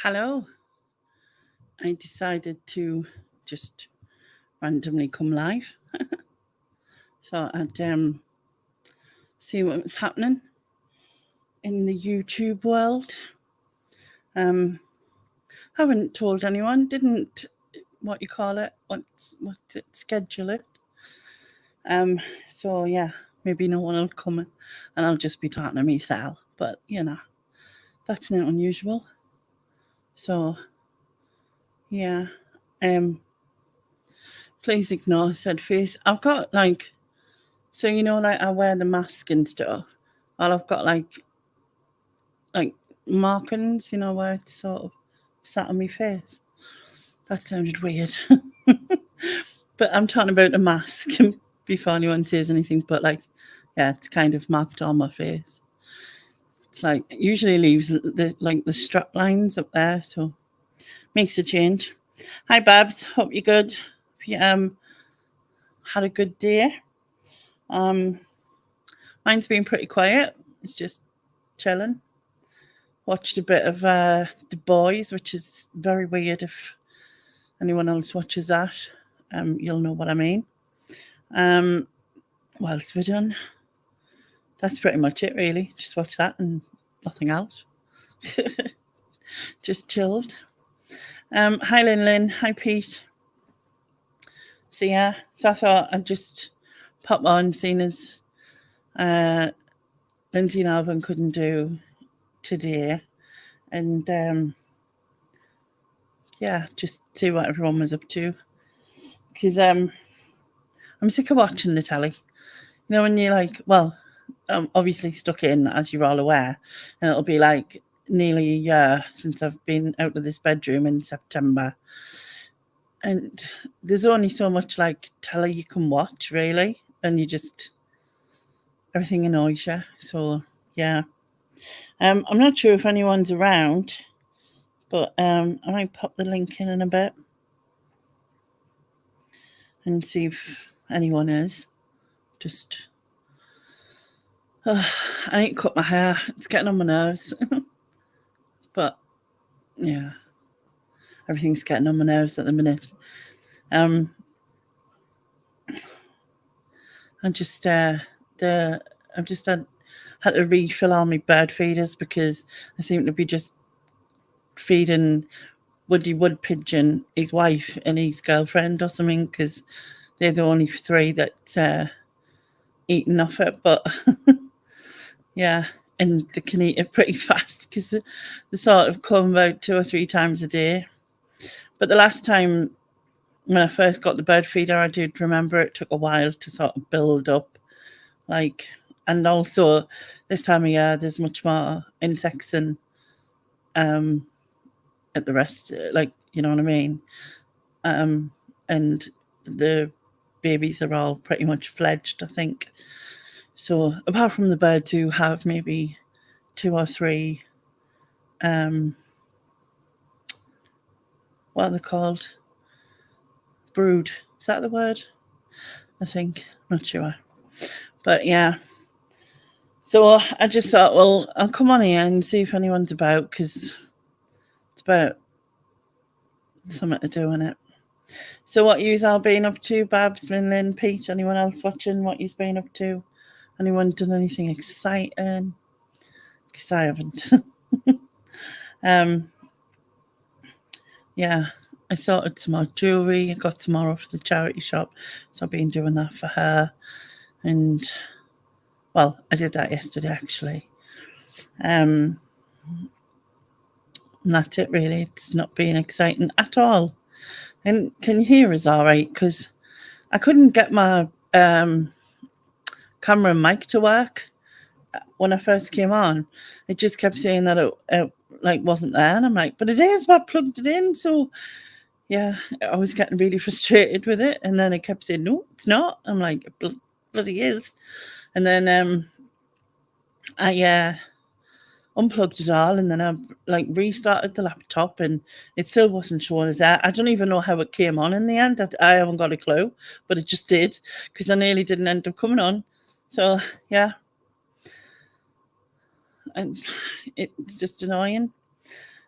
Hello. I decided to just randomly come live. Thought I'd see what was happening in the YouTube world. Um, haven't told anyone. Didn't what you call it? What it schedule it? So yeah, maybe no one will come, and I'll just be talking to myself. But that's not unusual. So yeah, um, please ignore said face. I've got so like I wear the mask and stuff. Well, I've got like markings, where it's sort of sat on my face. That sounded weird. But I'm talking about a mask before anyone says anything. But yeah, it's kind of marked on my face. It's like it usually leaves the strap lines up there, so makes a change. Hi, Babs. Hope you're good. Hope you had a good day. Um, Mine's been pretty quiet. It's just chilling. Watched a bit of The Boys, which is very weird. If anyone else watches that, you'll know what I mean. Um, what else have we done? That's pretty much it, really. Just watch that and nothing else. Just chilled. Hi, Lynn. Hi, Pete. So yeah, so I thought I'd just pop on, seeing as uh, Lindsay and Alvin couldn't do today, and yeah, just see what everyone was up to. Because I'm sick of watching the telly. When you're obviously stuck in, as you're all aware, and it'll be like nearly a year since I've been out of this bedroom in September. And there's only so much telly you can watch, really, and everything annoys you. So yeah, I'm not sure if anyone's around, but I might pop the link in a bit and see if anyone is. Just I need to cut my hair. It's getting on my nerves. But yeah, everything's getting on my nerves at the minute. Um, I just I've just had to refill all my bird feeders because I seem to be just feeding Woody Wood Pigeon, his wife and his girlfriend or something, because they're the only three that eating off it. But yeah, and they can eat it pretty fast because they sort of come about 2 or 3 times a day. But the last time when I first got the bird feeder, I did remember it took a while to sort of build up. And also this time of year, there's much more insects and um, at the rest, you know what I mean? Um, and the babies are all pretty much fledged, I think. So apart from the birds who have maybe 2 or 3, um, what are they called? Brood. Is that the word? I think. Not sure. But yeah. So I just thought, well, I'll come on here and see if anyone's about because it's about something to do in it. So what you's all been up to, Babs, Lynn, Pete? Anyone else watching what you's been up to? Anyone done anything exciting? Because I haven't. um, yeah, I sorted some more jewellery. I got some more off the charity shop, so I've been doing that for her. And well, I did that yesterday actually. And that's it really. It's not been exciting at all. And can you hear us all right? Because I couldn't get my camera and mic to work when I first came on. It just kept saying that it wasn't there, and I'm like, but it is. I plugged it in, so yeah, I was getting really frustrated with it, and then it kept saying, no, it's not. I'm like, it bloody is. And then I unplugged it all, and then I restarted the laptop, and it still wasn't showing as that. I don't even know how it came on in the end. I haven't got a clue, but it just did because I nearly didn't end up coming on. So yeah, and it's just annoying.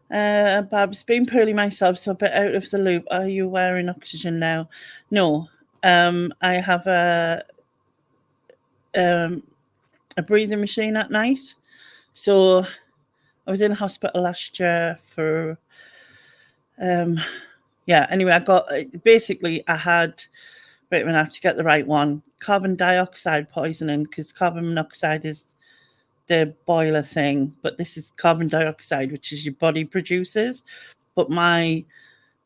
Babs, been poorly myself, so a bit out of the loop. Are you wearing oxygen now? No. I have a breathing machine at night. So I was in hospital last year for anyway, I had, wait a minute, I have to get the right one. Carbon dioxide poisoning, because carbon monoxide is the boiler thing, but this is carbon dioxide, which is your body produces. But my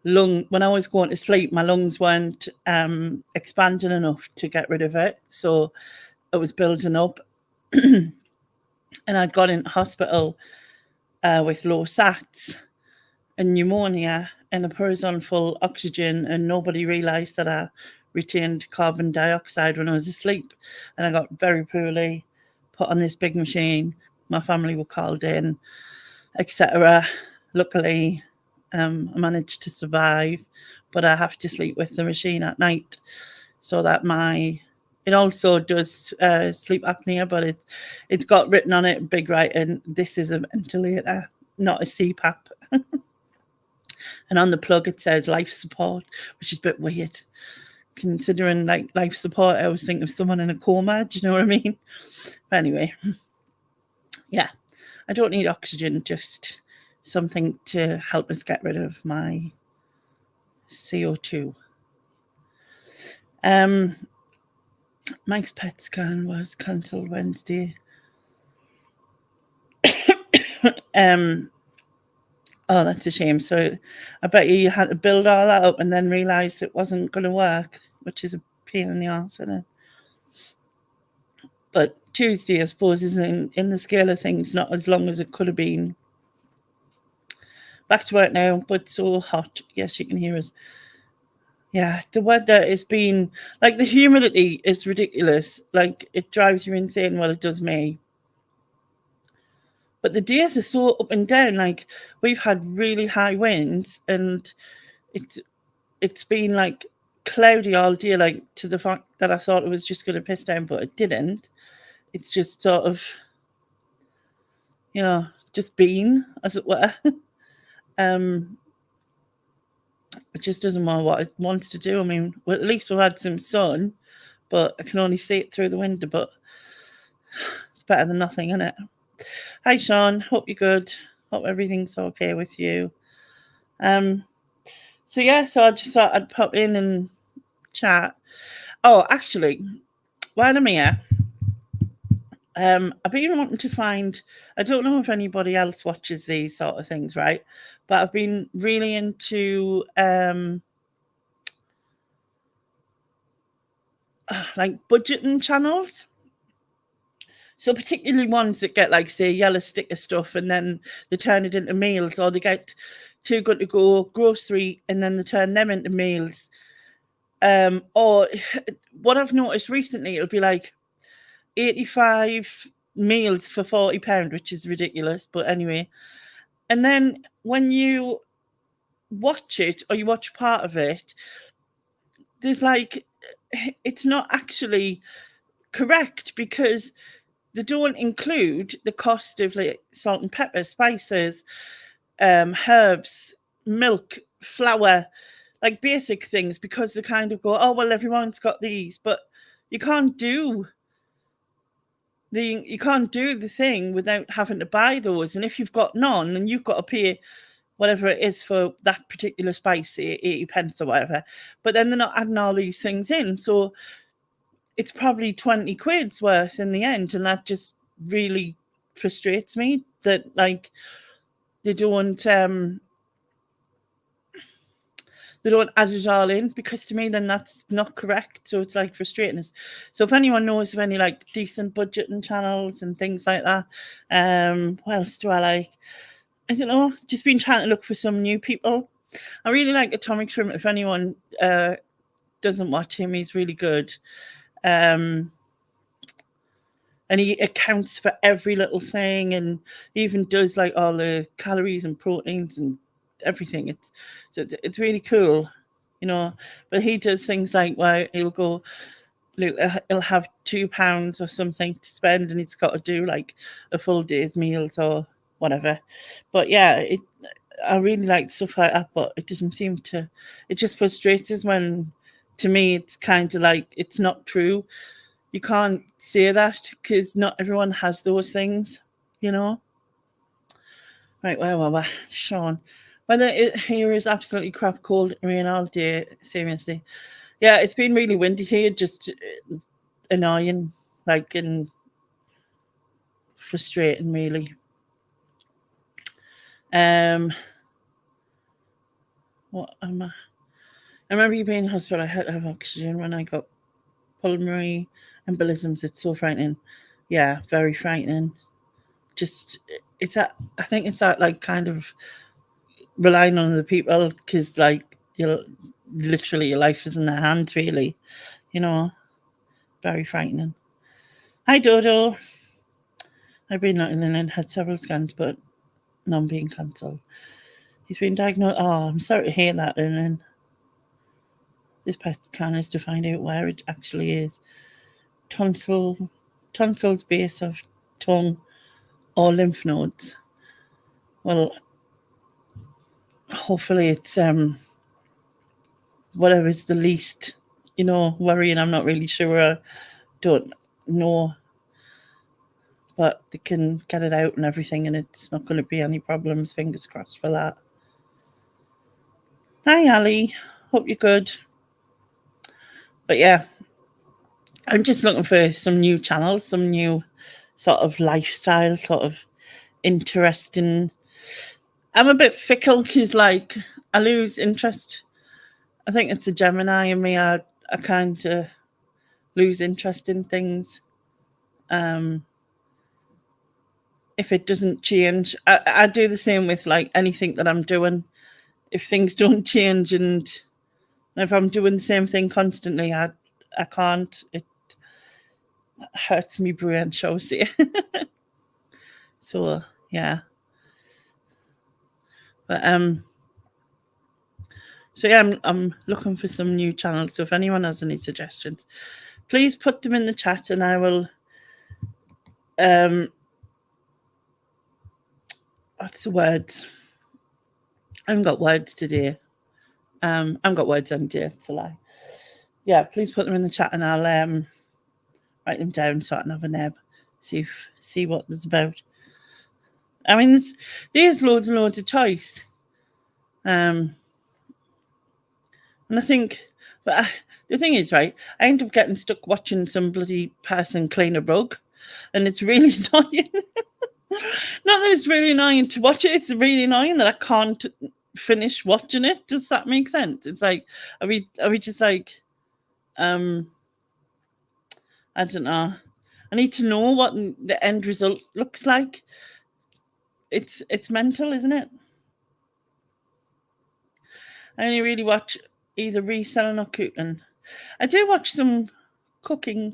when I was going to sleep, my lungs weren't expanding enough to get rid of it. So it was building up. And I'd got into hospital with low SATs and pneumonia, and I put on full oxygen, and nobody realised that I retained carbon dioxide when I was asleep. And I got very poorly, put on this big machine. My family were called in, etc. Luckily, I managed to survive, but I have to sleep with the machine at night so that it also does sleep apnea, but it's got written on it big writing, this is a ventilator, not a CPAP. And on the plug it says life support, which is a bit weird considering like life support. I always think of someone in a coma, do you know what I mean? But anyway, yeah, I don't need oxygen, just something to help us get rid of my CO2. Mike's PET scan was cancelled Wednesday. Oh, that's a shame. So I bet you had to build all that up and then realise it wasn't going to work, which is a pain in the arse, isn't it? But Tuesday, I suppose, is in the scale of things not as long as it could have been. Back to work now, but so hot. Yes, you can hear us. Yeah, the weather has been, like, the humidity is ridiculous. Like, it drives you insane. Well, it does me. But the days are so up and down. Like, we've had really high winds, and it's been like cloudy all day, like to the fact that I thought it was just going to piss down, but it didn't. It's just sort of, just been, as it were. It just doesn't matter what it wants to do. I mean, well, at least we've had some sun, but I can only see it through the window, but it's better than nothing, isn't it? Hi, Sean. Hope you're good. Hope everything's okay with you. So I just thought I'd pop in and chat. Oh, actually, while I'm here, I've been wanting to find, I don't know if anybody else watches these sort of things, right? But I've been really into like budgeting channels. So particularly ones that get, like, say, yellow sticker stuff and then they turn it into meals, or they get Too Good to Go grocery and then they turn them into meals. Or what I've noticed recently, it'll be like 85 meals for £40, which is ridiculous, but anyway. And then when you watch it, or you watch part of it, there's like, it's not actually correct, because they don't include the cost of, like, salt and pepper, spices, herbs, milk, flour, like basic things, because they kind of go, oh well, everyone's got these, but you can't do the thing without having to buy those. And if you've got none, then you've got to pay whatever it is for that particular spice, 80 pence or whatever. But then they're not adding all these things in, so it's probably 20 quid's worth in the end. And that just really frustrates me, that, like, they don't add it all in, because to me then that's not correct. So it's like frustrating. So if anyone knows of any like decent budgeting channels and things like that, what else do I like? I don't know, just been trying to look for some new people. I really like Atomic Shrimp. If anyone doesn't watch him, he's really good. And he accounts for every little thing, and he even does like all the calories and proteins and everything. It's really cool, but he does things like where he'll have £2 or something to spend, and he's got to do like a full day's meals or whatever. But yeah, I really like stuff like that, but it doesn't seem to. It just frustrates us when, to me, it's kind of like it's not true. You can't say that because not everyone has those things, you know. Right, where were we? Sean. Weather here is absolutely crap cold, rain all day. Seriously, yeah, it's been really windy here. Just annoying, like, and frustrating, really. Um, what am I? I remember you being in hospital. I had to have oxygen when I got pulmonary embolisms. It's so frightening. Yeah, very frightening. Just it's that I think it's that like kind of relying on the people because like you literally your life is in their hands really. You know, very frightening. Hi Dodo. I've been looking and had several scans, but none being cancelled. He's been diagnosed. Oh, I'm sorry to hear that. And then this plan is to find out where it actually is. Tonsils, base of tongue, or lymph nodes. Well, hopefully it's whatever is the least, worrying. I'm not really sure. I don't know, but they can get it out and everything, and it's not going to be any problems. Fingers crossed for that. Hi, Ali. Hope you're good. But yeah, I'm just looking for some new channels, some new sort of lifestyle, sort of interesting. I'm a bit fickle because, like, I lose interest. I think it's a Gemini in me. I kind of lose interest in things. Um, if it doesn't change, I do the same with like anything that I'm doing. If things don't change and if I'm doing the same thing constantly, I can't. It hurts me brain, shall we say. So yeah. But so yeah, I'm looking for some new channels. So if anyone has any suggestions, please put them in the chat and I will what's the words? I haven't got words today. I haven't got words on today, it's a lie. Yeah, please put them in the chat and I'll write them down so I can have a nab. See what there's about. I mean there's loads and loads of choice. And I think but the thing is, right, I end up getting stuck watching some bloody person clean a rug and it's really annoying. Not that it's really annoying to watch it, it's really annoying that I can't finish watching it. Does that make sense? It's like are we just like I don't know. I need to know what the end result looks like. It's mental, isn't it? I only really watch either reselling or cooking. I do watch some cooking.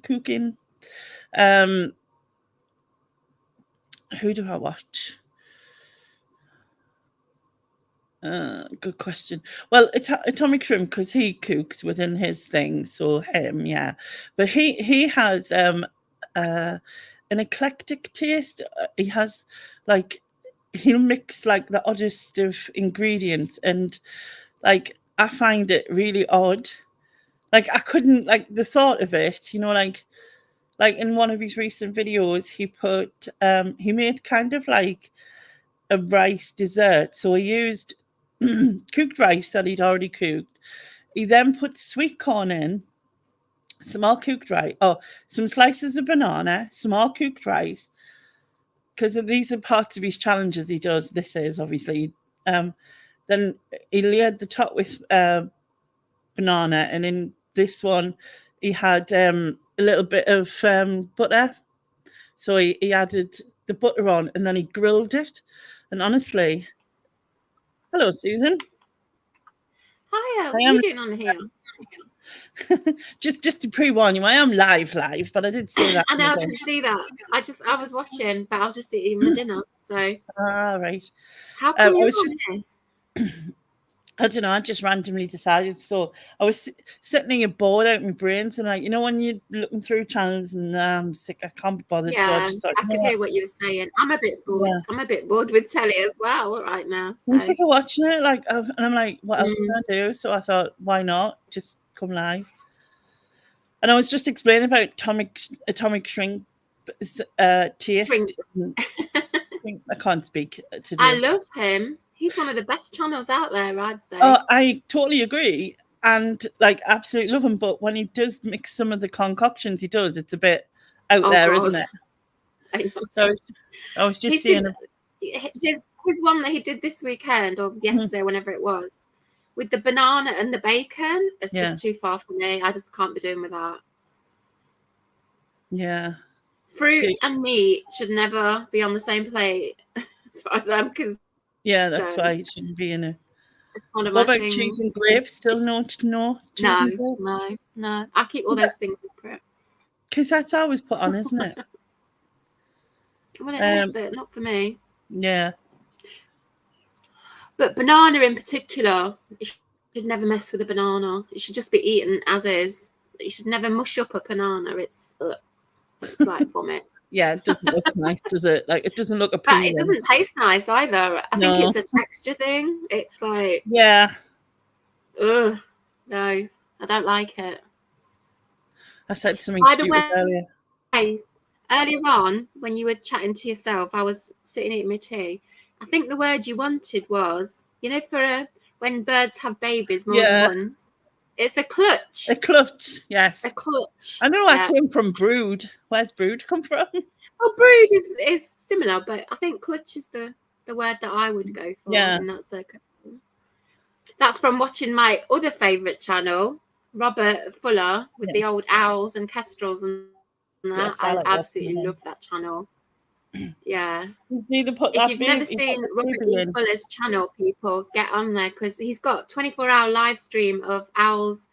Who do I watch? Good question. Well, it's Atomic Shrimp because he cooks within his thing, so him, yeah. But he has an eclectic taste. He has like he'll mix like the oddest of ingredients, and like I find it really odd. Like I couldn't like the thought of it, like in one of his recent videos, he made kind of like a rice dessert. So he used cooked rice that he'd already cooked. He then put sweet corn in, small cooked rice, some slices of banana, small cooked rice, because these are parts of his challenges he does. This is obviously. Then he layered the top with banana, and in this one, he had a little bit of butter. So he added the butter on, and then he grilled it. And honestly, hello, Susan. Hiya, what are you doing on here? just to pre-warn you, I am live, but I did say that. I know, I can see that. I was watching, but I was just eating my dinner. So right. How come you're on here? I don't know, I just randomly decided. So I was sitting here bored out of my brains, and like, you know, when you're looking through channels and I'm sick, I can't be bothered. So I Yeah, just thought, I you know could what? hear what you were saying. I'm a bit bored. Yeah. I'm a bit bored with telly as well right now. I'm So sick of watching it. Like, and I'm like, what else can I do? So I thought, why not just come live? And I was just explaining about atomic shrink taste. Drink. I can't speak I today. love him. He's one of the best channels out there, I'd say. Oh, I totally agree, and like absolutely love him. But when he does mix some of the concoctions he does, it's a bit out there, God. isn't it? I know. So I was just He saying, said his one that he did this weekend or yesterday, whenever it was, with the banana and the bacon. It's Yeah. just too far for me. I just can't be doing with that. yeah, Fruit and meat should never be on the same plate, as far as I'm concerned. yeah, that's why it shouldn't be in it. It's one of What my about things. cheese and grapes? Still no cheese and grapes? No. I keep all those things separate. Because that's always put on, isn't it? Well, it is, but not for me. Yeah. But banana in particular, you should never mess with a banana. It should just be eaten as is. You should never mush up a banana. It's like vomit. Yeah, it doesn't look nice, does it? Like, it doesn't look But appealing. it doesn't taste nice either. I think No. it's a texture thing. It's like, Yeah. ugh, no, I don't like it. I said something By the stupid earlier. way, earlier on, when you were chatting to yourself, I was sitting eating my tea. I think the word you wanted was, you know, when birds have babies more than once, it's a clutch. A clutch, yes. A clutch. I know I came from brood. Where's brood come from? Well, brood is similar, but I think clutch is the word that I would go for in that circumstance. That's from watching my other favourite channel, Robert Fuller, with the old owls and kestrels and that. Yes, I absolutely love that channel. Yeah. If you've never seen Robert E. Fuller's channel, people, get on there, because he's got 24-hour live stream of owls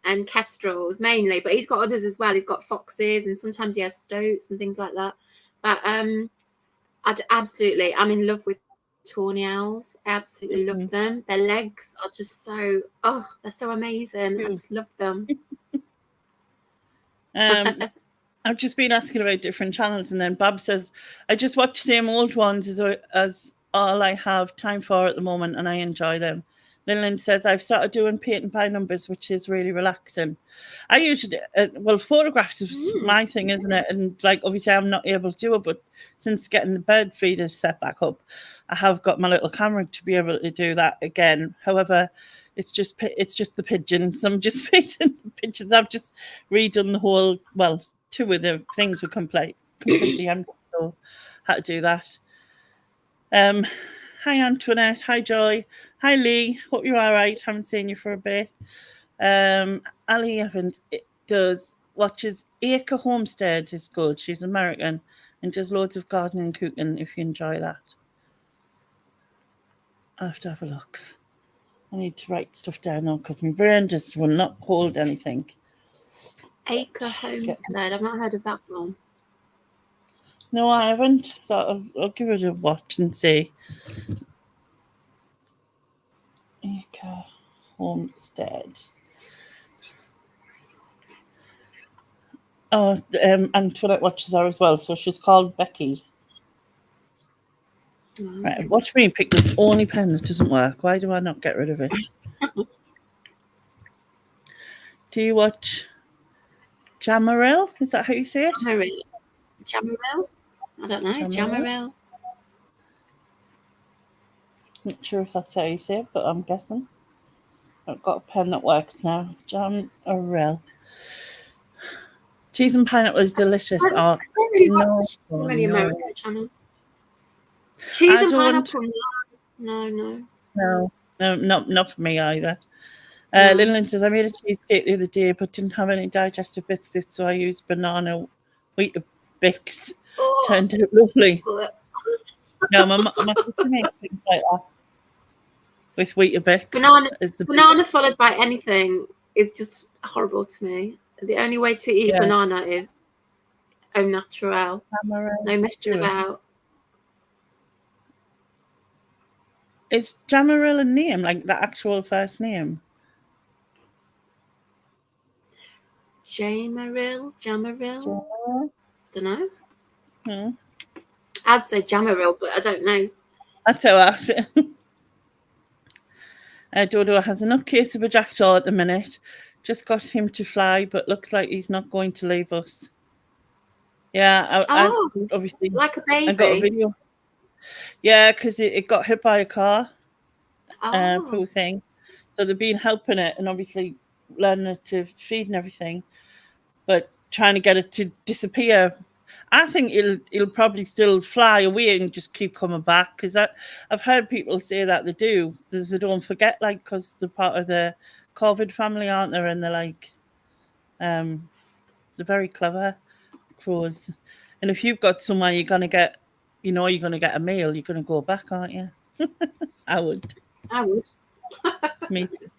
and kestrels mainly, but he's got others as well. He's got foxes, and sometimes he has stoats and things like that. But I'm in love with tawny owls. I absolutely love them. Their legs are just they're so amazing. I just love them. I've just been asking about different channels, and then Bob says, I just watch the same old ones as all I have time for at the moment, and I enjoy them. Lynn says, I've started doing paint by numbers, which is really relaxing. I usually, photographs is my thing, isn't it? And like, obviously I'm not able to do it, but since getting the bird feeders set back up, I have got my little camera to be able to do that again. However, it's just the pigeons. I'm just painting the pigeons. I've just redone the whole, two of the things were completely empty, so had to do that. Hi Antoinette, hi Joy, hi Lee, hope you're all right. Haven't seen you for a bit. Ali Evans watches Acre Homestead, is good. She's American and does loads of gardening and cooking if you enjoy that. I'll have to have a look. I need to write stuff down now because my brain just will not hold anything. Acre Homestead, I've not heard of that one. No, I haven't. So I'll give it a watch and see. Acre Homestead. Oh, Antoinette watches her as well, so she's called Becky. Right, watch me pick the only pen that doesn't work. Why do I not get rid of it? Do you watch Jamaril? Is that how you say it? Jamaril? I don't know. Jamaril. Not sure if that's how you say it, but I'm guessing. I've got a pen that works now. Jamaril. Cheese and pineapple is delicious. I don't really watch too many American channels. Cheese and pineapple? No, not for me either. Lynn says, I made a cheesecake the other day, but didn't have any digestive biscuits, so I used banana wheat bix. Turned out lovely. No, my sister makes things like that with wheat bix. Banana followed by anything is just horrible to me. The only way to eat banana is au naturel. No messing about. Is Jamaril a name, like the actual first name? Jamaril? Don't know. I'd say Jamaril, but I don't know. That's how Dodo has a nutcase of a jackdaw at the minute. Just got him to fly, but looks like he's not going to leave us. Yeah, I obviously like a baby. I got a video. Yeah, because it got hit by a car. Poor thing. So they've been helping it and obviously learning it to feed and everything, but trying to get it to disappear. I think it'll probably still fly away and just keep coming back, because I've heard people say that they do. They don't forget, like, because they're part of the COVID family, aren't they? And they're like, they're very clever crows. And if you've got somewhere you're gonna get, you're gonna get a meal, you're gonna go back, aren't you? I would. Me too.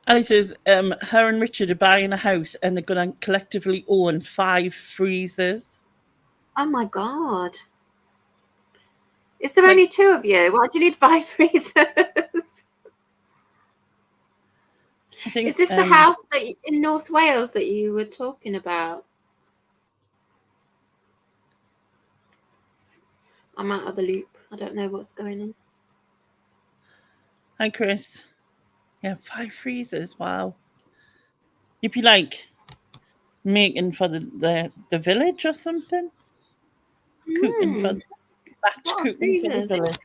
Ali says, her and Richard are buying a house and they're going to collectively own 5 freezers. Oh my God. Is there only 2 of you? Why do you need 5 freezers? Is this the house in North Wales that you were talking about? I'm out of the loop. I don't know what's going on. Hi, Chris. Yeah, 5 freezers. Wow. You'd be like making for the village or something. Cooking for cooking for the village.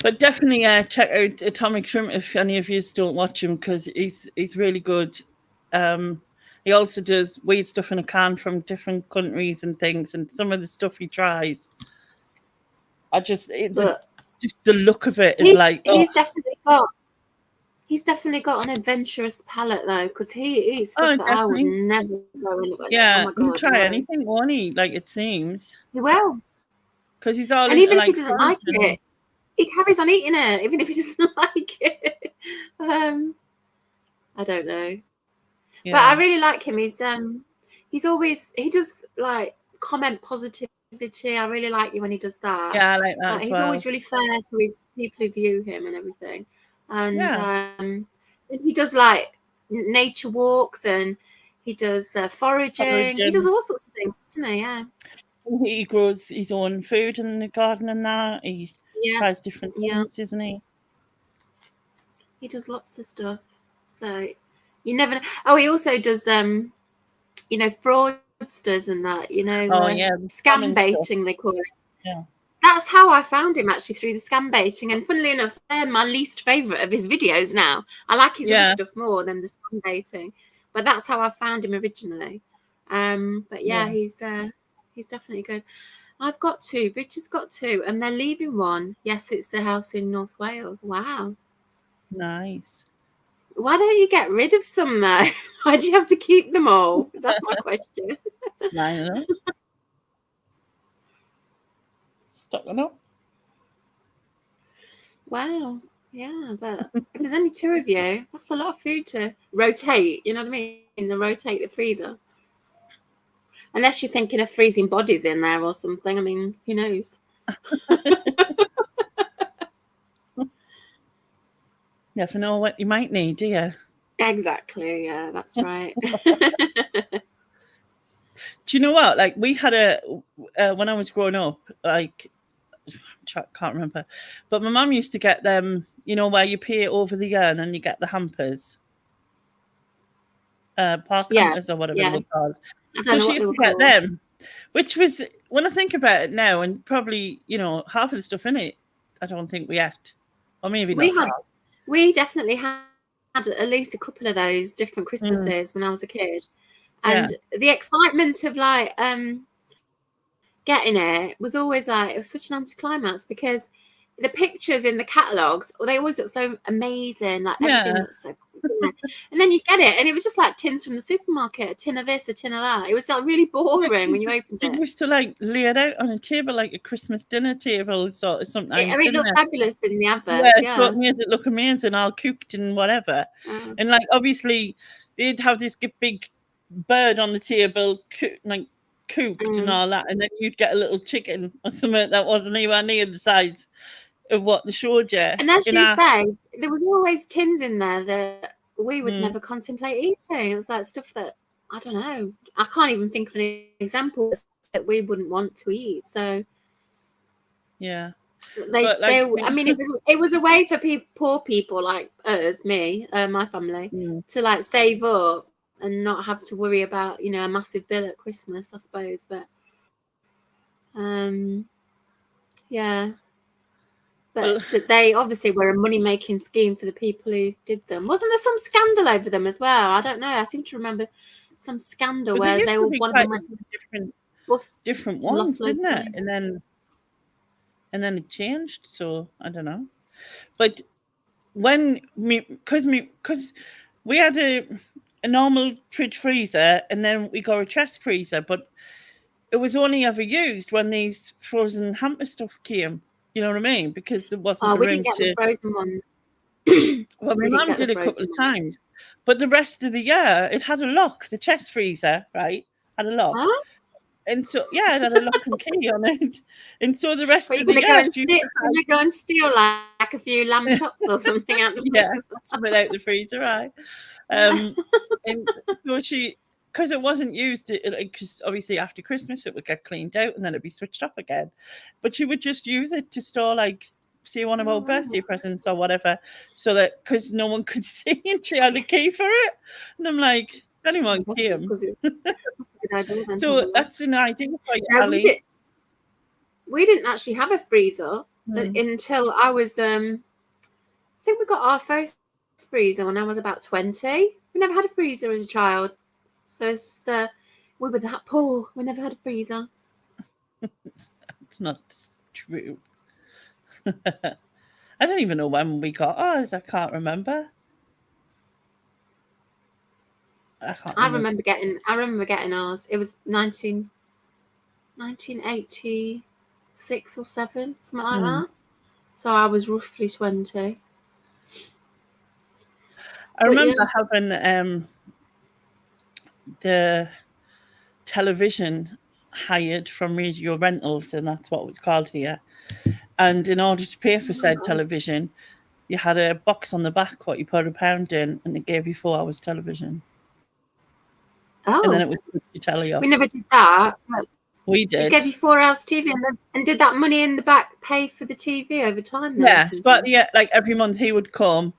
But definitely check out Atomic Shrimp if any of you don't watch him, because he's really good. He also does weird stuff in a can from different countries and things, and some of the stuff he tries, just the look of it is like. He's definitely got an adventurous palate though, because he eats stuff that I would never go anywhere. Yeah, he'll try anything, won't he? Like, it seems. He will. Because he's all. And even if he doesn't like it, he carries on eating it, even if he doesn't like it. I don't know. Yeah. But I really like him. He does like comment positivity. I really like you when he does that. Yeah, I like that. He's always really fair to his people who view him and everything. And he does like nature walks, and he does foraging. He does all sorts of things, doesn't he? Yeah. He grows his own food in the garden and that. He tries different things, doesn't he? He does lots of stuff. So you never know. Oh, he also does fraudsters and that, scam baiting, they call it. Yeah. That's how I found him, actually, through the scam baiting. And funnily enough, they're my least favourite of his videos now. I like his other stuff more than the scam baiting. But that's how I found him originally. But he's definitely good. I've got 2. Richard's got 2, and they're leaving one. Yes, it's the house in North Wales. Wow. Nice. Why don't you get rid of some, though? Why do you have to keep them all? That's my question. I don't know. Stuck enough. Wow. Yeah, but if there's only 2 of you, that's a lot of food to rotate. You know what I mean? To rotate the freezer. Unless you're thinking of freezing bodies in there or something. I mean, who knows? Never know what you might need, do you? Exactly. Yeah, that's right. Do you know what? Like, we had when I was growing up, like, can't remember, but my mum used to get them, where you pay over the year and then you get the hampers. Park hampers or whatever they were called. So she used to get them, which was, when I think about it now, and probably, half of the stuff in it, I don't think we ate. Or maybe not. We definitely had at least a couple of those different Christmases when I was a kid. And the excitement of getting it was always it was such an anticlimax, because the pictures in the catalogues, they always look so amazing. Like everything looks so cool. And then you get it, and it was just like tins from the supermarket, a tin of this, a tin of that. It was like really boring when you opened it. You used to like lay it out on a table like a Christmas dinner table sort of sometimes. It looked fabulous in the adverts. Yeah, it made it look amazing, all cooked and whatever. And like obviously they'd have this big bird on the table, like cooked and all that, and then you'd get a little chicken or something that wasn't anywhere near the size of what they showed you. And as you say, there was always tins in there that we would never contemplate eating. It was like stuff that, I don't know, I can't even think of an example that we wouldn't want to eat. So yeah, I mean, it was a way for poor people like us, me, my family, to like save up and not have to worry about, you know, a massive bill at Christmas, I suppose. But yeah. But they obviously were a money-making scheme for the people who did them. Wasn't there some scandal over them as well? I don't know. I seem to remember some scandal where they all one of them went different ones, didn't it? And then it changed. So I don't know. But when because we had a normal fridge freezer, and then we got a chest freezer, but it was only ever used when these frozen hamper stuff came. You know what I mean? Because there wasn't we didn't get the frozen ones. Well, my mum did a couple of times, but the rest of the year it had a lock. The chest freezer, right, had a lock, and so it had a lock and key on it. And so the rest of the year, you go and steal like a few lamb chops or something out the something out the freezer, right? And so because it wasn't used, because obviously after Christmas it would get cleaned out and then it'd be switched up again. But she would just use it to store, like, say, one of our birthday presents or whatever, so that because no one could see, and she had a key for it. And I'm like, if anyone came. So that's an idea for you, Ali. We didn't actually have a freezer until I was, I think we got our first freezer when I was about 20. We never had a freezer as a child. So it's just, we were that poor. We never had a freezer. It's not true. I don't even know when we got ours. I can't remember. I remember getting ours. It was 1986 or 7, something like that. So I was roughly 20. I remember having the television hired from Radio Rentals, and that's what it was called here. And in order to pay for said television, you had a box on the back what you put £1 in, and it gave you 4 hours television. And then it would put your telly off. We never did that. We did. It gave you 4 hours TV, and did that money in the back pay for the TV over time? Yeah, but like every month he would come,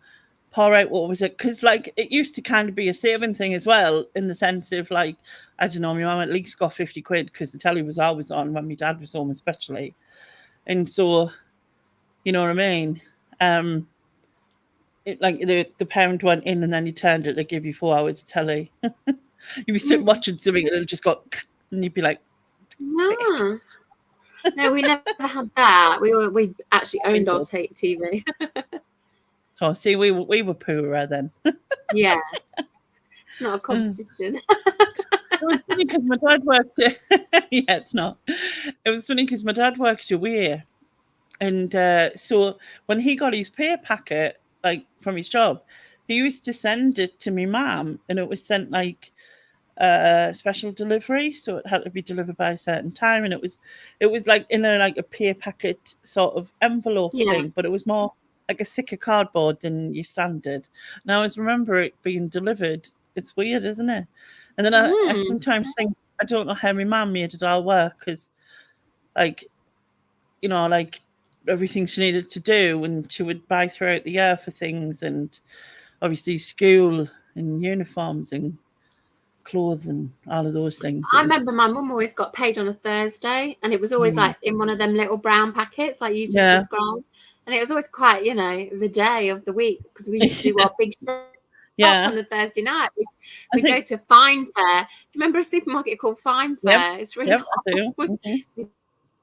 pour out what was it, because like it used to kind of be a saving thing as well, in the sense of like, I don't know, my mum at least got 50 quid because the telly was always on when my dad was home, especially. And so, you know what I mean? It, like the pound went in and then you turned it, they give you 4 hours of telly. You'd be sitting watching something and it'll just go, and you'd be like, no, we never had that. We actually owned our TV. So see, we were poorer then. Yeah, it's not a competition. It was funny because my dad worked. Yeah, it's not. It was funny because my dad worked away, and so when he got his pay packet, like from his job, he used to send it to me mum, and it was sent like special delivery, so it had to be delivered by a certain time, and it was like in a pay packet sort of envelope thing, but it was more like a thicker cardboard than your standard. And I always remember it being delivered. It's weird, isn't it? And then I sometimes think, I don't know how my mum made it all work, because like, you know, like everything she needed to do, and she would buy throughout the year for things, and obviously school and uniforms and clothes and all of those things. I remember my mum always got paid on a Thursday, and it was always like in one of them little brown packets like you just described. And it was always quite, you know, the day of the week, because we used to do our big shop on the Thursday night. We'd go to Fine Fair. Do you remember a supermarket called Fine Fair? It's really I do. We'd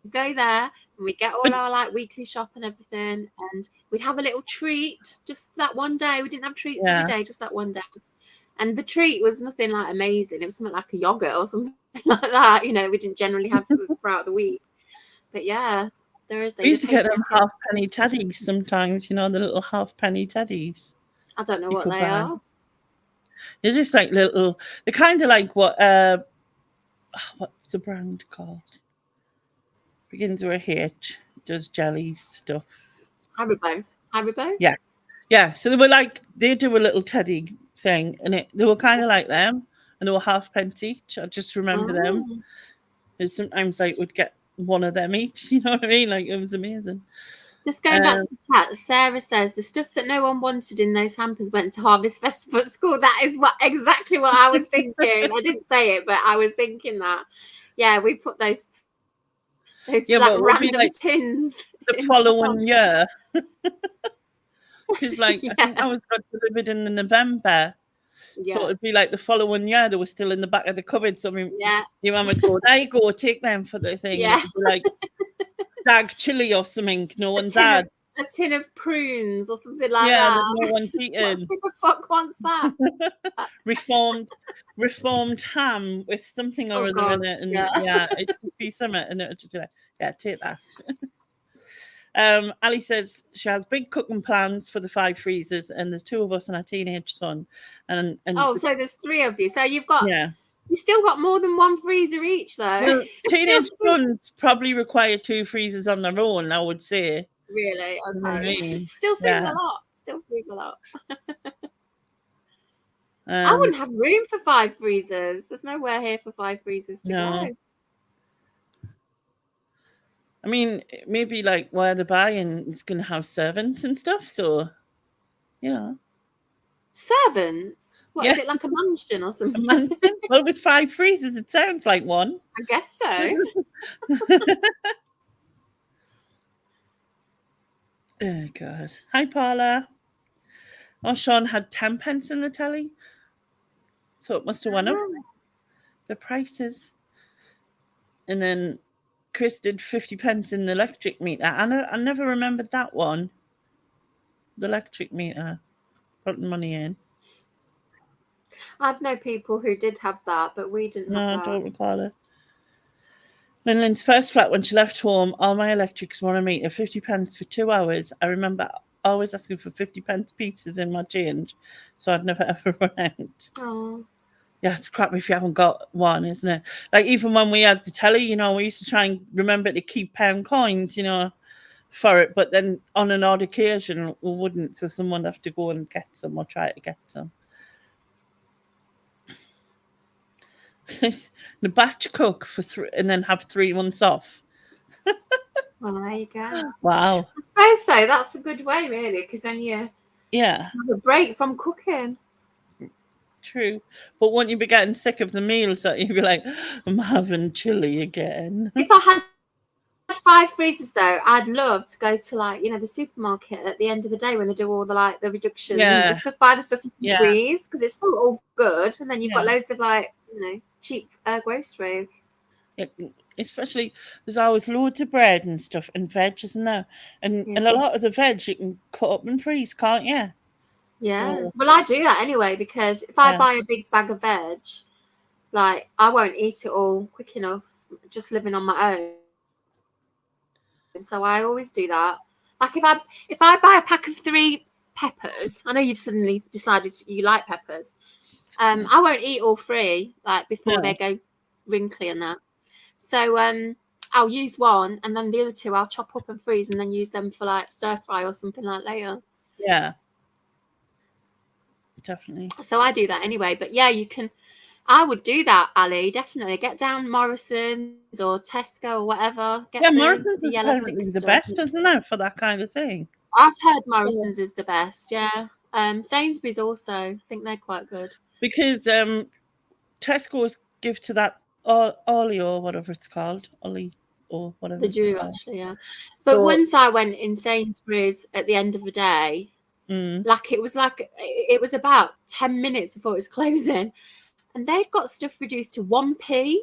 go there, And we'd get all our like weekly shop and everything, and we'd have a little treat just that one day. We didn't have treats every day, just that one day. And the treat was nothing like amazing. It was something like a yogurt or something like that. You know, we didn't generally have throughout the week. But yeah, Thursday. We used to get them half-penny teddies sometimes, you know, the little half-penny teddies. I don't know what they are. They're just like little, they're kind of like what, what's the brand called? Begins with a H, does jellies stuff. Haribo? Yeah. Yeah, so they were like, they do a little teddy thing, and they were kind of like them, and they were half-pence each. I just remember them. And sometimes like would get one of them each, you know what I mean? Like, it was amazing. Just going back to the chat, Sarah says the stuff that no one wanted in those hampers went to Harvest Festival at school. That is exactly what I was thinking. I didn't say it, but I was thinking that. Yeah, we put those like random tins. The following year. Because like I think I was got delivered in the November. Yeah. So it'd be like the following year they were still in the back of the cupboard. So I mean, your mum would go, there you go, take them for the thing. Yeah. And it'd be like stag chili or something. No one's had. A tin of prunes or something like that. No one's eaten. Who the fuck wants that? reformed ham with something or other in it. And it'd be something. And it would just be like, yeah, take that. Ali says she has big cooking plans for the 5 freezers, and there's 2 of us and our teenage son. And so there's 3 of you. So you've got you still got more than 1 freezer each, though. Well, teenage sons probably require 2 freezers on their own, I would say. Really? Okay. You know what I mean? Still seems a lot. I wouldn't have room for 5 freezers. There's nowhere here for 5 freezers to go. I mean, maybe like where they're buying is going to have servants and stuff. So, you know. Servants? What, is it like a mansion or something? A mansion? Well, with 5 freezers, it sounds like one. I guess so. Oh, God. Hi, Paula. Oh, Sean had 10 pence in the telly. So it must have went up. The prices. And then Chris did 50 pence in the electric meter. I never remembered that one. The electric meter. Putting money in. I've known people who did have that, but we didn't have that. No, I don't recall it. Lynn's first flat, when she left home, all my electrics were on a meter, 50 pence for 2 hours. I remember always asking for 50 pence pieces in my change, so I'd never ever run out. Oh. Yeah, it's crap if you haven't got one, isn't it? Like, even when we had the telly, you know, we used to try and remember to keep pound coins, you know, for it, but then on an odd occasion we wouldn't, so someone would have to go and get some or try to get some. The batch cook for 3 and then have 3 months off. Well, there you go. Wow. I suppose so. That's a good way, really, because then you have a break from cooking. True. But won't you be getting sick of the meals that you'd be like, I'm having chili again? If I had 5 freezers, though, I'd love to go to, like, you know, the supermarket at the end of the day when they do all the, like, the reductions and the stuff, buy the stuff you can freeze, because it's still all good, and then you've got loads of, like, you know, cheap groceries. Yeah, especially there's always loads of bread and stuff and veg, isn't there? And a lot of the veg you can cut up and freeze, can't you? Yeah. So, well, I do that anyway, because if I buy a big bag of veg, like, I won't eat it all quick enough just living on my own. And so I always do that. Like, if I buy a pack of 3 peppers, I know you've suddenly decided you like peppers. I won't eat all 3 like before they go wrinkly and that. So I'll use 1, and then the other 2 I'll chop up and freeze, and then use them for like stir fry or something like later. Yeah, definitely. So I do that anyway. But yeah, you can. I would do that, Ali. Definitely get down Morrison's or Tesco or whatever. Get Morrison's the yellow is the best, isn't it, for that kind of thing? I've heard Morrison's is the best. Yeah. Sainsbury's also. I think they're quite good. Because Tesco's give to that Ollie or whatever it's called, Ollie or whatever. They do actually, yeah. But once I went in Sainsbury's at the end of the day, it was about 10 minutes before it was closing, and they'd got stuff reduced to 1p,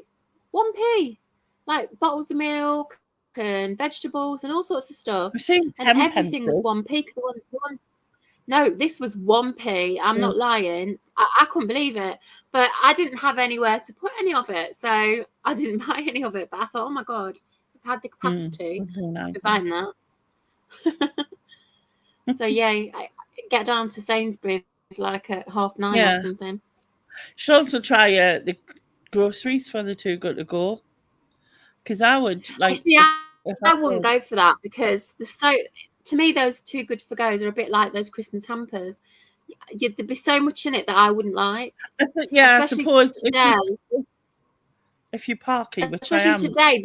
like bottles of milk, and vegetables and all sorts of stuff. And everything was 1p. No, this was 1p. I'm not lying. I couldn't believe it. But I didn't have anywhere to put any of it. So I didn't buy any of it. But I thought, oh my God, I've had the capacity for buying that. So yeah, I get down to Sainsbury's like at 9:30 or something. You should also try the groceries for the Too Good to Go. Because I would like. See, I wouldn't go for that because to me, those Too Good for Goes are a bit like those Christmas hampers. There'd be so much in it that I wouldn't like. Yeah, especially I suppose today. If you're parking, which especially I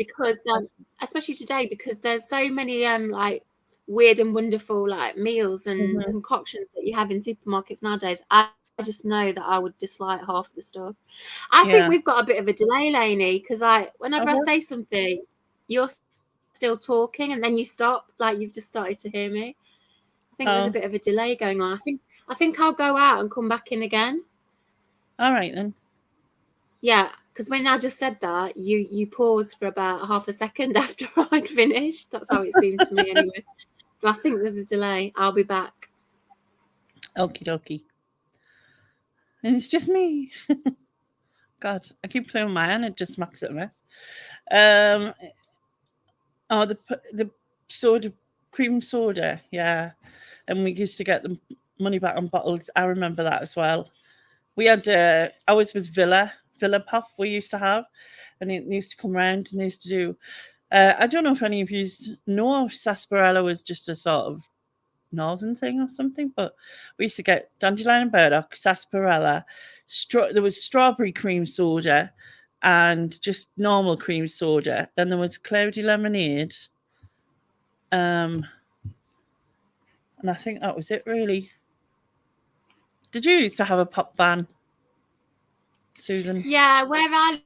am. Especially today because there's so many like weird and wonderful like meals and concoctions that you have in supermarkets nowadays. I just know that I would dislike half the stuff. I think we've got a bit of a delay, Lainey, because whenever I say something, you're still talking and then you stop, like you've just started to hear me. I think there's a bit of a delay going on. I think I'll go out and come back in again. All right then. Yeah, because when I just said that, you paused for about half a second after I'd finished. That's how it seemed to me anyway. So I think there's a delay. I'll be back. Okie dokie. And it's just me. God, I keep playing my hand. It just makes it a mess. The soda, cream soda, yeah. And we used to get the money back on bottles. I remember that as well. We had ours was Villa Pop we used to have, and it used to come around and they used to do. I don't know if any of you know if sarsaparilla was just a sort of northern thing or something, but we used to get dandelion and burdock, sarsaparilla, there was strawberry cream soda and just normal cream soda. Then there was cloudy lemonade, and I think that was it really. Did you used to have a pop van, Susan? Yeah, where I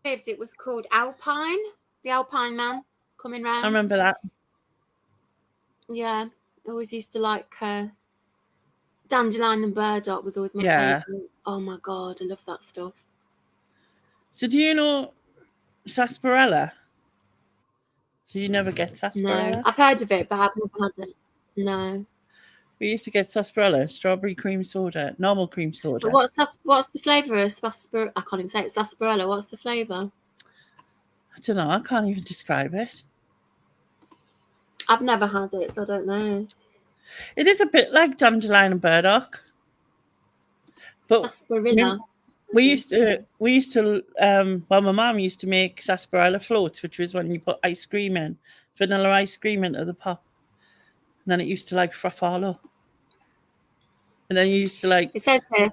lived it was called Alpine, the Alpine man coming round. I remember that. Yeah, I always used to like dandelion and burdock was always my favourite. Oh my God, I love that stuff. So do you know sarsaparilla? Do you never get sarsaparilla? No, I've heard of it, but I've never had it. No. We used to get sarsaparilla, strawberry cream soda, normal cream soda. But what's the flavour of sarsaparilla? I can't even say it. Sarsaparilla. What's the flavour? I don't know. I can't even describe it. I've never had it, so I don't know. It is a bit like dandelion and burdock. But sarsaparilla. We used to. Well, my mum used to make sarsaparilla floats, which was when you put ice cream in, vanilla ice cream into the pop, and then it used to like froth all up. And then you used to like. It says here,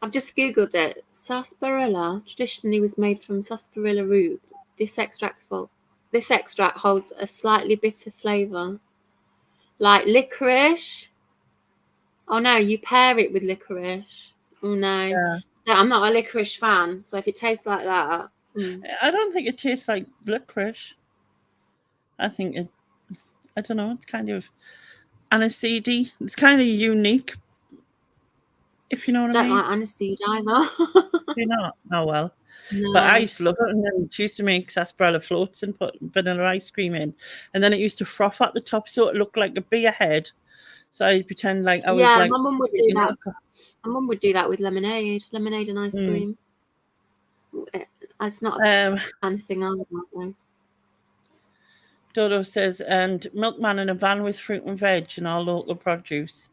I've just googled it. Sarsaparilla traditionally was made from sarsaparilla root. This extract holds a slightly bitter flavour, like licorice. Oh no, you pair it with licorice. Oh no. Yeah. I'm not a licorice fan, so if it tastes like that. I don't think it tastes like licorice. I think I don't know, it's kind of aniseedy. It's kind of unique, if you know what I mean. I don't like aniseed either. You're not? Oh, well. No. But I used to love it, and then she used to make sarsaparilla floats and put vanilla ice cream in, and then it used to froth at the top so it looked like a beer head. So I'd pretend like I was like... my mum would do that. My mum would do that with lemonade and ice cream. It's not a thing I would like. Dodo says, and milkman in a van with fruit and veg and all local produce.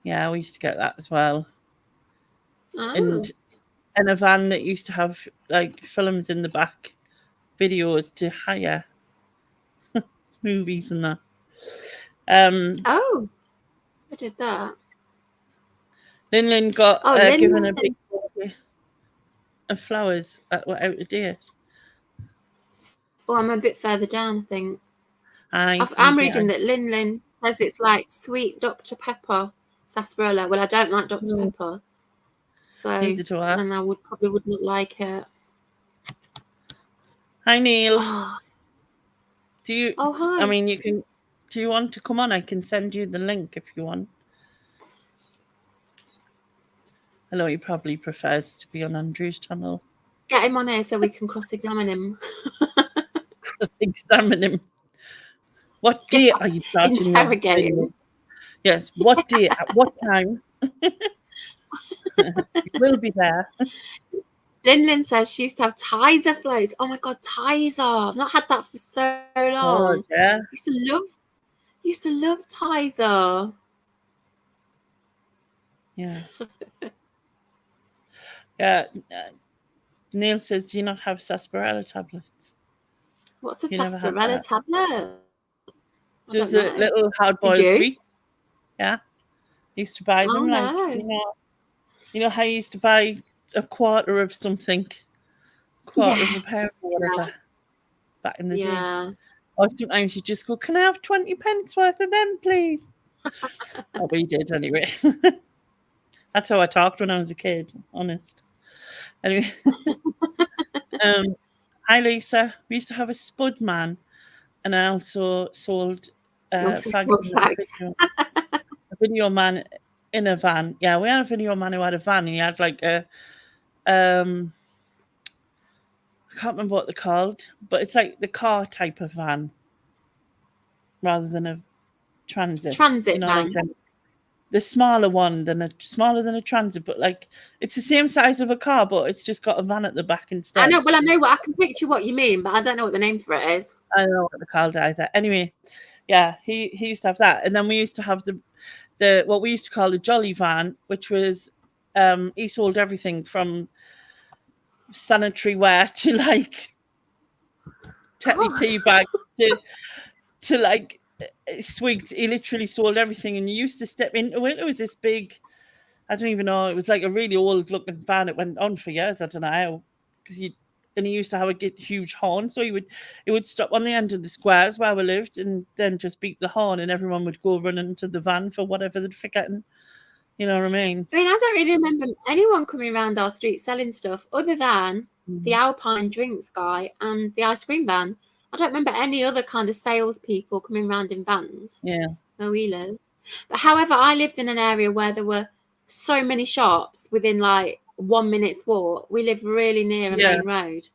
Yeah, we used to get that as well. Oh. And a van that used to have like films in the back, videos to hire, movies and that. Oh, I did that. Lynn got given a big bouquet of flowers out of date. Oh, I'm a bit further down, I think. I'm reading that Lynn says it's like sweet Dr. Pepper sarsaparilla. Well, I don't like Dr. Pepper. So neither do I. And I probably would not like it. Hi, Neil. Oh. Do you? Oh, hi. I mean, you can. Do you want to come on? I can send you the link if you want. I know he probably prefers to be on Andrew's channel. Get him on here so we can cross-examine him. Cross-examine him. What day are you starting? Interrogating. Yes. What day? At what time? We'll be there. Lynn says she used to have Tizer floats. Oh my god, Tizer! I've not had that for so long. Oh yeah. Used to love Tizer. Yeah. Yeah. Neil says, do you not have sarsaparilla tablets? What's a sarsaparilla tablet? Just a little hard-boiled sweet. Yeah. Used to buy them you know how you used to buy a quarter of something, quarter of a pound or whatever back in the day. Or sometimes you just go, can I have 20 pence worth of them, please? Oh, we did anyway. That's how I talked when I was a kid, honest. Anyway. Hi, Lisa. We used to have a spud man, and I also sold a video man in a van. Yeah, we had a video man who had a van. He had like a I can't remember what they're called, but it's like the car type of van rather than a transit. Van. Like the smaller one smaller than a transit, but like it's the same size of a car, but it's just got a van at the back instead. I know. Well, I can picture what you mean, but I don't know what the name for it is. I don't know what they're called either. Anyway, yeah, he used to have that, and then we used to have the what we used to call the jolly van, which was he sold everything from sanitary ware to like Tetley tea bag to like swigs. He literally sold everything, and you used to step into it. It was this big, I don't even know, it was like a really old looking van. It went on for years. I don't know how, because he used to have a huge horn, so he would stop on the end of the squares where we lived and then just beat the horn, and everyone would go running to the van for whatever they'd forgotten. You know what I mean? I don't really remember anyone coming around our street selling stuff other than the Alpine drinks guy and the ice cream van. I don't remember any other kind of salespeople coming around in vans. Yeah. Where we lived. But however, I lived in an area where there were so many shops within like 1 minute's walk. We live really near a main road.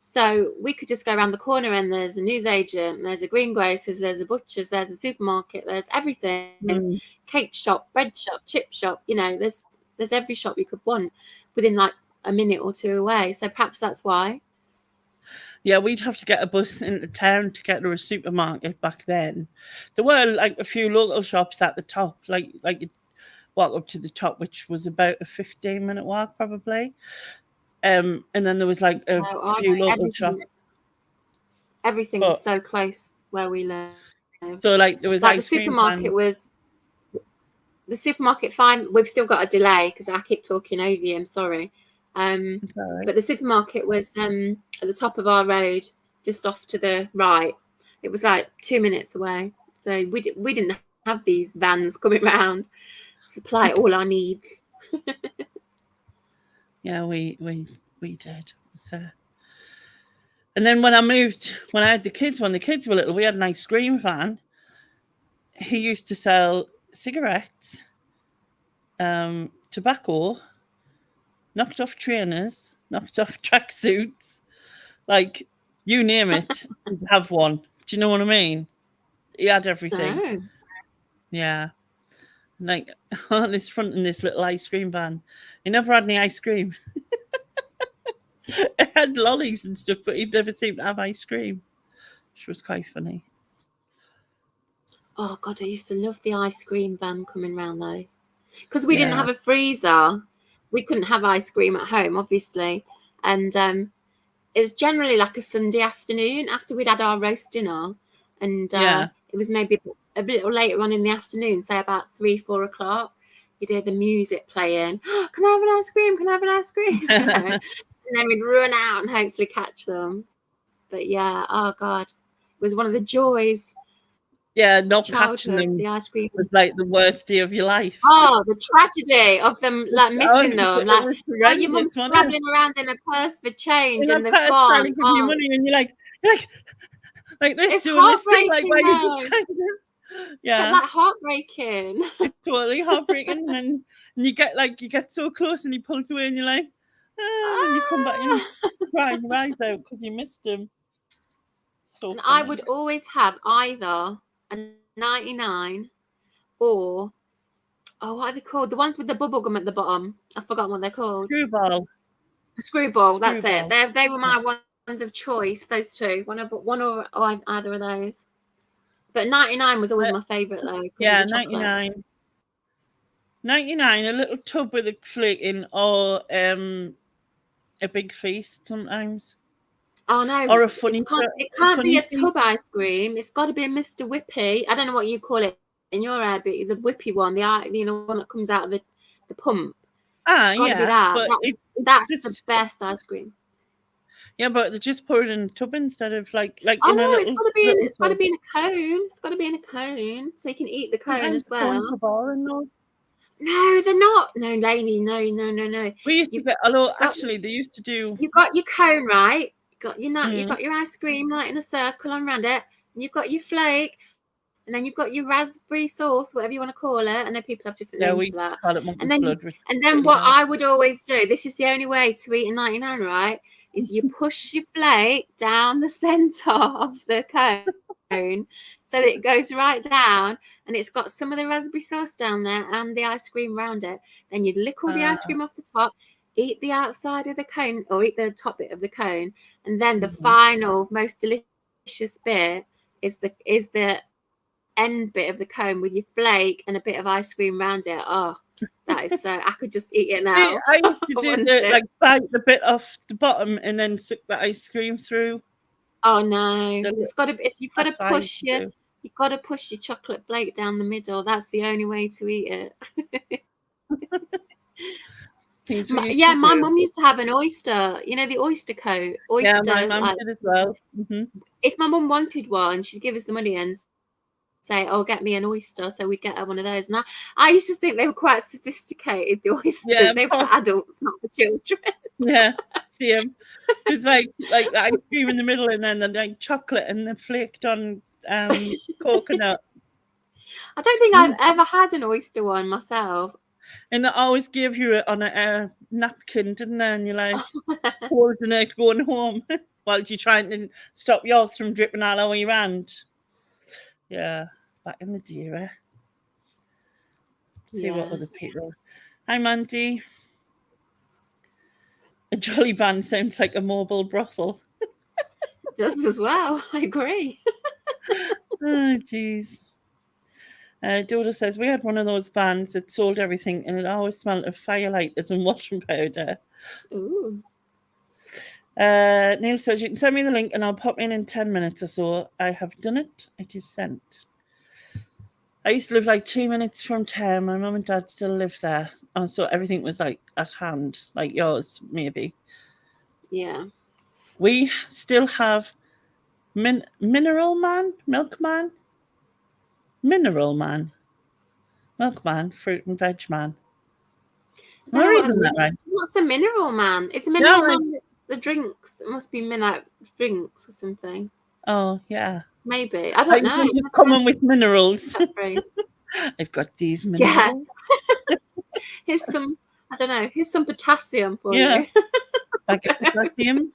So we could just go around the corner and there's a newsagent, there's a greengrocers, there's a butcher's, there's a supermarket, there's everything. Cake shop, bread shop, chip shop, you know, there's every shop you could want within like a minute or two away. So perhaps that's why. Yeah, we'd have to get a bus into town to get to a supermarket back then. There were like a few local shops at the top, like you walk up to the top, which was about a 15-minute walk probably. And then there was like a few local shops. Everything was so close where we live. So like there was like the supermarket was the supermarket fine. We've still got a delay because I keep talking over you. I'm sorry. But the supermarket was at the top of our road, just off to the right. It was like 2 minutes away. So we didn't have these vans coming around supply all our needs. Yeah, we did. So, and then when I had the kids, when the kids were little, we had an ice cream van. He used to sell cigarettes, tobacco, knocked off trainers, knocked off tracksuits, like you name it, have one. Do you know what I mean? He had everything. Oh. Yeah. Like on this front in this little ice cream van. He never had any ice cream. It had lollies and stuff, but he never seemed to have ice cream, which was quite funny. Oh God, I used to love the ice cream van coming round though, because we didn't have a freezer. We couldn't have ice cream at home, obviously, and it was generally like a Sunday afternoon after we'd had our roast dinner, and it was maybe a bit later on in the afternoon, say about 3-4 o'clock. You'd hear the music playing. Can I have an ice cream? Can I have an ice cream? And then we'd run out and hopefully catch them. But yeah, oh God, it was one of the joys. Yeah, not catching them. The ice cream was like the worst day of your life. Oh, the tragedy of them like missing them. Like, your mum's scrabbling around in a purse for change and they've gone. Trying to give you money, and you're like this, it's doing this thing, like where you kind of, yeah, like heartbreaking. It's totally heartbreaking, and you get so close, and he pulls away, and you're like, and you come back and cry your eyes out because you missed him. So and I would always have either a 99 or what are they called? The ones with the bubble gum at the bottom. I've forgotten what they're called. Screwball. A screwball. That's it. They were my ones of choice. Those two. One or either of those. But 99 was always my favourite though. Yeah, 99. 99, a little tub with a flake in, or a big feast sometimes. Oh no! Or a funny. It can't be a tub ice cream. It's got to be a Mr. Whippy. I don't know what you call it in your area, but the whippy one, one that comes out of the pump. Ah, yeah. Be that. That's the best ice cream. Yeah, but they just pour it in a tub instead of like. Oh no, it's got to be in a cone. It's got to be in a cone, so you can eat the cone as well. No, they're not. No, Lainey, no. We used to get. Although actually, they used to do. You've got your cone, right? You've got your ice cream like in a circle around it, and you've got your flake, and then you've got your raspberry sauce, whatever you want to call it. I know people have different names for that. Call it and then what I would always do, this is the only way to eat a 99, right? Is you push your flake down the center of the cone so that it goes right down, and it's got some of the raspberry sauce down there and the ice cream around it. Then you'd lick all the ice cream off the top, eat the outside of the cone or eat the top bit of the cone, and then the final most delicious bit is the end bit of the cone with your flake and a bit of ice cream around it. Oh, that is so I could just eat it now. I used to do like bite the bit off the bottom and then suck the ice cream through. Oh no, you've got to push your chocolate flake down the middle. That's the only way to eat it. My mum used to have an oyster, the oyster coat. Yeah, my mum did as well. Mm-hmm. If my mum wanted one, she'd give us the money and say, "Oh, get me an oyster." So we'd get her one of those. And I used to think they were quite sophisticated, the oysters. Yeah, they were for adults, not for children. Yeah, see them. It's like the ice cream in the middle, and then the chocolate and the flaked on coconut. I don't think I've ever had an oyster one myself. And they always give you it on a napkin, didn't they? And you're like holding it going home while you're trying to stop yours from dripping all over your hand. Yeah, back in the day, eh? See what other people. Hi, Mandy. A jolly band sounds like a mobile brothel. It does as well. I agree. Oh, jeez. Dodo says, we had one of those vans that sold everything and it always smelled of firelighters and washing powder. Ooh. Neil says, you can send me the link and I'll pop in 10 minutes or so. I have done it. It is sent. I used to live like 2 minutes from town. My mum and dad still live there. So everything was like at hand, like yours, maybe. Yeah. We still have Mineral Man, Milkman, Milkman, Fruit and Veg Man. What's a Mineral Man? It's a Mineral Man. The drinks. It must be midnight drinks or something. Oh yeah. Maybe. I don't know. It's common with minerals. I've got these minerals. Yeah. Here's some. I don't know. Here's some potassium for you. I get potassium.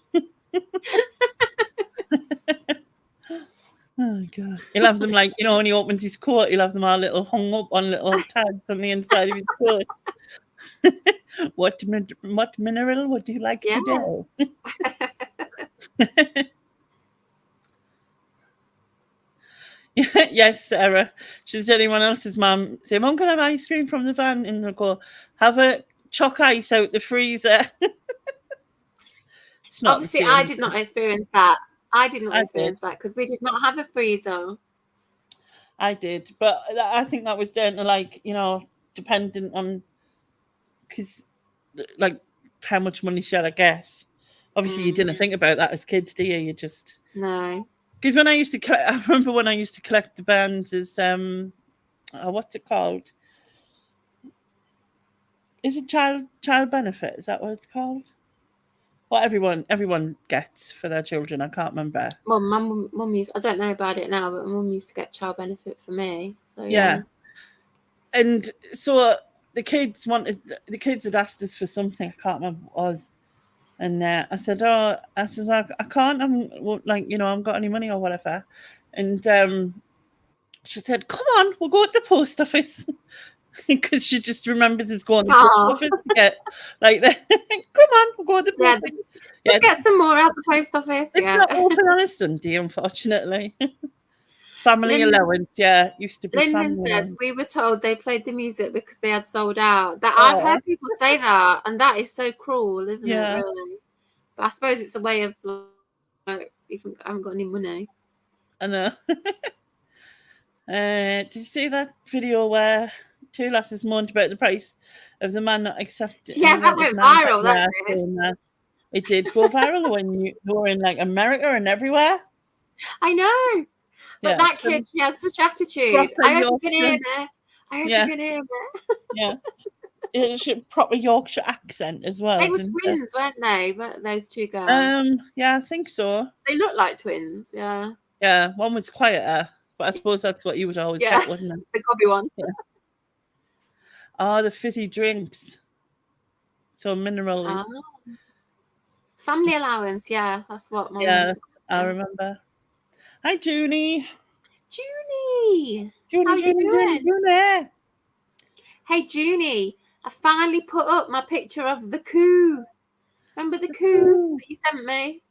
Oh god. He'll have them like, when he opens his coat, he'll have them all little hung up on little tags on the inside of his coat. What mineral would you like today? Yes, Sarah. She's anyone else's mum. Say, Mum, can I have ice cream from the van? And they'll go, have a choc ice out the freezer. Obviously, I did not experience that. I did not experience that because we did not have a freezer. I did, but I think that was down to dependent on how much money she had, I guess. Obviously, you didn't think about that as kids, do you? You just no. Because I remember when I used to collect the bands, is what's it called? Is it child benefit? Is that what it's called? What everyone gets for their children. I can't remember. Well, mum used. I don't know about it now, but mum used to get child benefit for me. So, yeah. And so the kids had asked us for something. I can't remember what it was. And I said, I can't. I'm I haven't got any money or whatever. And she said, "Come on, we'll go to the post office." Because she just remembers it's going to the post office to get like that. Come on, we'll go to the post office. Just get some more out the post office. It's not open on a Sunday, unfortunately. Family allowance, used to be. Lyndon says we were told they played the music because they had sold out. That I've heard people say that, and that is so cruel, isn't it? Really, but I suppose it's a way of like, I haven't got any money. I know. Did you see that video where two lasses moaned about the price of the man not accepting? Yeah, that went viral. That it did go viral when you were in like America and everywhere. I know. But that kid, she had such attitude. I hope you can hear me. I hope you can hear me. Yeah. It's a proper Yorkshire accent as well. They were twins, weren't they? But those two girls. Yeah, I think so. They look like twins, yeah. Yeah, one was quieter, but I suppose that's what you would always get, wouldn't it? The gobby one. Yeah. Oh, the fizzy drinks. So minerals. Oh. Family allowance, that's what my mum I remember. Hi, Junie. Junie. How are you doing? Junie. Hey, Junie. I finally put up my picture of the coo. Remember the coo that you sent me?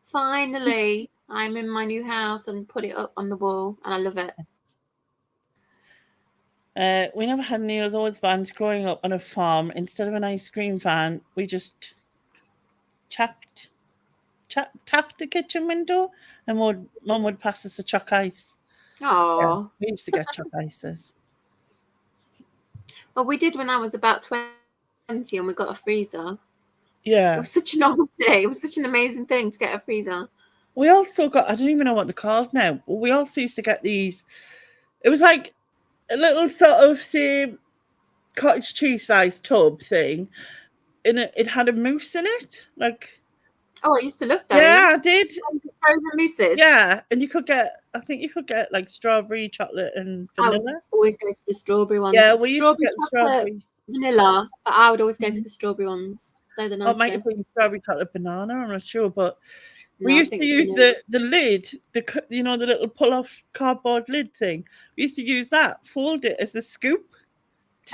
Finally, I'm in my new house and put it up on the wall, and I love it. We never had Neil's Old vans growing up on a farm. Instead of an ice cream van, we just tapped the kitchen window, and Mum would pass us a choc ice. Oh, yeah, we used to get choc ices. Well, we did when I was about 20, and we got a freezer. Yeah, it was such a novelty. It was such an amazing thing to get a freezer. We also got, I don't even know what they're called now, but we also used to get these. It was like a little sort of, say, cottage cheese size tub thing, and it had a mousse in it, like. Oh, I used to love those. Yeah, I did. Frozen mousses. Yeah, and I think you could get like strawberry, chocolate, and vanilla. I always go for the strawberry ones. Yeah, we strawberry, used to get strawberry, vanilla, but I would always go for the strawberry ones. They're the nicest. It might have been strawberry, chocolate, banana. I'm not sure, but we used to use the lid, the little pull-off cardboard lid thing. We used to use that, fold it as a scoop.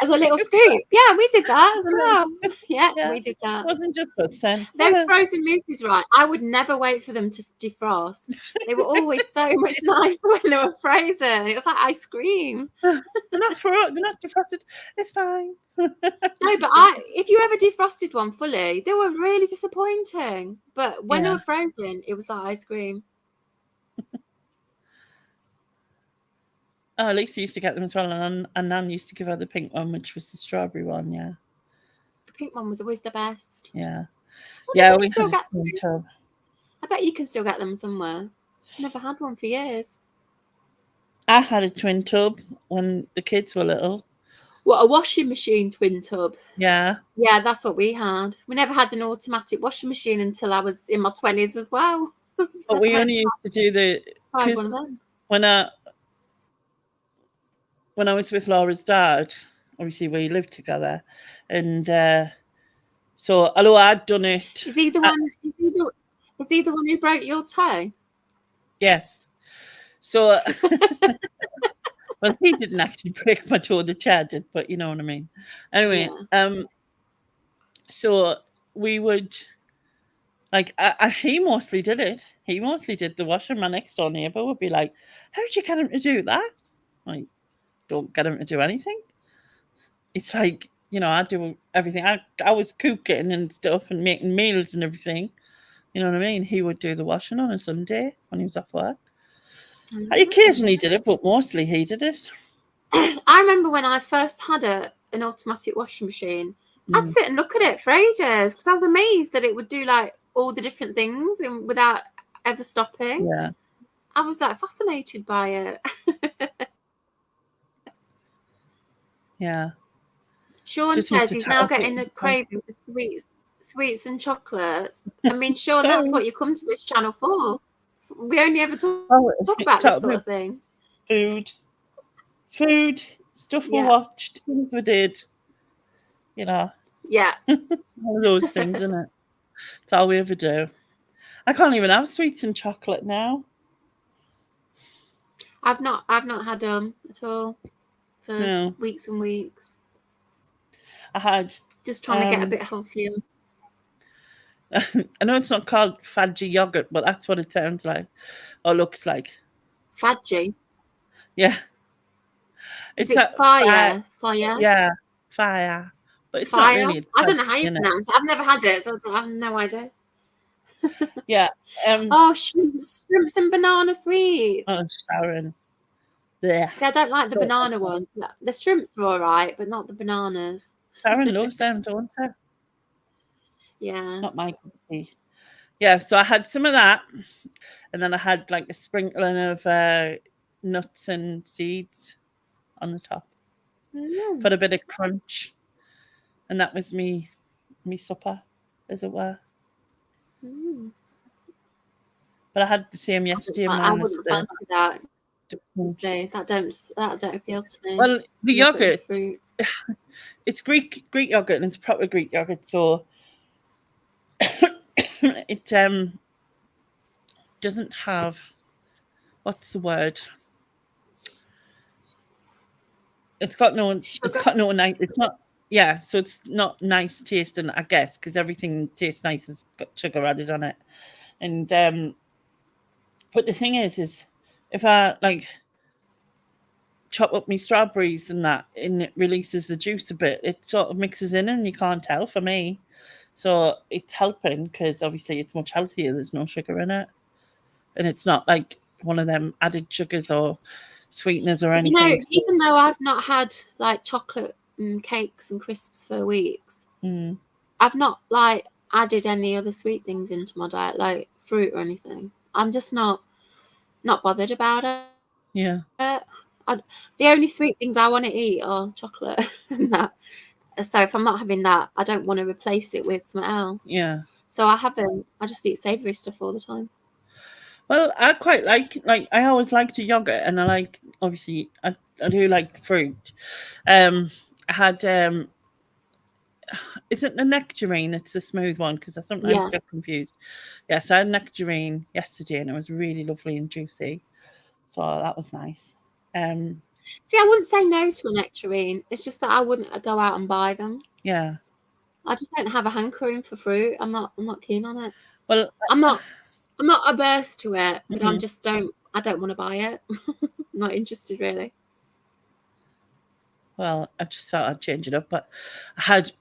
As a little scoop. Yeah, we did that as well. Yeah, we did that. It wasn't just us then. Those frozen mousses, right? I would never wait for them to defrost. They were always so much nicer when they were frozen. It was like ice cream. They're not defrosted. It's fine. No, but if you ever defrosted one fully, they were really disappointing. But when they were frozen, it was like ice cream. Oh, Lisa used to get them as well, and Nan used to give her the pink one, which was the strawberry one. Yeah, the pink one was always the best. Yeah, we still get them. I bet you can still get them somewhere. Never had one for years. I had a twin tub when the kids were little. What, a washing machine twin tub? Yeah. Yeah, that's what we had. We never had an automatic washing machine until I was in my 20s as well. But we only used to do when I was with Laura's dad, obviously we lived together, and so although I'd done it. Is he the one? Is he the one who broke your toe? Yes. So, well, he didn't actually break my toe. The chair did, but you know what I mean. Anyway, so we would, like, he mostly did it. He mostly did the washing. My next door neighbour would be like, "How'd you get him to do that?" Like, don't get him to do anything. It's like, I do everything. I was cooking and stuff and making meals and everything. You know what I mean? He would do the washing on a Sunday when he was off work. I occasionally did it, but mostly he did it. I remember when I first had an automatic washing machine, I'd sit and look at it for ages because I was amazed that it would do like all the different things and without ever stopping. Yeah. I was like fascinated by it. Yeah. Sean says he's now getting a craving for sweets and chocolates. I mean, Sean, that's what you come to this channel for. We only ever talk about this sort of thing. Food, stuff we watched, things we did. Yeah. All of those things, isn't it? That's all we ever do. I can't even have sweets and chocolate now. I've not had them at all for weeks and weeks. I had just trying to get a bit healthier. I know it's not called fudgy yogurt, but that's what it sounds like or looks like. Fudgy? Yeah. Is it fire? Fire? Yeah, fire. But it's fire? not really. I don't know how you pronounce it. I've never had it, so I have no idea. Yeah. Oh, shrimps and banana sweets. Oh, Sharon. Yeah. See, I don't like the banana ones. The shrimps are all right, but not the bananas. Sharon loves them, don't her? Yeah. Not my cup of tea. Yeah, so I had some of that, and then I had like a sprinkling of nuts and seeds on the top for a bit of crunch, and that was me supper, as it were. But I had the same yesterday. I wouldn't fancy that. That don't appeal to me. Well, the yogurt, it's Greek yogurt, and it's proper Greek yogurt, so it doesn't have, what's the word? It's got no nice. It's not. Yeah, so it's not nice tasting, I guess, because everything tastes nice has got sugar added on it, and but the thing is if I like chop up my strawberries and that, and it releases the juice a bit, it sort of mixes in, and you can't tell for me. So it's helping because obviously it's much healthier. There's no sugar in it, and it's not like one of them added sugars or sweeteners or anything. You know, even though I've not had like chocolate and cakes and crisps for weeks, I've not like added any other sweet things into my diet, like fruit or anything. I'm just not bothered about it. Yeah. The only sweet things I want to eat are chocolate and that. So if I'm not having that, I don't want to replace it with something else. Yeah. So I just eat savoury stuff all the time. Well, I quite like I always liked a yogurt, and I like, obviously I do like fruit. I had is it the nectarine? It's the smooth one, because I sometimes get confused. Yes, I had nectarine yesterday, and it was really lovely and juicy, so that was nice. See, I wouldn't say no to a nectarine. It's just that I wouldn't go out and buy them. Yeah. I just don't have a hankering for fruit. I'm not keen on it. Well, I'm not averse to it, but I don't want to buy it. I'm not interested, really. Well, I just thought I'd change it up, but I had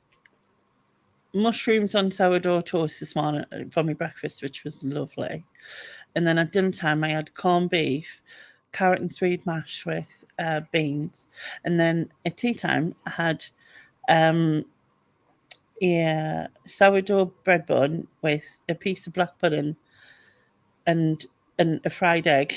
mushrooms on sourdough toast this morning for my breakfast, which was lovely. And then at dinner time, I had corned beef, carrot and sweet mash with beans. And then at tea time, I had a sourdough bread bun with a piece of black pudding and a fried egg.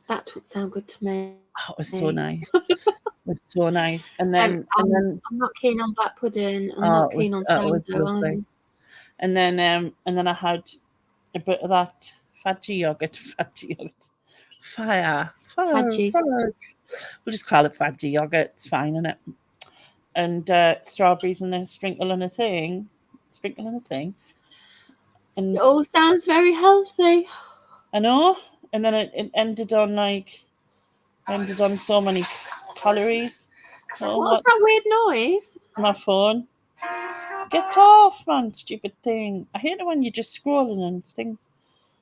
That don't sound good to me. Oh, it was so nice. It was so nice. And then I'm not keen on black pudding. I'm not keen on sourdough. And then I had a bit of that fudgy yogurt. Fire. Fudgy. We'll just call it fudgy yogurt. It's fine, isn't it? And strawberries and then sprinkling a thing. And it all sounds very healthy. I know. And then it ended on so many calories. Oh, what's that weird noise? My phone. Get off, man, stupid thing. I hate it when you're just scrolling and things.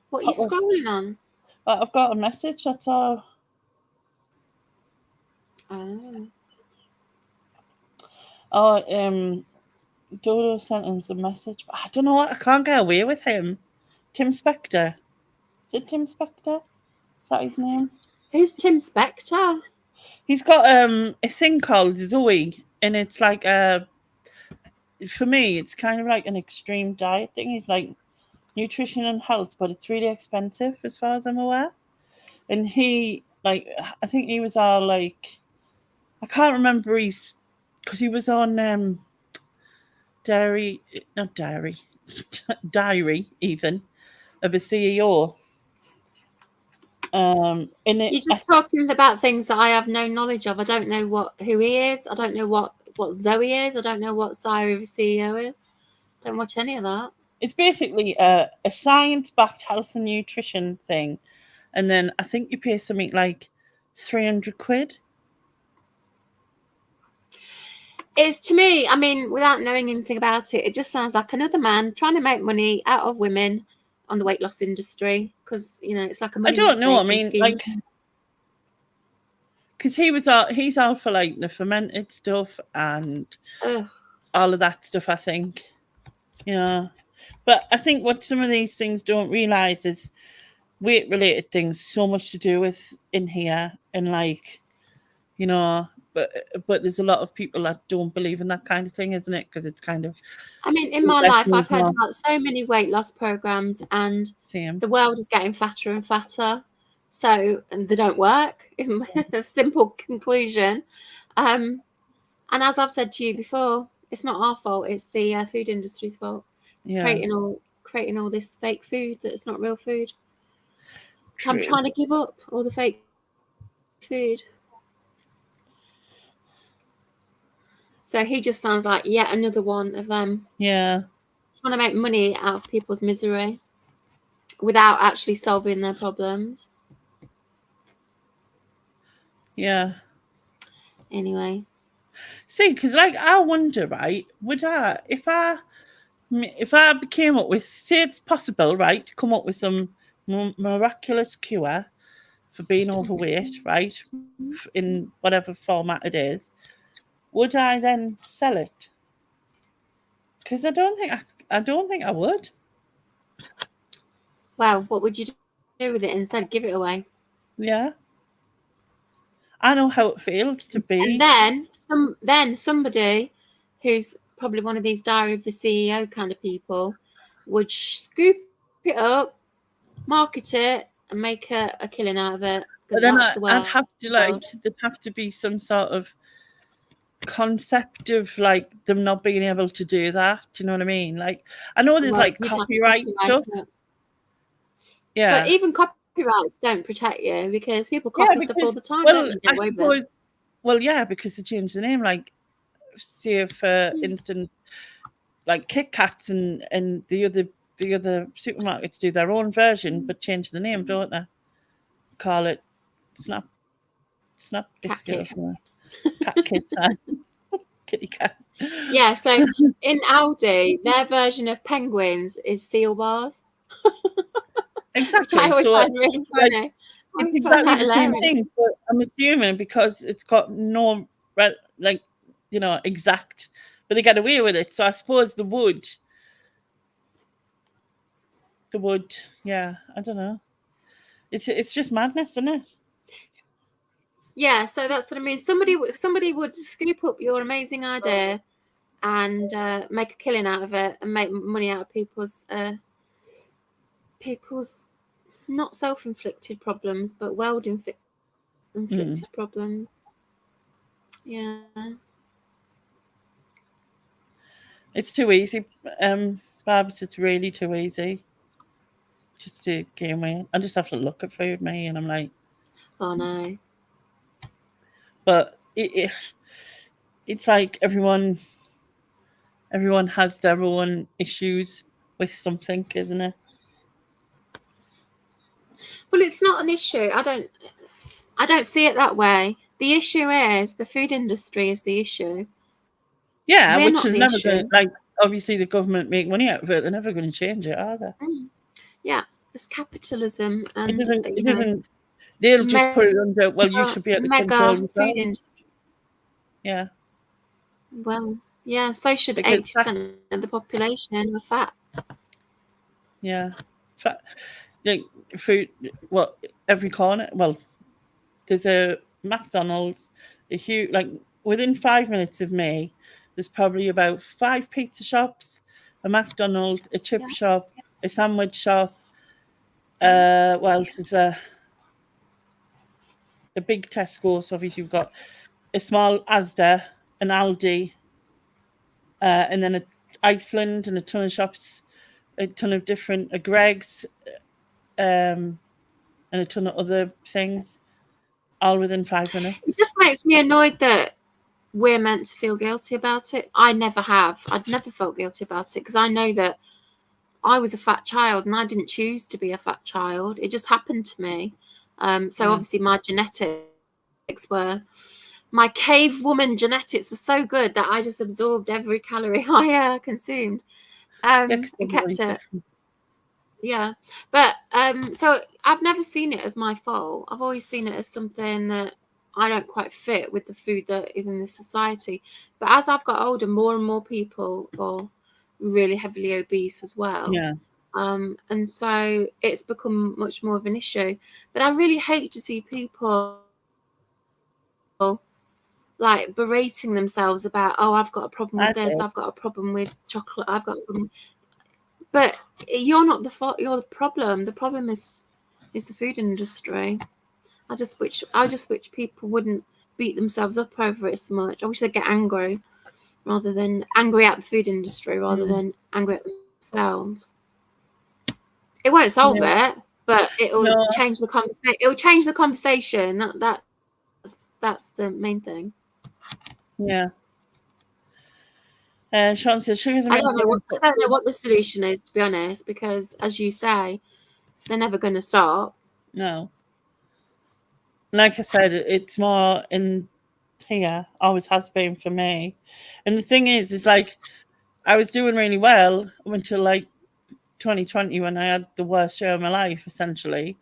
What are you scrolling on? I've got a message, that's all. Dodo sent us a message. I don't know what, I can't get away with him. Tim Spector. Is it Tim Spector? Is that his name? Who's Tim Spector? He's got a thing called Zoe, and it's like for me, it's kind of like an extreme diet thing. He's like nutrition and health, but it's really expensive as far as I'm aware. And he, like, I think he was all like, I can't remember because he was on Diary even of a CEO. You're just talking about things that I have no knowledge of. I don't know who he is. I don't know what Zoe is. I don't know what Diary of a CEO is. Don't watch any of that. It's basically a science-backed health and nutrition thing, and then I think you pay something like £300. It's, to me, I mean, without knowing anything about it, it just sounds like another man trying to make money out of women on the weight loss industry, because, you know, it's like a money. I don't know. I mean, scheme. Like, because he's out for like the fermented stuff and all of that stuff, I think. Yeah. But I think what some of these things don't realise is weight related things so much to do with in here, and like, you know, but there's a lot of people that don't believe in that kind of thing, isn't it? Because it's kind of, I mean, in my life I've heard about so many weight loss programs, and the world is getting fatter and fatter, so, and they don't work is a simple conclusion. And as I've said to you before, it's not our fault, it's the food industry's fault. Creating all this fake food that's not real food. True. I'm trying to give up all the fake food. So he just sounds like yet another one of them. Yeah. Trying to make money out of people's misery without actually solving their problems. Yeah. Anyway. See, because like I wonder, right? Would I, if I came up with, say it's possible, right, to come up with some miraculous cure for being overweight, right, in whatever format it is, would I then sell it? Because I don't think I would. Well, what would you do with it instead? Give it away? Yeah. I know how it feels to be. And then somebody who's probably one of these Diary of the CEO kind of people would scoop it up, market it, and make a killing out of it. But then I'd have to there'd have to be some sort of concept of like them not being able to do that. Do you know what I mean? Like, I know there's like copyright stuff. Yeah. But even copyrights don't protect you, because people copy stuff all the time. Well, yeah, because they change the name. Like, say for instance, like Kit Kats and the other supermarkets do their own version, but change the name, don't they? Call it Snap Biscuit or something. Cat Kit. Kitty cat. Yeah, so in Aldi, their version of penguins is seal bars. Exactly. Which I always find really funny. Like, it's exactly the same thing, but I'm assuming because it's got no, like, you know, exact, but they get away with it. So I suppose the wood, yeah, I don't know. It's just madness, isn't it? Yeah, so that's what I mean. Somebody would scoop up your amazing idea and make a killing out of it and make money out of people's not self-inflicted problems, but world-inflicted problems. Yeah. It's too easy, Babs. It's really too easy just to gain weight. I just have to look at food, me, and I'm like, oh no. But it's like everyone has their own issues with something, isn't it? Well, it's not an issue. I don't see it that way. The issue is the food industry is the issue. Yeah, which is never going to, like, obviously the government make money out of it. They're never going to change it, are they? Yeah, it's capitalism, and it doesn't. They'll just put it under, well, you should be able to control yourself. Yeah. Well, yeah, so should 80% of the population are fat. Yeah. Fat, like, food, well, every corner, well, there's a McDonald's, a huge, like, within 5 minutes of me, there's probably about 5 pizza shops, a McDonald's, a chip shop, a sandwich shop. What else is there? A big Tesco, so obviously you've got a small Asda, an Aldi, and then Iceland and a ton of shops, a ton of different Greggs, and a ton of other things, all within 5 minutes. It just makes me annoyed that we're meant to feel guilty about it. I never have. I'd never felt guilty about it, because I know that I was a fat child and I didn't choose to be a fat child. It just happened to me. So obviously my genetics were. My cave woman genetics was so good that I just absorbed every calorie I consumed, and kept it. Yeah, but so I've never seen it as my fault. I've always seen it as something that I don't quite fit with the food that is in this society. But as I've got older, more and more people are really heavily obese as well. Yeah. And so it's become much more of an issue. But I really hate to see people like berating themselves about, oh, I've got a problem with this, I've got a problem with chocolate, I've got a problem. But you're not the fault, you're the problem. The problem is the food industry. I just wish people wouldn't beat themselves up over it so much. I wish they'd get angry rather than angry at the food industry rather than angry at themselves. It won't solve it, but it'll change the conversation. It'll change the conversation. That's the main thing. Yeah. Sean says sugars. I don't know what the solution is, to be honest, because as you say, they're never going to stop. No. Like I said, it's more in here, always has been for me. And the thing is like I was doing really well until like 2020 when I had the worst year of my life, essentially.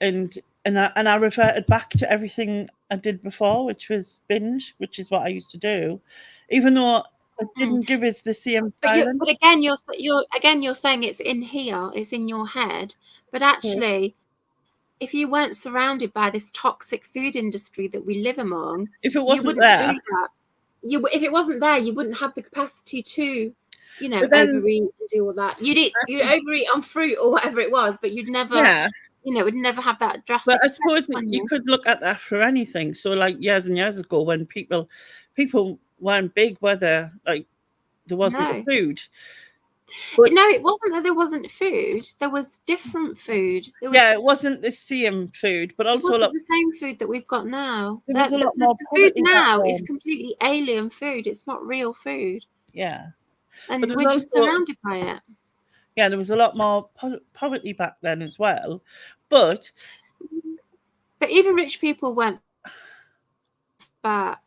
And I reverted back to everything I did before, which was binge, which is what I used to do, even though it didn't give us the same. But again, you're saying it's in here, it's in your head. But actually, if you weren't surrounded by this toxic food industry that we live among, if it wasn't there, do that. If it wasn't there, you wouldn't have the capacity to, overeat and do all that. You'd overeat on fruit or whatever it was, but you'd never. Would never have that drastic. But I suppose you could look at that for anything. So, like years and years ago, when people weren't big, whether like there wasn't food. But no, it wasn't that there wasn't food. There was different food. It wasn't the same food, but also it wasn't the same food that we've got now. The food now is completely alien food. It's not real food. Yeah, and we're just surrounded by it. Yeah, there was a lot more poverty back then as well. But even rich people weren't fat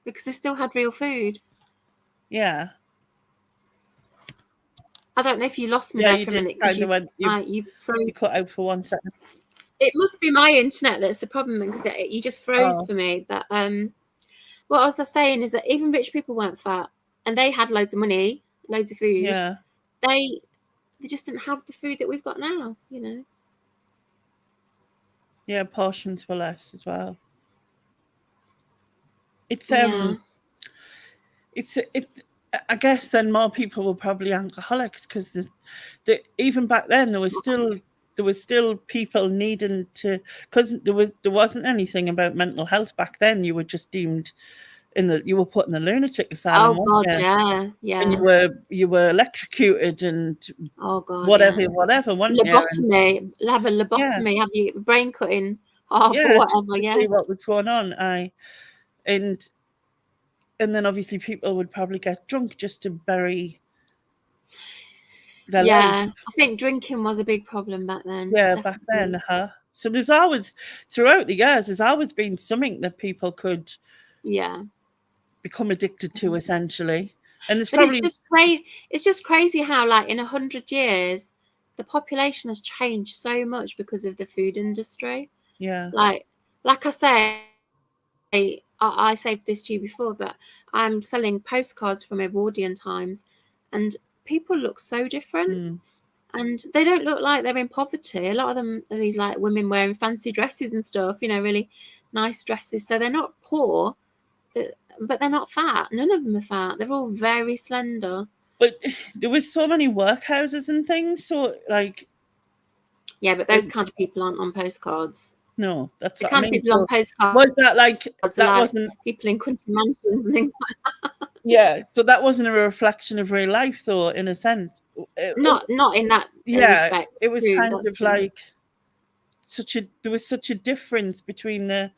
because they still had real food. Yeah. I don't know if you lost me there for a minute. You cut out for 1 second. It must be my internet that's the problem because you just froze for me. But what I was saying is that even rich people weren't fat and they had loads of money, loads of food. Yeah. They just didn't have the food that we've got now, Yeah, portions were less as well. I guess then more people were probably alcoholics because even back then there was still people needing to, because there wasn't anything about mental health back then. You were just deemed you were put in the lunatic asylum. Oh God, yeah. And you were electrocuted and whatever, lobotomy, have a lobotomy, have your brain cutting off or whatever. To see what was going on. And then obviously people would probably get drunk just to bury their life. I think drinking was a big problem back then. Yeah, definitely. Back then. So there's always, throughout the years, there's always been something that people could become addicted to, essentially. And it's just crazy how, like, in 100 years, the population has changed so much because of the food industry. Yeah. Like I say, I said this to you before, but I'm selling postcards from Edwardian times, and people look so different. And they don't look like they're in poverty. A lot of them are these like women wearing fancy dresses and stuff, really nice dresses. So they're not poor, but they're not fat. None of them are fat. They're all very slender. But there was so many workhouses and things. So like, yeah, but those kind of people aren't on postcards. No, that's the kind of people on postcards. Was that like that wasn't people in country mansions and things like that? Yeah, so that wasn't a reflection of real life, though, in a sense. Not in that respect. It was kind of like there was such a difference between the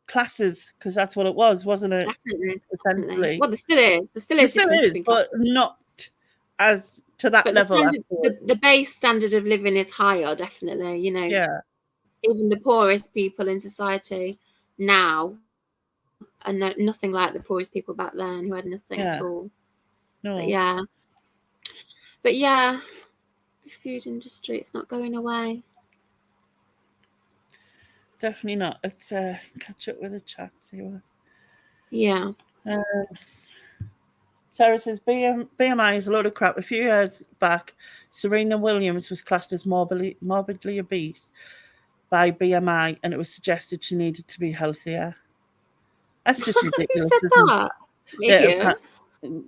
classes, because that's what it was, wasn't it? Definitely. Essentially. Well, there still is. There still is, but not as to that level. The base standard of living is higher, definitely. Yeah. Even the poorest people in society now and nothing like the poorest people back then who had nothing at all. No. But yeah, the food industry, it's not going away. Definitely not. Let's catch up with the chat. See what. Yeah. Sarah says BMI is a load of crap. A few years back, Serena Williams was classed as morbidly obese by BMI, and it was suggested she needed to be healthier. That's just ridiculous. Who said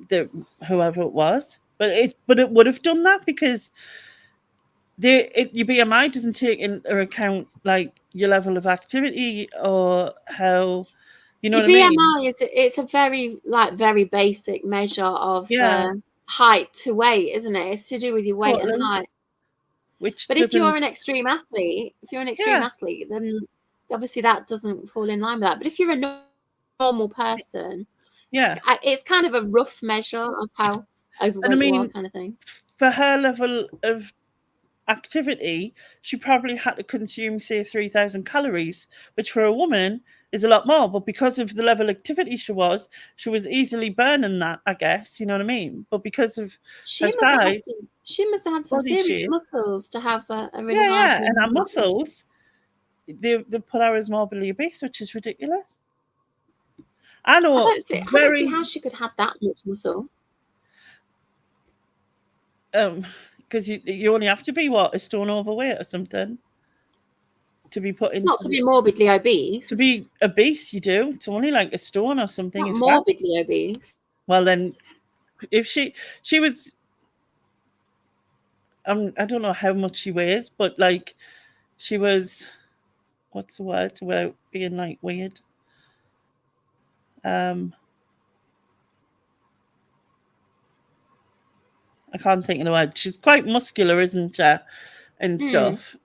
that? Whoever it was, but it would have done that because your BMI doesn't take into account like your level of activity or how. You know your BMI it's a very basic measure of height to weight, isn't it? It's to do with your weight and height. But if you're an extreme athlete, then obviously that doesn't fall in line with that. But if you're a normal person, it's kind of a rough measure of how overweight you are, kind of thing. For her level of activity, she probably had to consume, say, 3,000 calories, which for a woman is a lot more. But because of the level of activity she was easily burning that, I guess. You know what I mean? But because of her size, she must have had some serious muscles to have a really high. And her muscles, they put her as morbidly obese, which is ridiculous. I don't see how she could have that much muscle. Because you only have to be a stone overweight or something to be put into. Not to be morbidly obese. To be obese, you do. It's only like a stone or something. Not morbidly obese. Well, then, if she was, I don't know how much she weighs, but like, she was. What's the word without being like weird? I can't think of the word. She's quite muscular, isn't she? And stuff.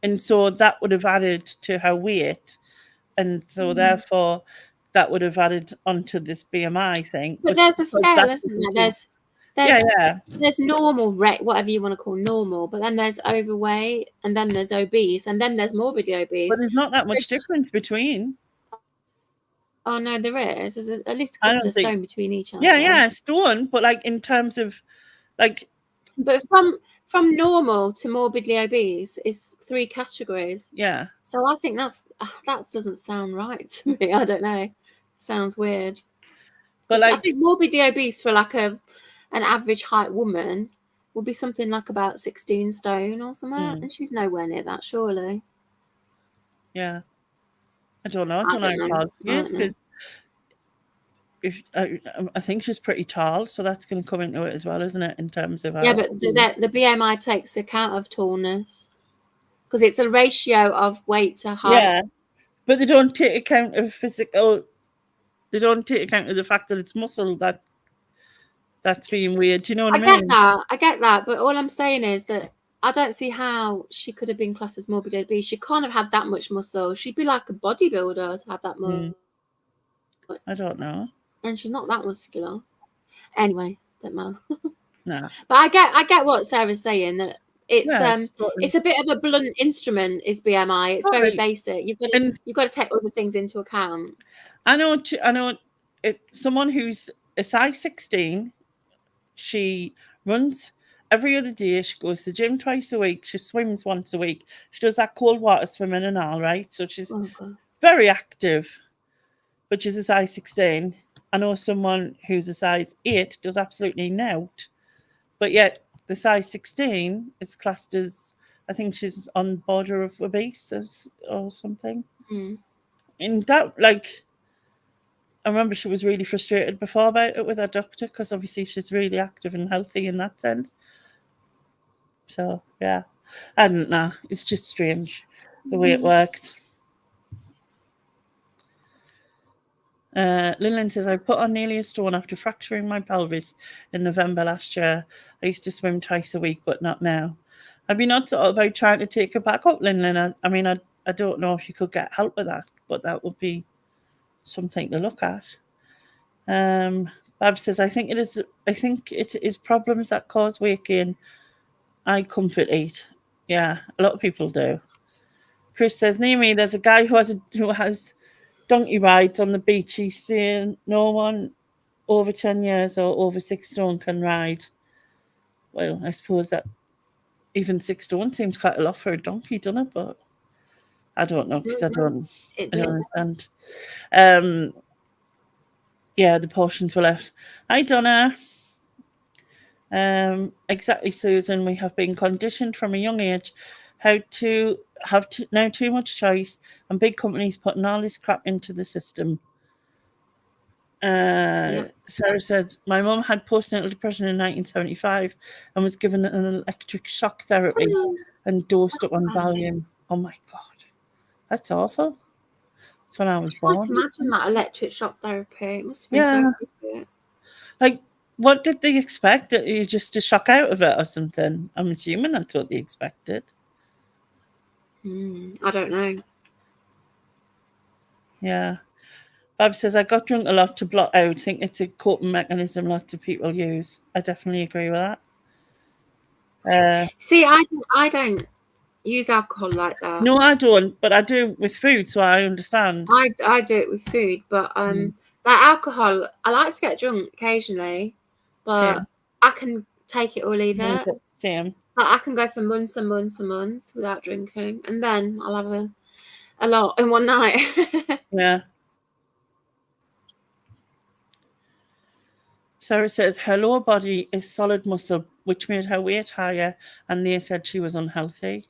And so that would have added to her weight. And so therefore that would have added onto this BMI thing. But there's a scale, isn't there? There's normal, whatever you want to call normal, but then there's overweight, and then there's obese, and then there's morbidly obese. But there's not that much difference between. Oh no, there is. There's at least a couple of stone between each other. Yeah, stone. But like in terms of like. But from normal to morbidly obese is 3 categories. Yeah. So I think that doesn't sound right to me. I don't know. Sounds weird. But I think morbidly obese for like an average height woman will be something like about 16 stone or something, and she's nowhere near that, surely. Yeah. I don't know. I don't know. Yes, because I think she's pretty tall, so that's going to come into it as well, isn't it? In terms of but the BMI takes account of tallness because it's a ratio of weight to height. Yeah, but they don't take account of physical. They don't take account of the fact that it's muscle that's being weird. Do you know what I mean? I get that, but all I'm saying is that I don't see how she could have been classed as morbidly obese. She can't have had that much muscle. She'd be like a bodybuilder to have that much. I don't know. And she's not that muscular. Anyway, don't matter. No. But I get what Sarah's saying, that it's a bit of a blunt instrument, is BMI. It's very basic. You've got to take other things into account. I know someone who's a size 16, she runs every other day, she goes to the gym twice a week, she swims once a week, she does that cold water swimming and all, right? So she's very active, but she's a size 16. I know someone who's a size 8 does absolutely naught, but yet the size 16 is classed as, I think she's on border of obese or something. And that, like, I remember she was really frustrated before about it with her doctor because obviously she's really active and healthy in that sense. So, yeah, I don't know. It's just strange the way it works. Lillian says, I put on nearly a stone after fracturing my pelvis in November last year. I used to swim twice a week, but not now. Have you not thought about trying to take it back up, Lillian? I mean, I don't know if you could get help with that, but that would be something to look at. Bab says, I think it is problems that cause weight gain. I comfort eat. Yeah, a lot of people do. Chris says, near me, there's a guy who has donkey rides on the beach. He's saying no one over 10 years or over 6 stone can ride. Well, I suppose that even 6 stone seems quite a lot for a donkey, doesn't it? But I don't know, because I don't understand. Yeah, the portions were left. Hi, Donna. Exactly, Susan. We have been conditioned from a young age how to have now too much choice, and big companies putting all this crap into the system. Sarah said, my mum had postnatal depression in 1975 and was given an electric shock therapy and dosed up on Valium. Oh my God, that's awful. That's when I was born. I can't imagine that electric shock therapy. It must have been so good. Like, what did they expect? That you just to shock out of it or something? I'm assuming that's what they expected. I don't know. Yeah. Bob says, I got drunk a lot to blot out. I think it's a coping mechanism lots of people use. I definitely agree with that. See, I don't use alcohol like that. No, I don't, but I do with food, so I understand. I do it with food, but like alcohol, I like to get drunk occasionally, but I can take it or leave it. Same. Like I can go for months and months and months without drinking, and then I'll have a lot in one night. Yeah. Sarah says her lower body is solid muscle, which made her weight higher, and they said she was unhealthy.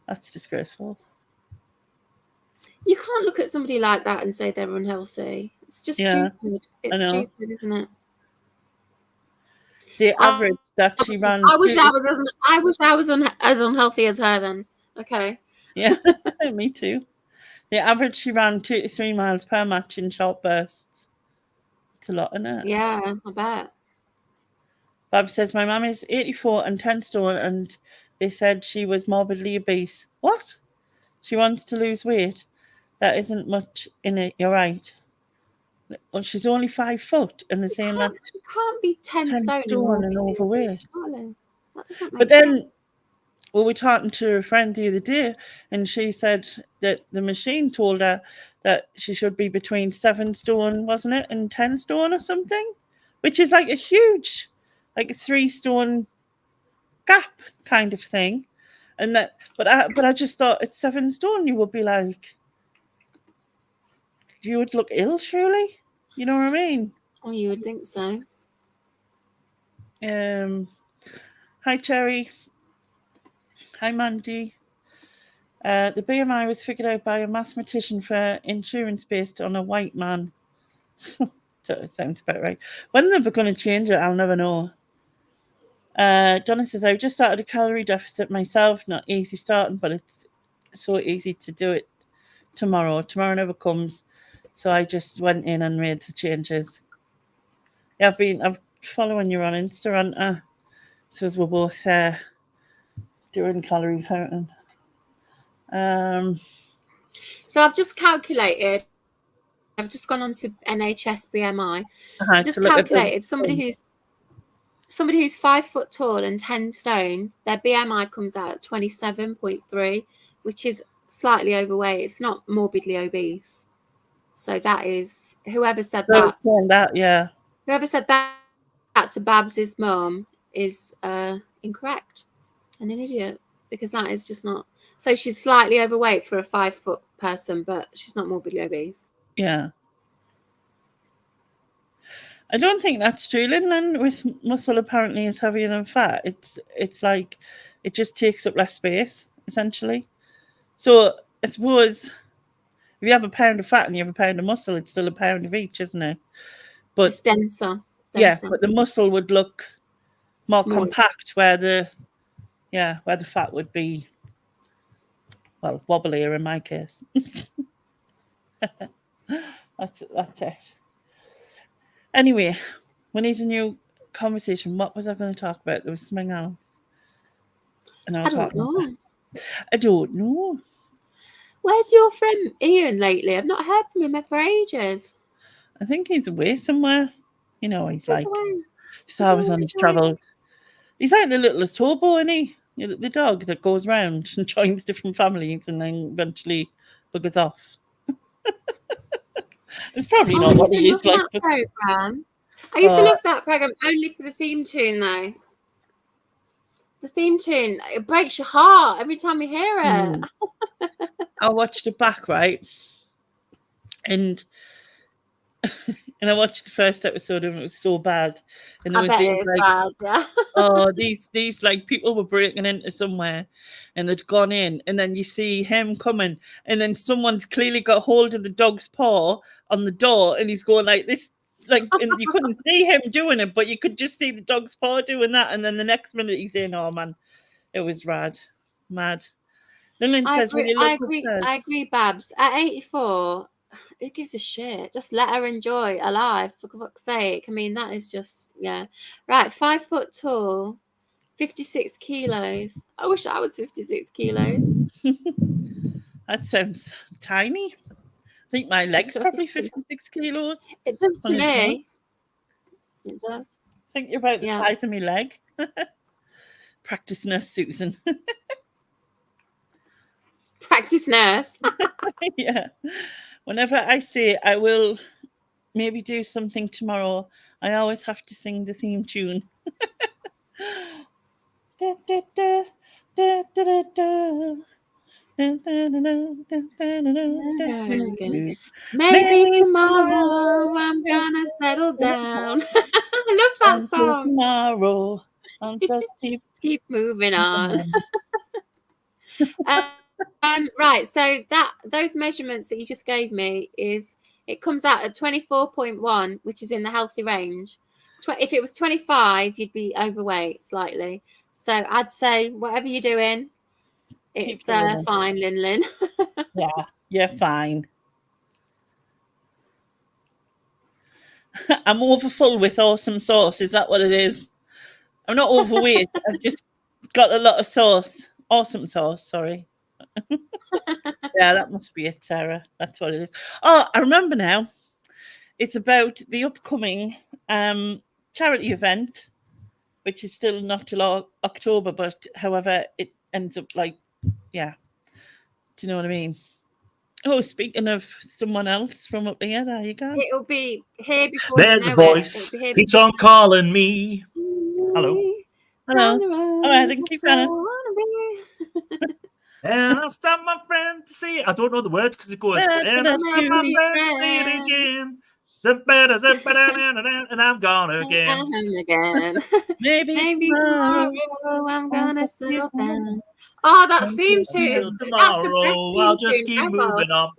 That's disgraceful. You can't look at somebody like that and say they're unhealthy. It's just stupid. It's stupid, isn't it? The average that she ran. I wish I was as unhealthy as her then. Okay. Yeah, me too. The average she ran 2 to 3 miles per match in short bursts. It's a lot, isn't it? Yeah, I bet. Bob says my mum is 84 and 10 stone, and they said she was morbidly obese. What? She wants to lose weight. That isn't much in it. You're right. Well, she's only 5 foot, and they're saying that she can't be 10 stone and overweight. But then we were talking to a friend the other day, and she said that the machine told her that she should be between 7 stone, wasn't it, and 10 stone or something, which is like a huge, like a 3 stone gap kind of thing. And that, but I just thought at 7 stone you would be like, you would look ill, surely. You know what I mean? Oh, you would think so. Hi, Cherry. Hi, Mandy. The BMI was figured out by a mathematician for insurance based on a white man. So it sounds about right. When they're going to change it, I'll never know. Donna says, I've just started a calorie deficit myself. Not easy starting, but it's so easy to do it tomorrow. Tomorrow never comes. So I just went in and made the changes. Yeah, I'm following you on Insta, aren't I? So as we're both doing calorie counting. So I've just calculated. I've just gone on to NHS BMI. Just calculated somebody who's 5 foot tall and 10 stone. Their BMI comes out at 27.3, which is slightly overweight. It's not morbidly obese. So that is whoever said that. Whoever said that to Babs's mum is incorrect and an idiot, because that is just not. So she's slightly overweight for a 5 foot person, but she's not morbidly obese. Yeah. I don't think that's true, Lynn. With muscle apparently is heavier than fat. It's like it just takes up less space, essentially. So I suppose if you have a pound of fat and you have a pound of muscle, it's still a pound of each, isn't it? But it's denser. Yeah, but the muscle would look more compact, where the fat would be, well, wobblier in my case. That's it. Anyway, we need a new conversation. What was I going to talk about? There was something else. I don't know. I don't know. Where's your friend Ian lately? I've not heard from him for ages. I think he's away somewhere. You know, he's like, he's always on his travels. He's like the littlest hobo, isn't he? The dog that goes round and joins different families and then eventually buggers off. It's probably not what he is like. Program. I used to love that program only for the theme tune, though. The theme tune, it breaks your heart every time you hear it. I watched it back, right? And I watched the first episode and it was so bad. And there was these, like, bad, yeah. these like people were breaking into somewhere and they'd gone in, and then you see him coming, and then someone's clearly got hold of the dog's paw on the door, and he's going like this, like, and you couldn't see him doing it, but you could just see the dog's paw doing that, and then the next minute he's saying, "Oh man, it was mad." Lillian says, I agree, Babs. At 84, who gives a shit? Just let her enjoy her life, for fuck's sake. I mean, that is just, yeah. Right, 5 foot tall, 56 kilos. I wish I was 56 kilos. That sounds tiny. I think my leg's probably 56 kilos. It does to me. It does. Think about the size of my leg. Practice nurse Susan. Practice nurse. Yeah. Whenever I say I will maybe do something tomorrow, I always have to sing the theme tune. Da, da, da, da, da, da. Maybe tomorrow I'm gonna settle down. I love that song. Tomorrow, I'll just keep moving on. Right, so those measurements that you just gave me it comes out at 24.1, which is in the healthy range. If it was 25, you'd be overweight slightly. So I'd say whatever you're doing, it's fine, Lin. Yeah, you're fine. I'm overfull with awesome sauce. Is that what it is? I'm not overweight. I've just got a lot of sauce. Awesome sauce, sorry. Yeah, that must be it, Sarah. That's what it is. Oh, I remember now. It's about the upcoming charity event, which is still not till October, but however, it ends up like, yeah. Do you know what I mean? Oh, speaking of someone else from up here, there you go. It'll be here before. There's a voice. Keeps on calling me. Hello. All right, then keep going. And I'll stop my friend to see it. I don't know the words because it goes, and I'll stop my friend to see it again. And I'm gone again. Maybe tomorrow I'm gonna settle down. Oh, that theme tune. Tomorrow I'll just keep moving on.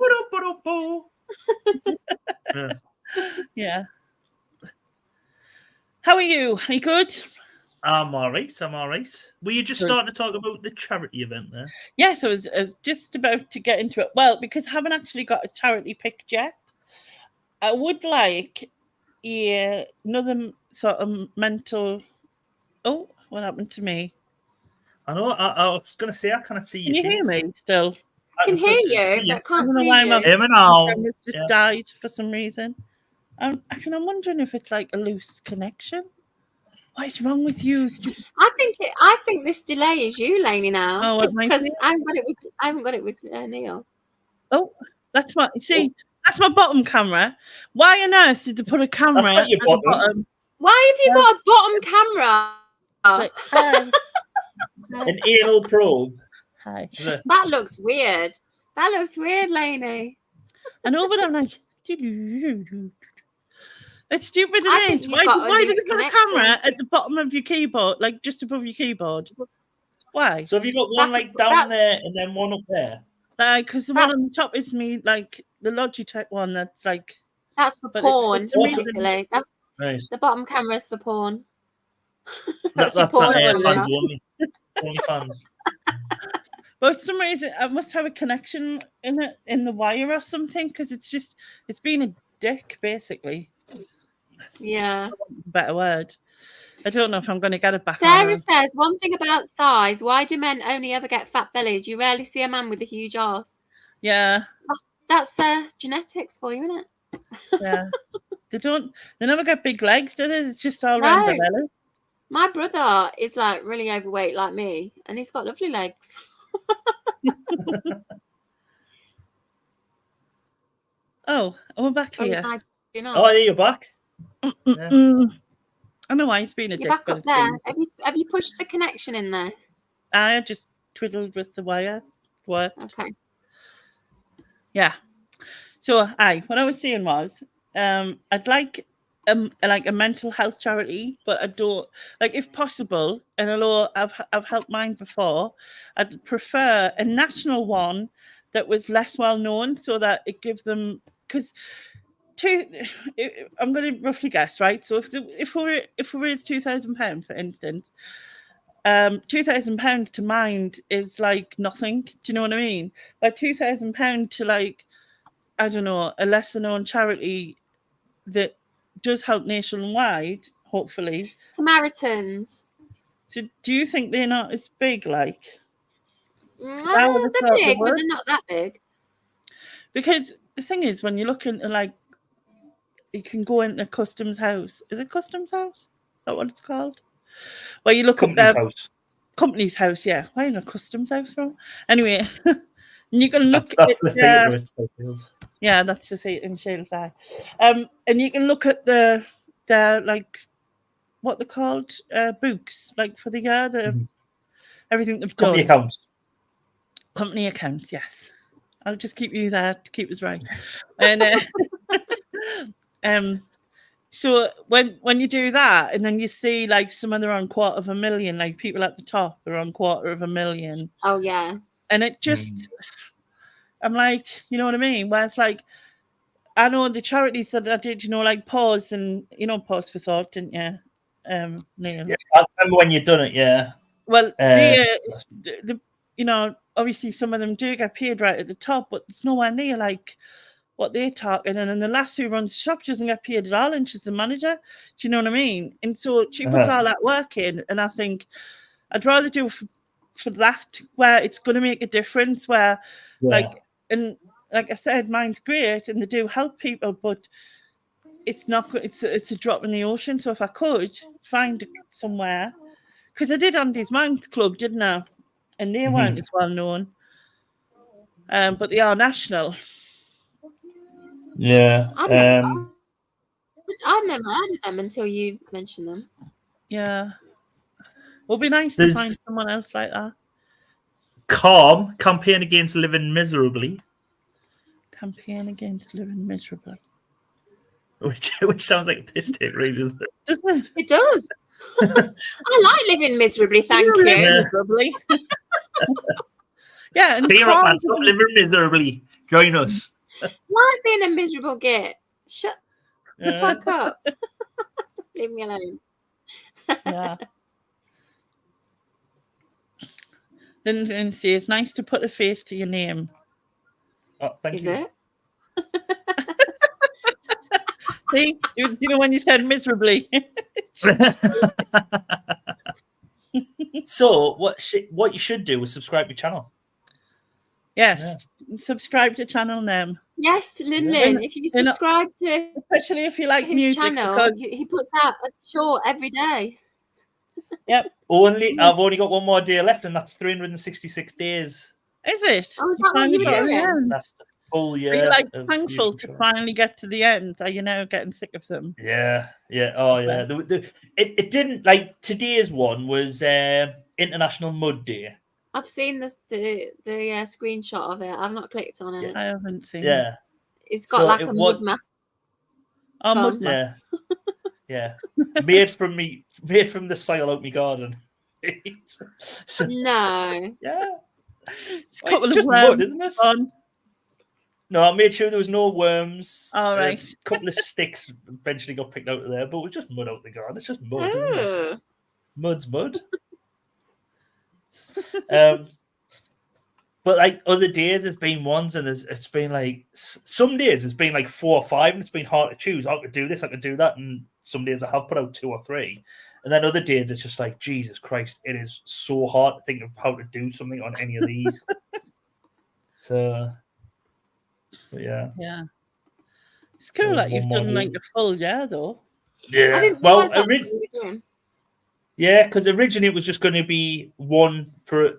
Yeah. How are you? Are you good? I'm all right. Were you just starting to talk about the charity event there? Yes, I was just about to get into it. Well, because I haven't actually got a charity picked yet. I would like another sort of mental... Oh, what happened to me? I know. I was going to say, I can't see you. Can you hear me still? I can hear you, but can't see you. My camera just died for some reason. I'm wondering if it's like a loose connection. What is wrong with you? I think this delay is you, Lainey, now. Oh, because I haven't got it with Neil. Oh, that's my That's my bottom camera. Why on earth did they put a camera at the bottom? Why have you got a bottom camera? An anal probe. Hi. That looks weird. That looks weird, Lainey. I know, but I'm like, it's stupid, isn't it? Why did you put a camera at the bottom of your keyboard, like just above your keyboard? Why? So have you got one down there and then one up there? Because the one on the top is me, like the Logitech one. That's like that's for porn. Basically, that's nice. The bottom camera is for porn. That's fans only. Only fans. But for some reason, I must have a connection in the wire or something, because it's been a dick basically. Yeah. Better word. I don't know if I'm going to get it back. Sarah says, one thing about size, why do men only ever get fat bellies? You rarely see a man with a huge arse. Yeah. That's genetics for you, isn't it? Yeah. They never get big legs, do they? It's just all around the belly. My brother is like really overweight like me, and he's got lovely legs. Oh, we're back here. Oh, yeah, you're back. Yeah. I know why it's been a dick. You're back up there. Have you pushed the connection in there? I just twiddled with the wire. What? Okay. Yeah. So, what I was saying was, I'd like a mental health charity, but I don't like, if possible. And although I've helped mine before, I'd prefer a national one that was less well known, so that it gives them, because I'm going to roughly guess, right? So if we raise £2,000, for instance, £2,000 to Mind is like nothing. Do you know what I mean? But £2,000 to, like, I don't know, a lesser known charity that does help nationwide, hopefully. Samaritans. So do you think they're not as big? Like, they're big, but they're not that big. Because the thing is, when you look into, like, you can go into Customs House. Is it Customs House? Is that what it's called? Where you look Company's up house. Company's House, yeah. Why in a Customs House from? Anyway, you can look. That's the theatre at Shields. Yeah, that's the theatre in Shields. And you can look at the like, what they're called, books, like, for the year, everything they've done. Company accounts. Company accounts, yes. I'll just keep you there to keep us right. And so when you do that, and then you see, like, some of them are on 250,000, like people at the top are on 250,000. Oh yeah. And it just, I'm like, you know what I mean? Where it's like, I know the charities that I did, like Pause, and Pause for Thought, didn't you, Neil? Yeah, I remember when you'd done it. Yeah. Well, obviously some of them do get paid right at the top, but it's nowhere near like what they're talking. And then the lass who runs the shop doesn't get paid at all, and she's the manager. Do you know what I mean? And so she puts all that work in, and I think I'd rather do for that, where it's going to make a difference. Where, like I said, Mine's great, and they do help people, but it's not. It's a drop in the ocean. So if I could find somewhere, because I did Andy's Manx Club, didn't I? And they weren't as well known, but they are national. Yeah. I've never heard of them until you mentioned them. Yeah. It would be nice to find someone else like that. Calm, Campaign Against Living Miserably. Campaign Against Living Miserably. Which sounds like a piss take, really, doesn't it? Doesn't it? It does. I like living miserably, thank you. Miserably. Yeah, and Cheer up, man. Stop living miserably. Join us. Like being a miserable git. Shut the fuck up. Leave me alone. Yeah. Lindsay, it's nice to put a face to your name. Oh, thank you. Is it? See, you know when you said miserably. So what you should do is subscribe to your channel. Yes, subscribe to channel name. Yes, Lin. If you subscribe to, especially if you like his music, channel, he puts out a short every day. Yep. I've only got one more day left, and that's 366 days. Is it? Oh, is that what you were doing? That's a full year. Are you like thankful to finally get to the end? Are you now getting sick of them? Yeah. Oh, yeah. It didn't, like, today's one was International Mud Day. I've seen the screenshot of it. I've not clicked on it. I haven't seen it. It's got a mud mask. Oh, mud mask. Yeah. made from the soil out my garden. No. Yeah. It's just mud, isn't it? No, I made sure there was no worms. All right. A couple of sticks eventually got picked out of there, but it was just mud out the garden. It's just mud, isn't it? Mud's mud. But like other days, it's been ones, and it's been like some days it's been like 4 or 5, and it's been hard to choose. I could do this, I could do that, and some days I have put out 2 or 3, and then other days it's just like, Jesus Christ, it is so hard to think of how to do something on any of these. But yeah, it's cool that you've done like a full year though. Yeah, I didn't realize that's what you were doing. Yeah, because originally it was just going to be one for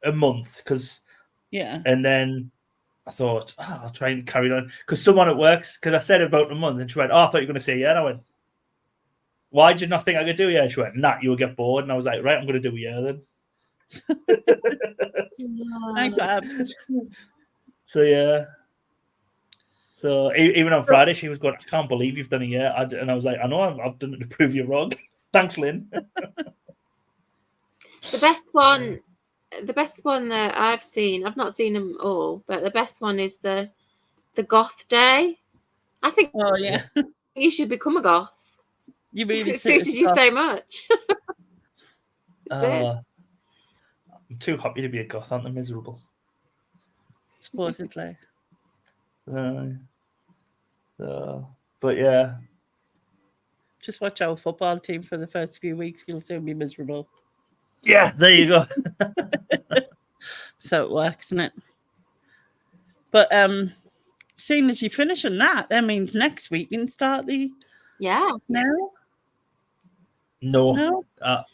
a month, and then I thought, I'll try and carry on. Because someone at works, because I said about a month, and she went, I thought you were going to say yeah. And I went, why did you not think I could do yeah? She went, nah, you'll get bored. And I was like, right, I'm going to do yeah then. So, yeah. So, even on Friday, she was going, I can't believe you've done a year. And I was like, I know, I've done it to prove you wrong. Thanks, Lynn. The best one that I've seen, I've not seen them all, but the best one is the Goth Day. I think you should become a goth. You really it suited you so much. I'm too happy to be a goth, aren't I? Miserable. Supposedly. But yeah. Just watch our football team for the first few weeks. You'll soon be miserable. Yeah, there you go. So it works, isn't it? But seeing as you're finishing that means next week you can start the No.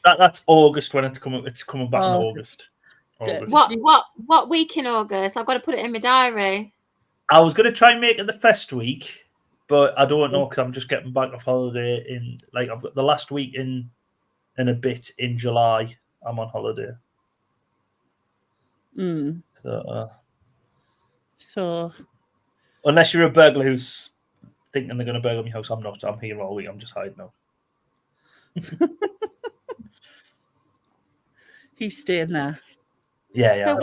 That's August when it's coming. It's coming back in August. What week in August? I've got to put it in my diary. I was going to try and make it the first week, but I don't know because I'm just getting back off holiday in I've got the last week in a bit in July. I'm on holiday. So unless you're a burglar who's thinking they're going to burgle my house, I'm not. I'm here all week. I'm just hiding out. He's staying there. Yeah. So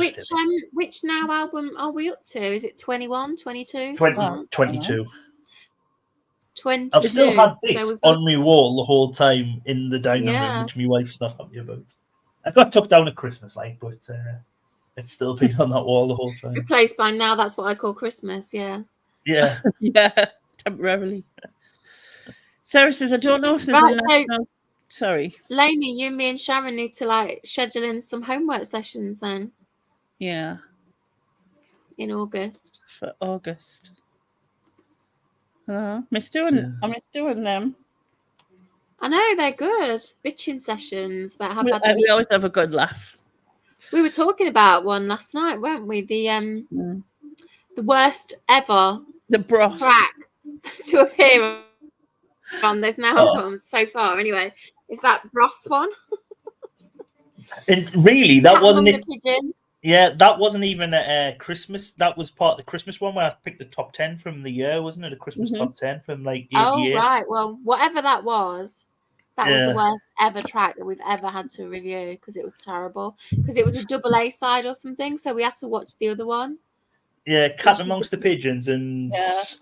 which now album are we up to? Is it 21, 22? 22. 22. I've still had this on my wall the whole time in the dining room, which my wife's not happy about. I got took down at Christmas, but it's still been on that wall the whole time. Replaced by now, that's what I call Christmas, yeah. Yeah. Yeah, temporarily. Sarah says, I don't know if there's Sorry. Lainey, you, me and Sharon need to schedule in some homework sessions then. Yeah. In August. For August. I miss doing them. I know, they're good. Bitching sessions about how bad we always have a good laugh. We were talking about one last night, weren't we? The worst ever Bros track to appear on those albums so far. Anyway, is that Bros one? And really, that wasn't it. Pigeon. Yeah, that wasn't even a Christmas. That was part of the Christmas one where I picked the top 10 from the year, wasn't it? A Christmas top 10 from 88. Oh, right. Well, whatever that was the worst ever track that we've ever had to review because it was terrible. Because it was a double A side or something, so we had to watch the other one. Yeah, Cat Amongst the Pigeons and it's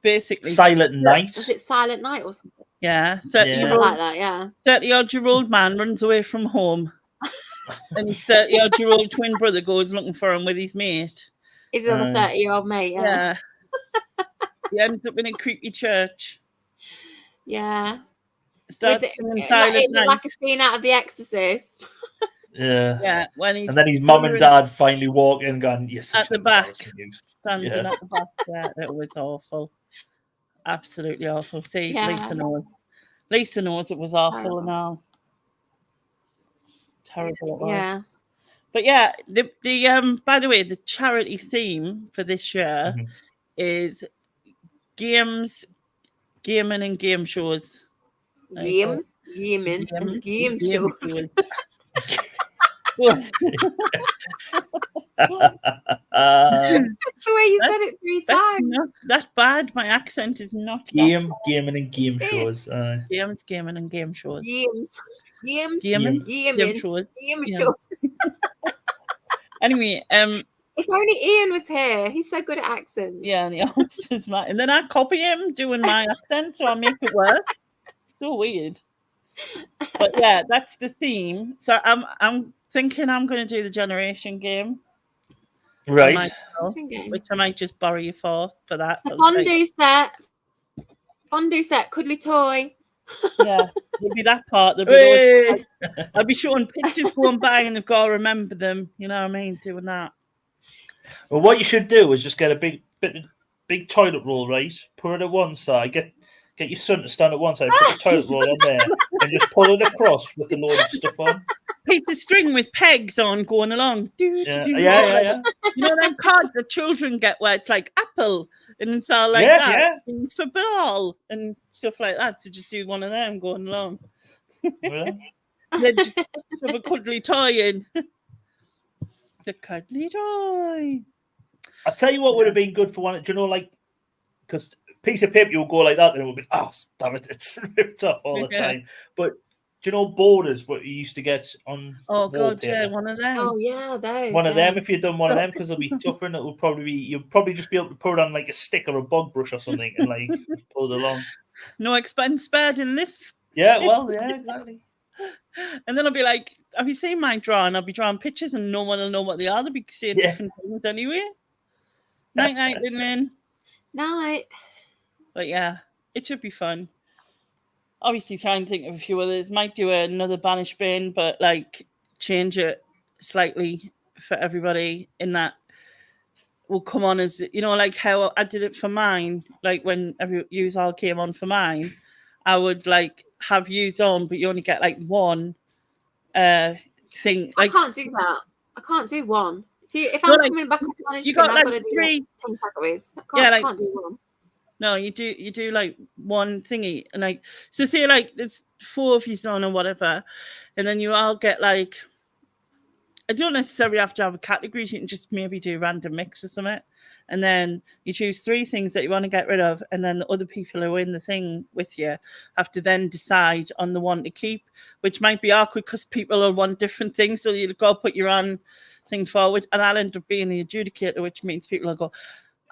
basically Silent Night. Was it Silent Night or something? Yeah, 30-year-old man runs away from home. And his 30-year-old twin brother goes looking for him with his mate. His other 30-year-old mate, yeah. He ends up in a creepy church. Yeah. Starts singing Silent Night. Like a scene out of The Exorcist. Yeah. And then his mum and dad finally walk in and going, yes, at the back. Standing at the back. Yeah, it was awful. Absolutely awful. See, Lisa knows. Lisa knows it was awful and all. Terrible it was. Yeah. But yeah, the by the way, the charity theme for this year is gaming and game shows. Gaming and game shows. That's the way you said it 3 times. Not that bad. My accent is not gaming and game shows. Games, gaming and game shows. Game shows. Anyway, if only Ian was here. He's so good at accents. Yeah, and he always does my. And then I copy him doing my accent, so I make it worse. So weird. But yeah, that's the theme. So I'm thinking I'm going to do the generation game. Right. Which I might just borrow you for that. So fondue set, cuddly toy. Yeah, there'll be that part. I'll be showing pictures going by and they've got to remember them. You know what I mean? Doing that. Well, what you should do is just get a big toilet roll, right? Put it at one side. Get your son to stand at one side. Put the toilet roll on there, and just pull it across with a load of stuff on. piece of string with pegs on going along. Yeah. You know them cards that children get where it's like apple and it's all like that. Yeah. And for ball and stuff like that. So just do one of them going along. Yeah. Then just have a cuddly toy in. The cuddly toy. I'll tell you what would have been good for one. Do you know, like, because piece of paper you'll go like that, and it would be, oh, damn it, it's ripped up all the time. But do you know borders what you used to get on? Oh god, yeah, one of them. Oh yeah, those. One of them. If you'd done one of them, because it'll be tougher, and it will probably be. You'll probably just be able to put it on like a stick or a bog brush or something, and like pull it along. No expense spared in this. Yeah, well, yeah, exactly. And then I'll be like, have you seen my drawing? I'll be drawing pictures, and no one will know what they are. They'll be saying different things anyway. Night, Lynn. Night. But yeah, it should be fun. Obviously, try and think of a few others. Might do another Banish bin, but like change it slightly for everybody. In that will come on as like how I did it for mine. Like when yous all came on for mine, I would like have yous on, but you only get like one thing. Like, I can't do that. I can't do one. If I'm coming back on the Banish bin, I've got to do 3 10 takeaways. I can't do one. No, you do like one thingy, and like so say like there's 4 of you on or whatever, and then you all get like, I don't necessarily have to have a categories, you can just maybe do a random mix or something, and then you choose 3 things that you want to get rid of, and then the other people who are in the thing with you have to then decide on the one to keep, which might be awkward because people will want different things, so you go put your own thing forward, and I'll end up being the adjudicator, which means people will go,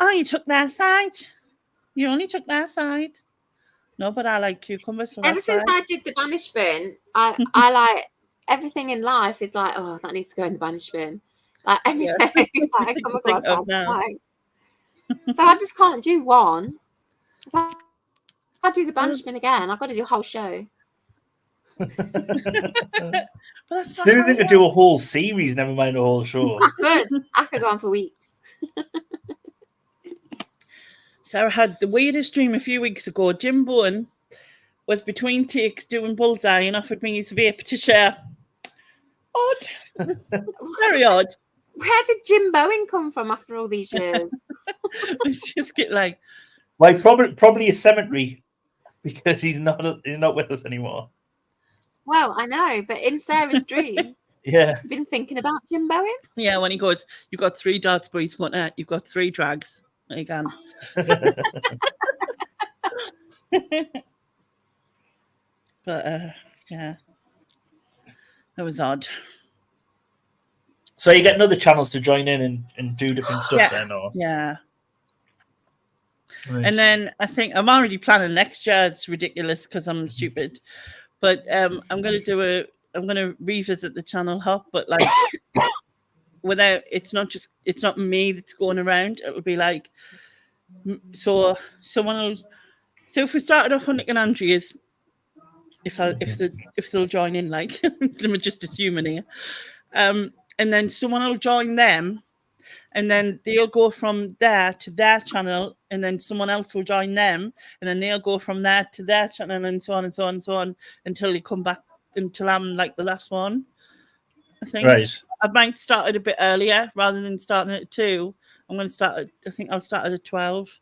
oh, you took their side. You only took that side. No, but I like cucumbers. So ever since I did the Banish bin, I like everything in life is like, oh, that needs to go in the Banish bin. Like everything that I come across, I'm like. So I just can't do one. If I do the Banish bin again, I've got to do a whole show. Soothing to do a whole series, never mind a whole show. I could go on for weeks. Sarah had the weirdest dream a few weeks ago. Jim Bowen was between takes doing Bullseye and offered me his vape to share. Odd. Very odd. Where did Jim Bowen come from after all these years? It's just get like, well, probably a cemetery, because he's not with us anymore. Well, I know, but in Sarah's dream, yeah, been thinking about Jim Bowen. Yeah, when he goes, you've got 3 darts, but he's got you've got 3 drags. You can. But yeah, that was odd. So you get other channels to join in and do different stuff then, or yeah. Right. And then I think I'm already planning next year. It's ridiculous because I'm stupid, but I'm gonna revisit the channel hop, but like without, it's not me that's going around. It'll be like, so someone will. So if we started off on Nick and Andrea's, if they'll join in, like let me just assuming here, and then someone will join them, and then they'll go from there to their channel, and then someone else will join them, and then they'll go from there to their channel, and so on and so on and so on until they come back, until I'm like the last one. I think. Right. I might start it a bit earlier rather than starting at 2. I'm going to start. I think I'll start at 12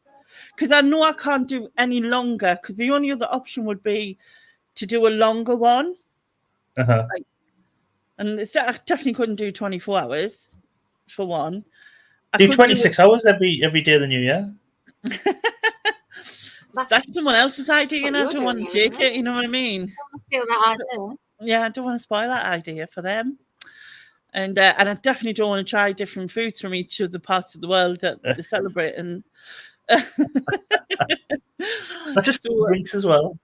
because I know I can't do any longer. Because the only other option would be to do a longer one. Uh-huh. And I definitely couldn't do 24 hours for one. Do 26 hours every day of the new year. That's someone else's idea, and I don't want to take it. You know what I mean? Steal that idea. Yeah, I don't want to spoil that idea for them. And I definitely don't want to try different foods from each of the parts of the world that they celebrate. And not just drinks as well.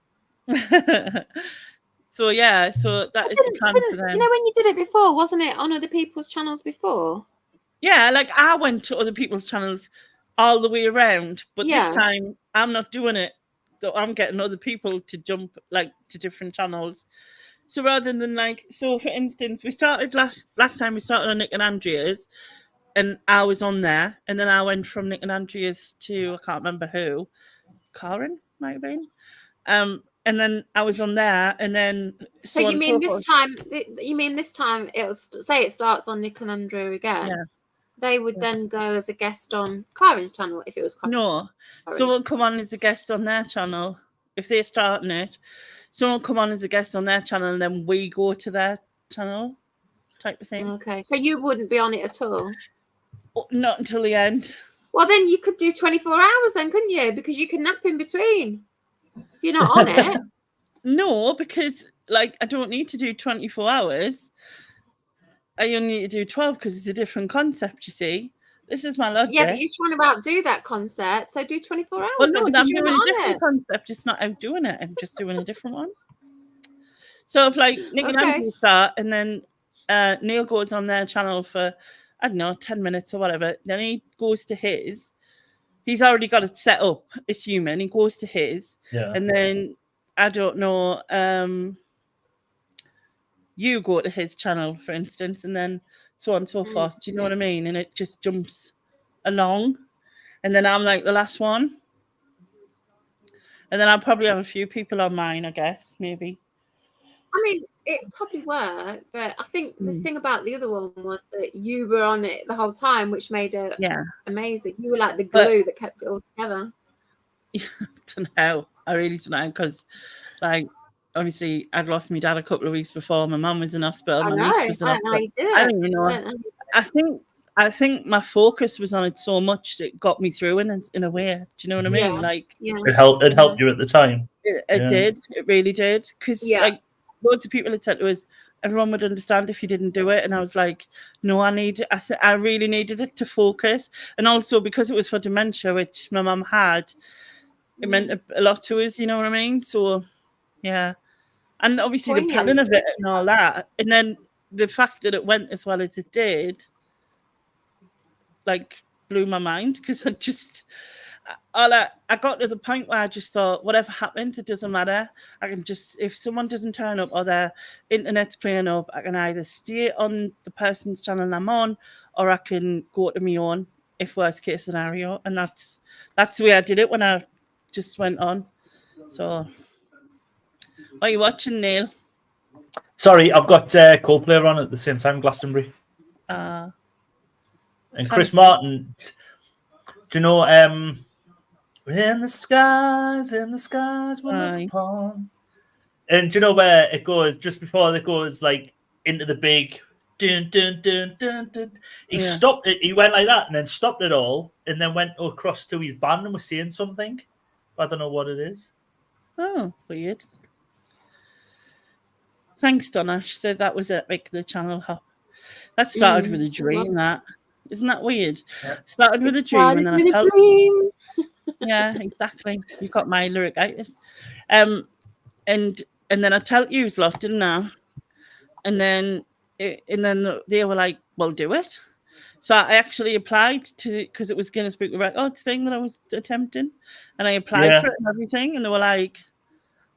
So yeah, so that is the plan for them. You know, when you did it before, wasn't it on other people's channels before? Yeah, like I went to other people's channels all the way around, but this time I'm not doing it. So I'm getting other people to jump like to different channels. So rather than like, so for instance, we started last time we started on Nick and Andrea's, and I was on there, and then I went from Nick and Andrea's to I can't remember who, Karen might have been, and then I was on there, and then so you mean this time? You mean this time? It'll say it starts on Nick and Andrew again. Yeah. They would then go as a guest on Karen's channel if it was Karen. No, someone come on as a guest on their channel if they're starting it. Someone come on as a guest on their channel, and then we go to their channel, type of thing. Okay, so you wouldn't be on it at all? Not until the end. Well, then you could do 24 hours then, couldn't you? Because you can nap in between if you're not on it. No, because like I don't need to do 24 hours. I only need to do 12 because it's a different concept, you see. This is my logic. Yeah, but you're trying to outdo that concept, so do 24 hours. Well, no, then, I'm doing a different concept. It's not outdoing it. I'm just doing a different one. So if like Nick and Andrew start, and then Neil goes on their channel for, I don't know, 10 minutes or whatever, then he goes to his. He's already got it set up, assuming. He goes to his. Yeah. And then, I don't know, you go to his channel, for instance, and then so on and so forth. Do you know what I mean? And it just jumps along. And then I'm like the last one. And then I'll probably have a few people on mine, I guess, maybe. I mean, it probably worked, but I think the thing about the other one was that you were on it the whole time, which made it amazing. You were like the glue that kept it all together. I don't know. I really don't know, because, like, obviously, I'd lost my dad a couple of weeks before. My mum was in hospital. My niece was in hospital. I don't even know. I think my focus was on it so much that it got me through in a way. Do you know what I mean? Like, it helped you at the time. It did. It really did. Because like loads of people had said to us, everyone would understand if you didn't do it, and I was like, no, I really needed it to focus, and also because it was for dementia, which my mum had, it meant a lot to us. You know what I mean? So. Yeah, and obviously the planning of it and all that, and then the fact that it went as well as it did, like blew my mind, because I got to the point where I just thought, whatever happens, it doesn't matter. I can just, if someone doesn't turn up or their internet's playing up, I can either stay on the person's channel I'm on, or I can go to my own if worst case scenario, and that's the way I did it when I just went on. So. What are you watching, Neil? Sorry, I've got Coldplay on at the same time, Glastonbury. And Chris Martin. Do you know in the skies will look upon? And do you know where it goes? Just before it goes like into the big dun dun dun dun dun. He stopped it. He went like that and then stopped it all, and then went across to his band and was saying something. I don't know what it is. Oh, weird. Thanks, Donna. She said that was epic, the channel hop. That started with a dream, that. Isn't that weird? Yeah. Started with a dream, and then I told you. Yeah, exactly. You got my lyric-itis. And then I told you love, didn't I? And then they were like, well, do it. So I actually applied to, because it was Guinness Book of Records thing that I was attempting. And I applied for it and everything. And they were like,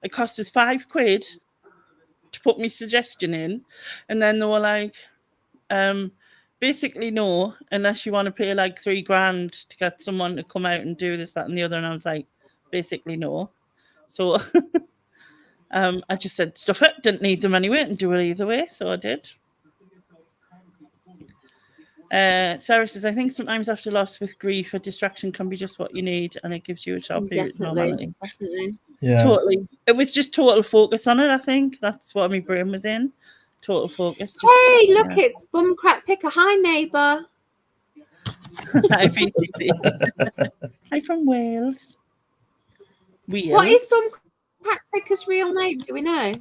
it cost us £5 to put my suggestion in, and then they were like, basically no, unless you want to pay like $3,000 to get someone to come out and do this, that, and the other. And I was like, basically no. So I just said, stuff it, didn't need them anyway, and do it either way. So I did. Sarah says, I think sometimes after loss with grief, a distraction can be just what you need, and it gives you a short period of normality. Definitely. Yeah. Totally. It was just total focus on it, I think. That's what my brain was in. Total focus. Hey, look, it's Bumcrack Picker. Hi, neighbour. Hi, BTC. Hi from Wales. What is Bumcrack Picker's real name? Do we know?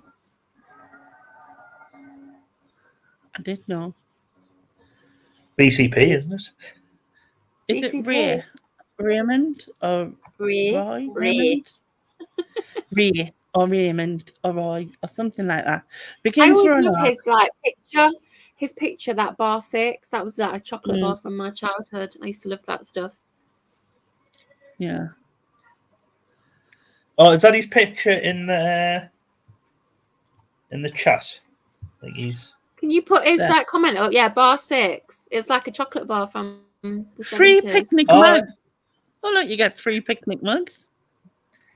I did know. BCP, isn't it? Is it Ray? Raymond or Roy? Raymond? Ray or Raymond or Roy or something like that. I always love his picture. His picture, that bar 6, that was like a chocolate bar from my childhood. I used to love that stuff. Yeah. Oh, is that his picture in the chat? Like he's. Can you put his comment up? Yeah, bar 6. It's like a chocolate bar from the free 70s. Picnic mug. Oh look, you get free picnic mugs.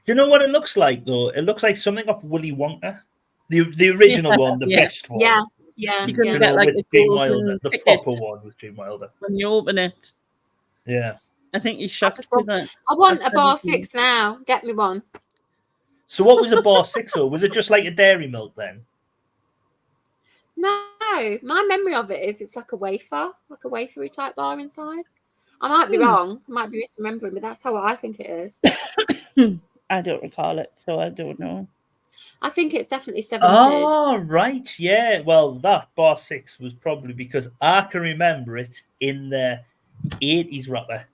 Do you know what it looks like though? It looks like something off Willy Wonka, the original one, the best one. Yeah. You could get like with Gene Wilder, the proper one with Gene Wilder. When you open it. Yeah. I think he's shocked with it. I want a bar 6 now. Get me one. So what was a bar 6 though? Was it just like a Dairy Milk then? No, my memory of it is it's like a wafery type bar inside. I might be wrong. I might be misremembering, but that's how I think it is. I don't recall it, so I don't know. I think it's definitely 70s. Oh, right. Yeah. Well, that bar 6 was probably because I can remember it in the 80s wrapper.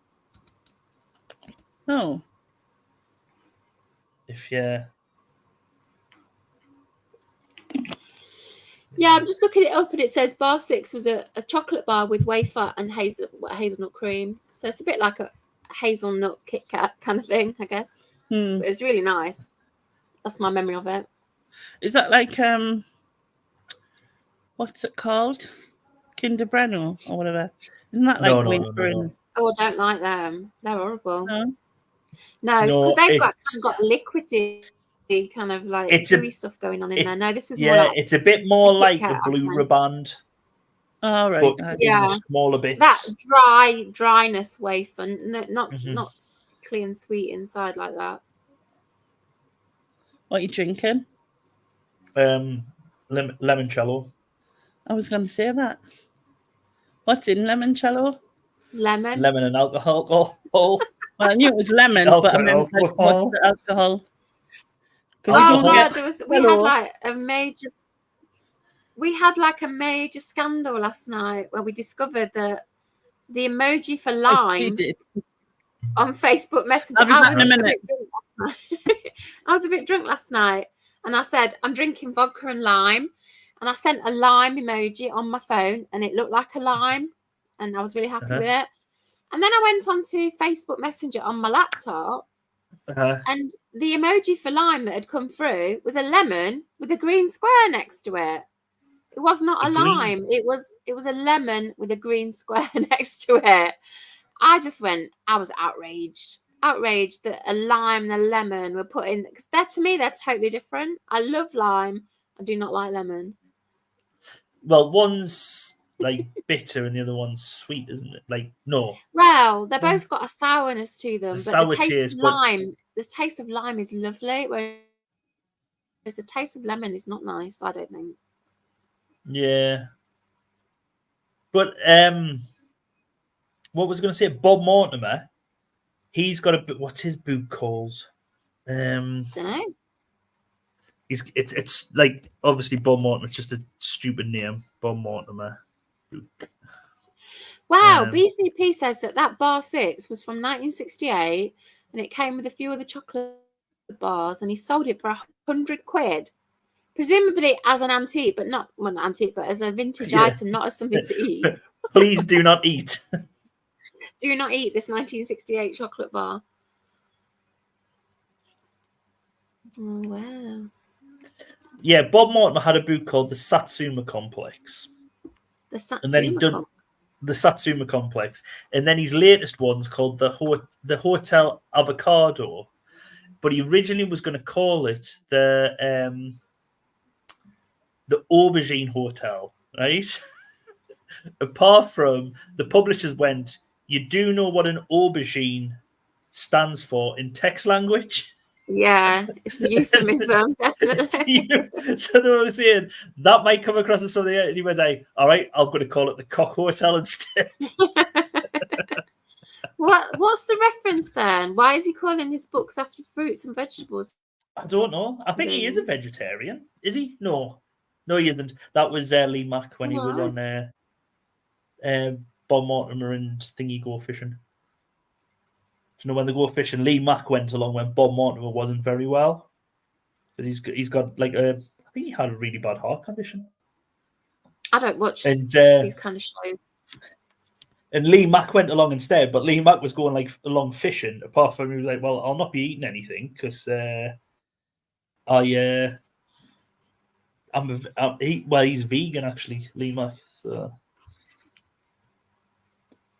Oh. Yeah, I'm just looking it up and it says bar 6 was a chocolate bar with wafer and hazelnut cream. So it's a bit like a hazelnut Kit Kat kind of thing, I guess. But it was really nice. That's my memory of it. Is that like what's it called? Kinder Bueno or whatever? Isn't that like wafer and... Oh, I don't like them. They're horrible. No, because they've got liquidy kind of like gooey stuff going on in there. No, this was more like it's a bit more like a Blue Riband. Oh, right. But in smaller bits. That dryness wafer, not sickly and sweet inside like that. What are you drinking? Limoncello. I was going to say that. What's in limoncello? Lemon and alcohol. Well, I knew it was lemon, but I meant like, what's the alcohol? Oh God, we had like a major scandal last night where we discovered that the emoji for lime on Facebook Messenger. I was a bit drunk last night, and I said I'm drinking vodka and lime, and I sent a lime emoji on my phone, and it looked like a lime, and I was really happy with it. And then I went onto Facebook Messenger on my laptop, and the emoji for lime that had come through was a lemon with a green square next to it. It was not a lime. It was a lemon with a green square next to it. I was outraged that a lime and a lemon were put in, because to me they're totally different. I love lime. I do not like lemon. Well, one's like bitter and the other one's sweet, isn't it? Like, no. Well, they both got a sourness to them, but the taste of lime is lovely, whereas the taste of lemon is not nice, I don't think. Yeah. But what was I going to say? Bob Mortimer, he's got a, what's his book called? Don't know. It's like, obviously Bob Mortimer, it's just a stupid name. Bob Mortimer book. Wow, BCP says that bar 6 was from 1968 and it came with a few other chocolate bars and he sold it for £100, presumably as an antique, but not antique, but as a vintage item, not as something to eat. Please do not eat. Do not eat this 1968 chocolate bar. Oh, wow. Yeah, Bob Mortimer had a book called The Satsuma Complex. The Satsuma and then he done the Satsuma Complex, and then his latest one's called the Hotel Avocado, but he originally was going to call it the Aubergine Hotel, right? Apart from the publishers went, you do know what an aubergine stands for in text language? Yeah, it's the euphemism, definitely. So they were saying that might come across as something, and he went, all right, I'm going to call it the Cock Hotel instead. What's the reference then? Why is he calling his books after fruits and vegetables? I don't know. I think he is a vegetarian. Is he? No, he isn't. That was Lee Mack when he was on Bob Mortimer and Thingy Go Fishing. Do you know when they go fishing? Lee Mack went along when Bob Mortimer wasn't very well, because he's got like I think he had a really bad heart condition. I don't watch these kind of shows. And Lee Mack went along instead, but Lee Mack was going like along fishing. Apart from he was like, well, I'll not be eating anything because he's vegan actually, Lee Mack. So.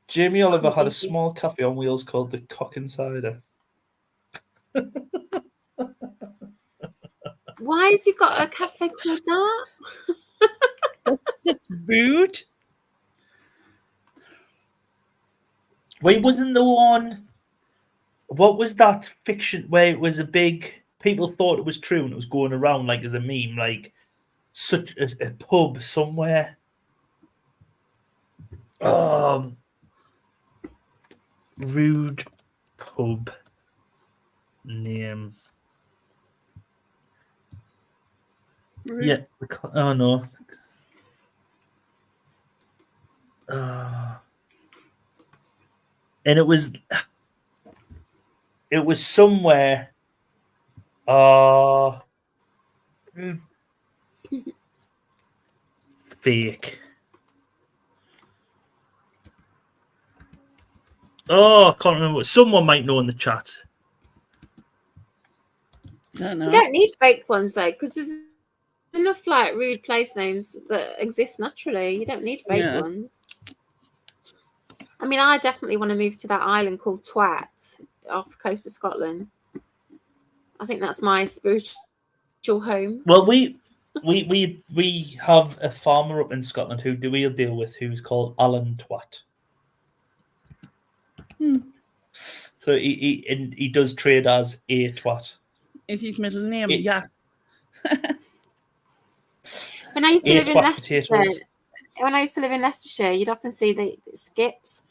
Jamie Oliver had a small cafe on wheels called the Cock Insider. Why has he got a cafe called that? That's rude. Wait, wasn't the one? What was that fiction where it was a big? People thought it was true and it was going around like as a meme, like such a pub somewhere. Rude pub name. Rude. Yeah. Oh no. And it was somewhere. Fake. Oh, I can't remember. Someone might know in the chat. You don't need fake ones though, because there's enough like rude place names that exist naturally. You don't need fake ones. I mean, I definitely want to move to that island called Twat off the coast of Scotland. I think that's my spiritual home. Well, we have a farmer up in Scotland who we'll deal with who's called Alan Twat. So he does trade as a twat. Is his middle name? Yeah. When I used to live in Leicestershire, you'd often see the skips,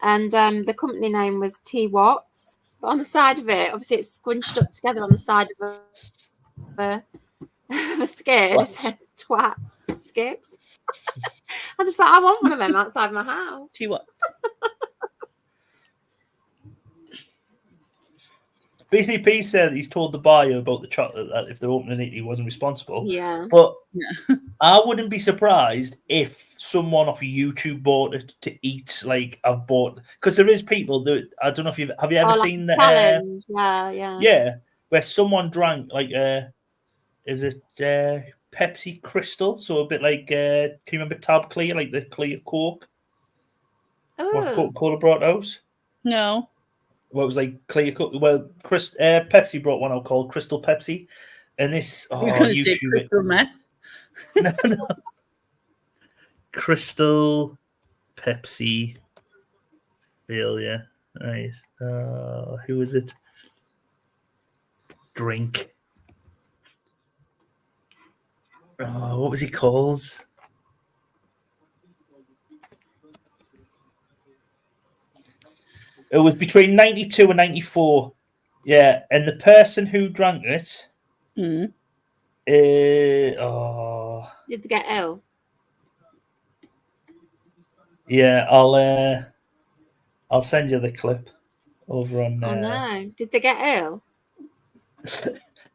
and the company name was T Watts. But on the side of it, obviously, it's squinched up together on the side of a skip. It says Twats Skips. I just thought I want one of them outside my house. T Watts. BCP said he's told the buyer about the chocolate that if they're opening it, he wasn't responsible. Yeah. But I wouldn't be surprised if someone off YouTube bought it to eat. Like I've bought, because there is people that I don't know if you've you ever seen that challenge. Yeah, where someone drank like is it Pepsi Crystal? So a bit like can you remember Tab Clear, like the clear Coke? What Coca-Cola brought out? No. Well, it was like clear Coke. Well, Pepsi brought one out called Crystal Pepsi, and this YouTube Crystal meth. No. Crystal Pepsi failure. Right. Who is it? Drink. What was he called? It was between 92 and 94. Yeah, and the person who drank it. Did they get ill? Yeah, I'll send you the clip over on. Oh no! Did they get ill?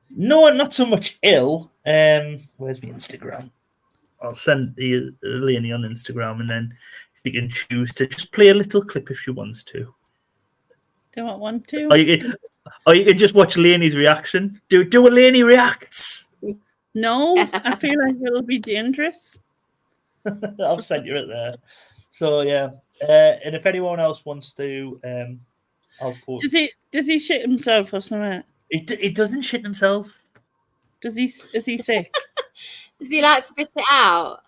No, not so much ill. Where's my Instagram? I'll send you Leonie on Instagram, and then you can choose to just play a little clip if she wants to. Do I want to? Or you can just watch Leonie's reaction. Do a Leonie reacts. No, I feel like it'll be dangerous. I've sent you it there. So yeah, and if anyone else wants to, I'll put. Does he shit himself or something? He doesn't shit himself. Is he sick? Does he like spit it out?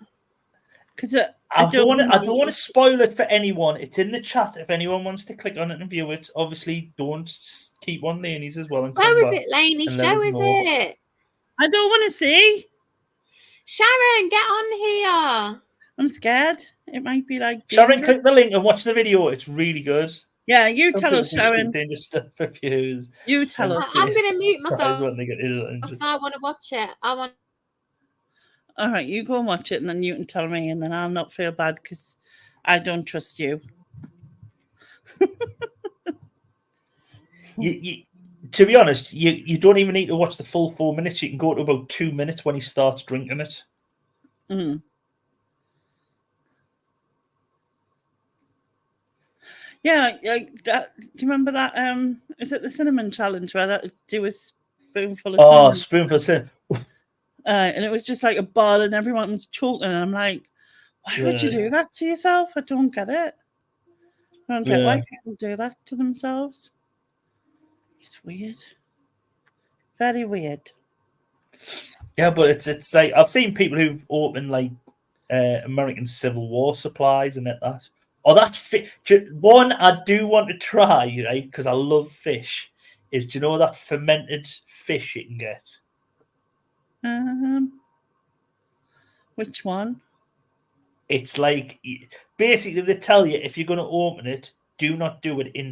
Because I don't want to spoil it for anyone. It's in the chat if anyone wants to click on it and view it. Obviously, don't keep on Lainey's as well. And where is it, Lainey? Show us it. I don't want to see. Sharon, get on here. I'm scared. It might be like Sharon, click the link and watch the video. It's really good. Yeah, you tell us, Sharon. Dangerous stuff for views. You tell us. I'm going to mute myself when they get because I want to watch it. All right, you go and watch it, and then you can tell me, and then I'll not feel bad because I don't trust you. To be honest, you don't even need to watch the full 4 minutes. You can go to about 2 minutes when he starts drinking it. Mm. Yeah, like that. Do you remember that? Is it the cinnamon challenge where that do a spoonful of cinnamon? Spoonful of cinnamon. And it was just like a ball, and everyone was choking. And I'm like, why would you do that to yourself? I don't get it. I don't get why people do that to themselves. It's weird. Very weird. Yeah, but it's like I've seen people who've opened like American Civil War supplies and that. Oh, that's one I do want to try, right? Because I love fish. Do you know that fermented fish you can get? Which one? It's like basically they tell you if you're going to open it, do not do it in.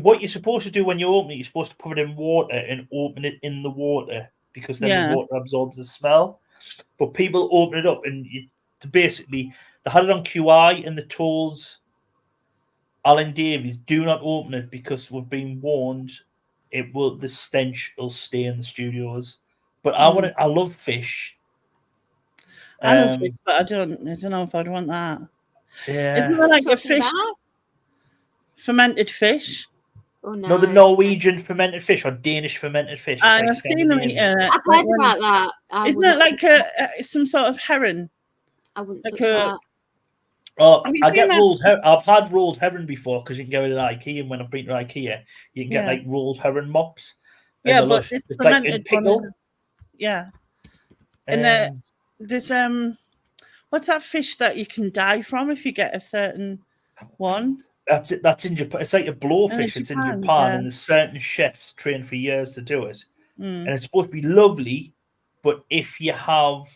What you're supposed to do when you open it, you're supposed to put it in water and open it in the water because then the water absorbs the smell. But people open it up and basically they had it on QI and the tools. Alan Davies, do not open it because we've been warned. The stench will stay in the studios. But I love fish. I love fish, but I don't know if I'd want that. Yeah, isn't there like a fish? Fermented fish. Oh, no, the Norwegian fermented fish or Danish fermented fish. I've seen them. I've heard about that. Isn't it like some sort of heron? I wouldn't touch that. Oh, I get rolled herring. I've had rolled herring before because you can go to IKEA, and when I've been to IKEA, you can get like rolled herring mops. Yeah, but it's like in pickle. Yeah, and there's what's that fish that you can die from if you get a certain one? That's it. That's in Japan. It's like a blowfish. It's in Japan, and there's certain chefs trained for years to do it, and it's supposed to be lovely, but if you have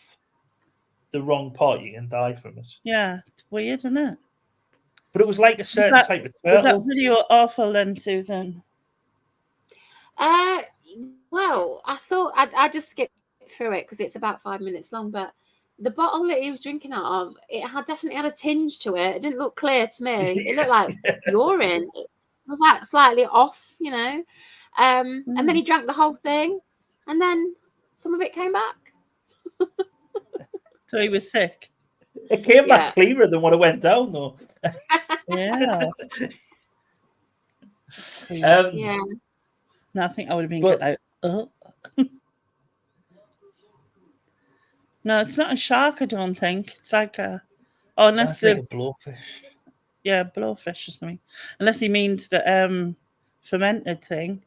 the wrong part, you can die from it. Yeah, it's weird, isn't it? But it was like a certain type of turtle. Was that video awful then, Susan? Well, I just skipped through it because it's about 5 minutes long, but the bottle that he was drinking out of, it definitely had a tinge to it. It didn't look clear to me. It looked like urine. It was like slightly off, you know. And then he drank the whole thing, and then some of it came back. So he was sick. It came back clearer than what it went down, though. Yeah. Yeah. No, I think I would have been good out. No, it's not a shark, I don't think. It's like unless like a blowfish. Yeah, blowfish or something. Unless he means the fermented thing.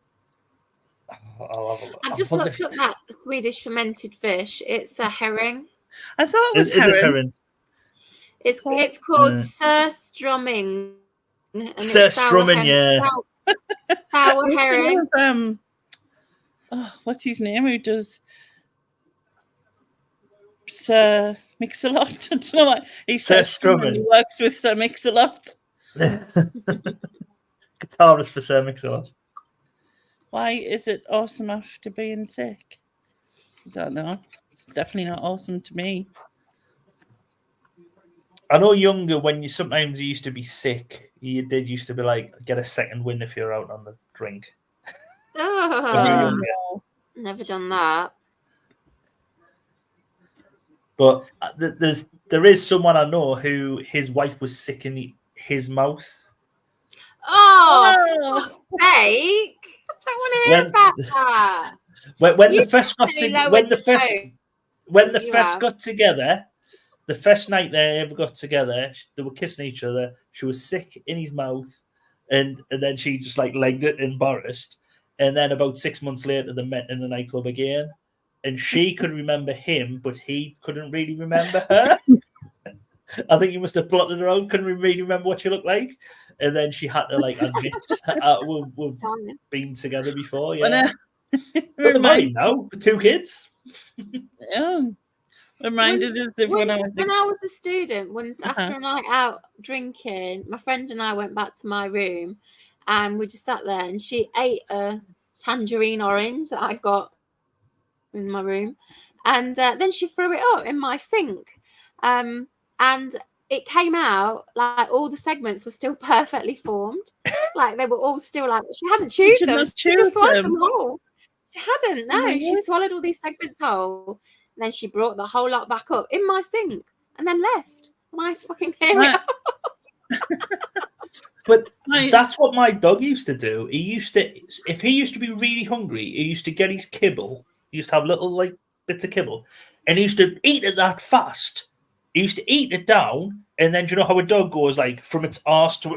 I've just looked up that Swedish fermented fish. It's a herring. I thought it was herring. It's called surströmming. Surströmming, yeah. Sour herring. What's his name? Who does Sir Mix-a-Lot? I don't know why. He works with Sir Mix-a-Lot. Guitarist for Sir Mix-a-Lot. Why is it awesome after being sick? I don't know. It's definitely not awesome to me. I know younger when you used to be sick, you used to be like get a second wind if you're out on the drink. Oh, never done that. But there is someone I know who his wife was sick in his mouth. Oh, for sake! I don't want to hear about that. When the first got together, the first night they ever got together, they were kissing each other. She was sick in his mouth, and then she just like legged it, embarrassed. And then about 6 months later, they met in the nightclub again, and she could remember him, but he couldn't really remember her. I think he must have blotted her out, couldn't really remember what she looked like. And then she had to like admit we've been together before. Yeah. But they're married now with 2 kids. Yeah. Reminded us of when I was a student, once after a night out drinking, my friend and I went back to my room and we just sat there and she ate a tangerine orange that I got in my room. And then she threw it up in my sink. And it came out like all the segments were still perfectly formed. Like they were all still like, she hadn't chewed them. She just swallowed them whole. She hadn't, no. She swallowed all these segments whole. And then she brought the whole lot back up in my sink and then left. Nice fucking clear it But that's what my dog used to do. If he used to be really hungry, he used to get his kibble. He used to have little like bits of kibble. And he used to eat it that fast. He used to eat it down. And then do you know how a dog goes like from its arse to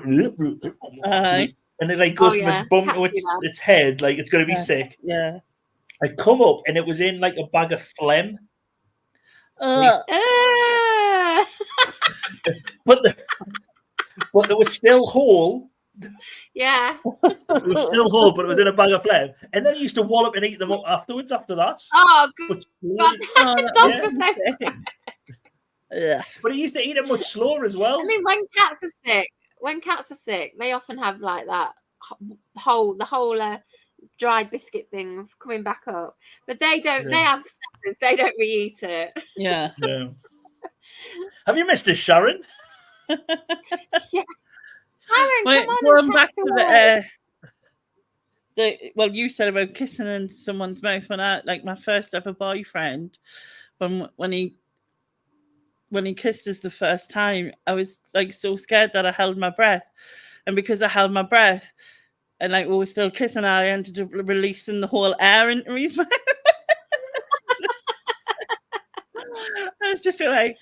and it like goes from its bum to its head, like it's going to be sick. Yeah. I come up and it was in like a bag of phlegm. But there was still whole. Yeah. It was still whole, but it was in a bag of phlegm. And then he used to wallop and eat them up afterwards after that. Oh, good. Dogs are so yeah. But he used to eat it much slower as well. I mean, when cats are sick, they often have like that whole dried biscuit things coming back up. But they don't. They have snappers. They don't re-eat it. Yeah. Have you missed us, Sharon? Yeah. Sharon, Wait, come on going and back chat to well, you said about kissing in someone's mouth. When I my first ever boyfriend, when he kissed us the first time, I was like so scared that I held my breath, and because I held my breath, and we were still kissing, I ended up releasing the whole air into his mouth. I was just like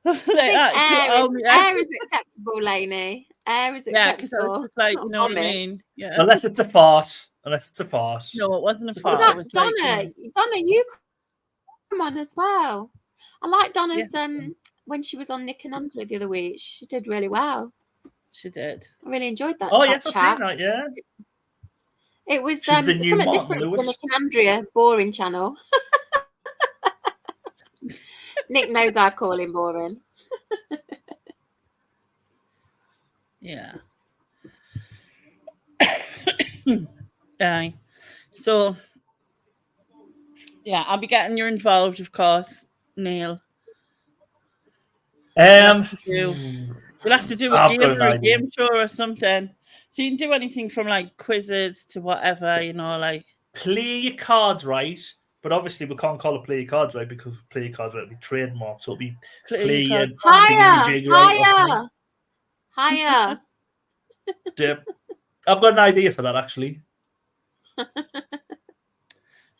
that. Air is acceptable, Lainey. Air is acceptable. Yeah, you know what I mean? Yeah. Unless it's a farce. No, it wasn't a farce. It was Donna, you come on as well. I like Donna's when she was on Nick and Andrea the other week. She did really well. She did. I really enjoyed that. Oh, yes, I've seen that, yeah. It was something different from the Nick and Andrea boring channel. Nick knows I call him boring. Yeah. So, yeah, I'll be getting you involved, of course, Neil. We'll have to do a game show or something. So you can do anything from quizzes to whatever, play your cards right. But obviously, we can't call it play your cards right because play your cards right will be trademarked. So it'll be play your higher. I've got an idea for that, actually.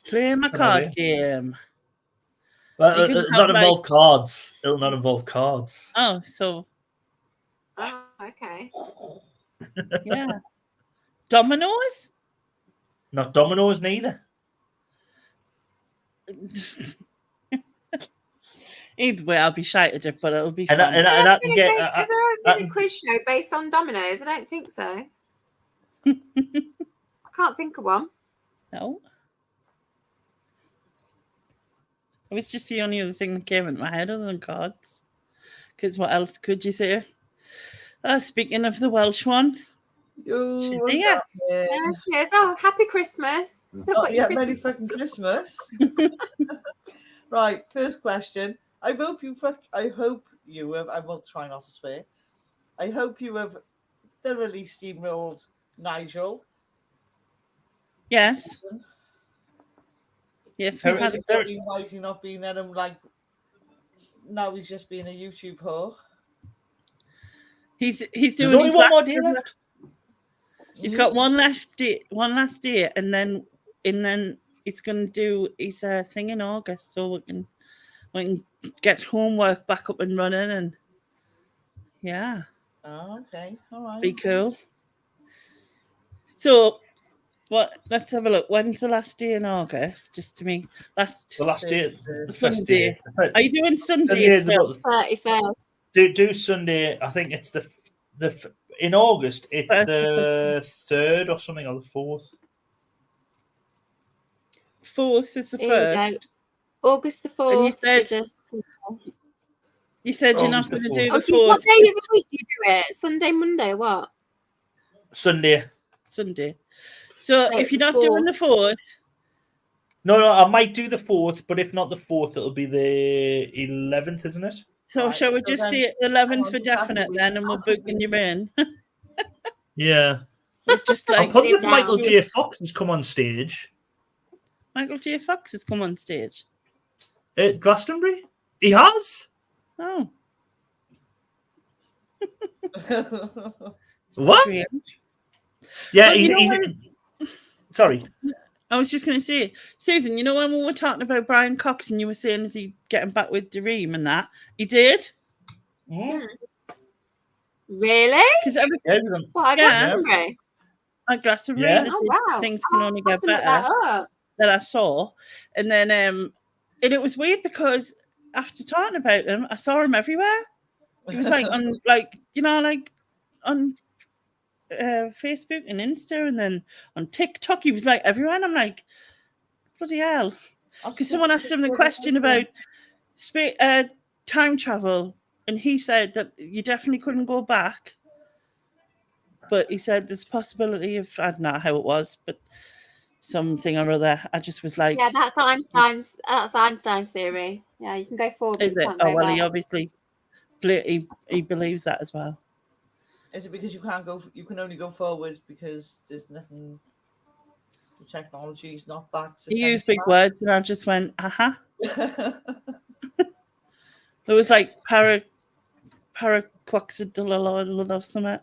Play my card game. Well, it'll not involve cards. It'll not involve cards. Oh, so. Oh, okay. Yeah. Dominoes? Not dominoes, neither. Either way, I'll be shouted at, but it'll be fun. Is there a quiz show based on dominoes? I don't think so. I can't think of one. No. It was just the only other thing that came in my head other than cards. Because what else could you say? Speaking of the Welsh one. She's here. Yeah, she is. Oh, happy Christmas. Merry fucking Christmas. Right, first question. I hope you have, I will try not to swear. I hope you have thoroughly steamrolled Nigel. Yes. Yes, we've had why is he not being there? And now he's just being a YouTube whore. He's doing. There's only one more day left. He's got one last day, and then he's going to do his thing in August, so we can get homework back up and running, and yeah. Oh, okay, all right. Be cool. So, let's have a look. When's the last day in August? Just to me, the last day, Sunday. Are you doing Sunday? Sunday 31st. Do Sunday. I think it's the in August. It's the 3rd or something, or the 4th. 4th is the 1st. August the 4th. You said you're not going to do the 4th. What day of the week do you do it? Sunday, Monday, what? Sunday. So if you're not doing the 4th. No, I might do the 4th, but if not the 4th, it'll be the 11th, isn't it? So shall we just say 11th for definite then, and we're booking you in? Yeah. It's just I'm positive Michael J. Fox has come on stage. Michael J. Fox has come on stage. At Glastonbury? He has? Oh. What? Strange. Yeah, sorry. I was just going to say, Susan, you know when we were talking about Brian Cox and you were saying, is he getting back with Dareem and that? He did. Mm. Really? Because Glastonbury? At Glastonbury, Oh, wow. things can only get better. that I saw, and then and it was weird because after talking about him, I saw him everywhere. He was like on on Facebook and Insta, and then on TikTok. He was like everywhere, and I'm like, bloody hell! Because someone asked him the question about time travel, and he said that you definitely couldn't go back. But he said there's a possibility of, I don't know how it was, but something or other. I just was like, yeah, that's Einstein's theory. Yeah, you can go forward. Is it? Oh well, he obviously he believes that as well. Is it because you can't go? You can only go forward because there's nothing. The technology is not back. He used big words, and I just went, aha. There was like paraquoxidilol or something.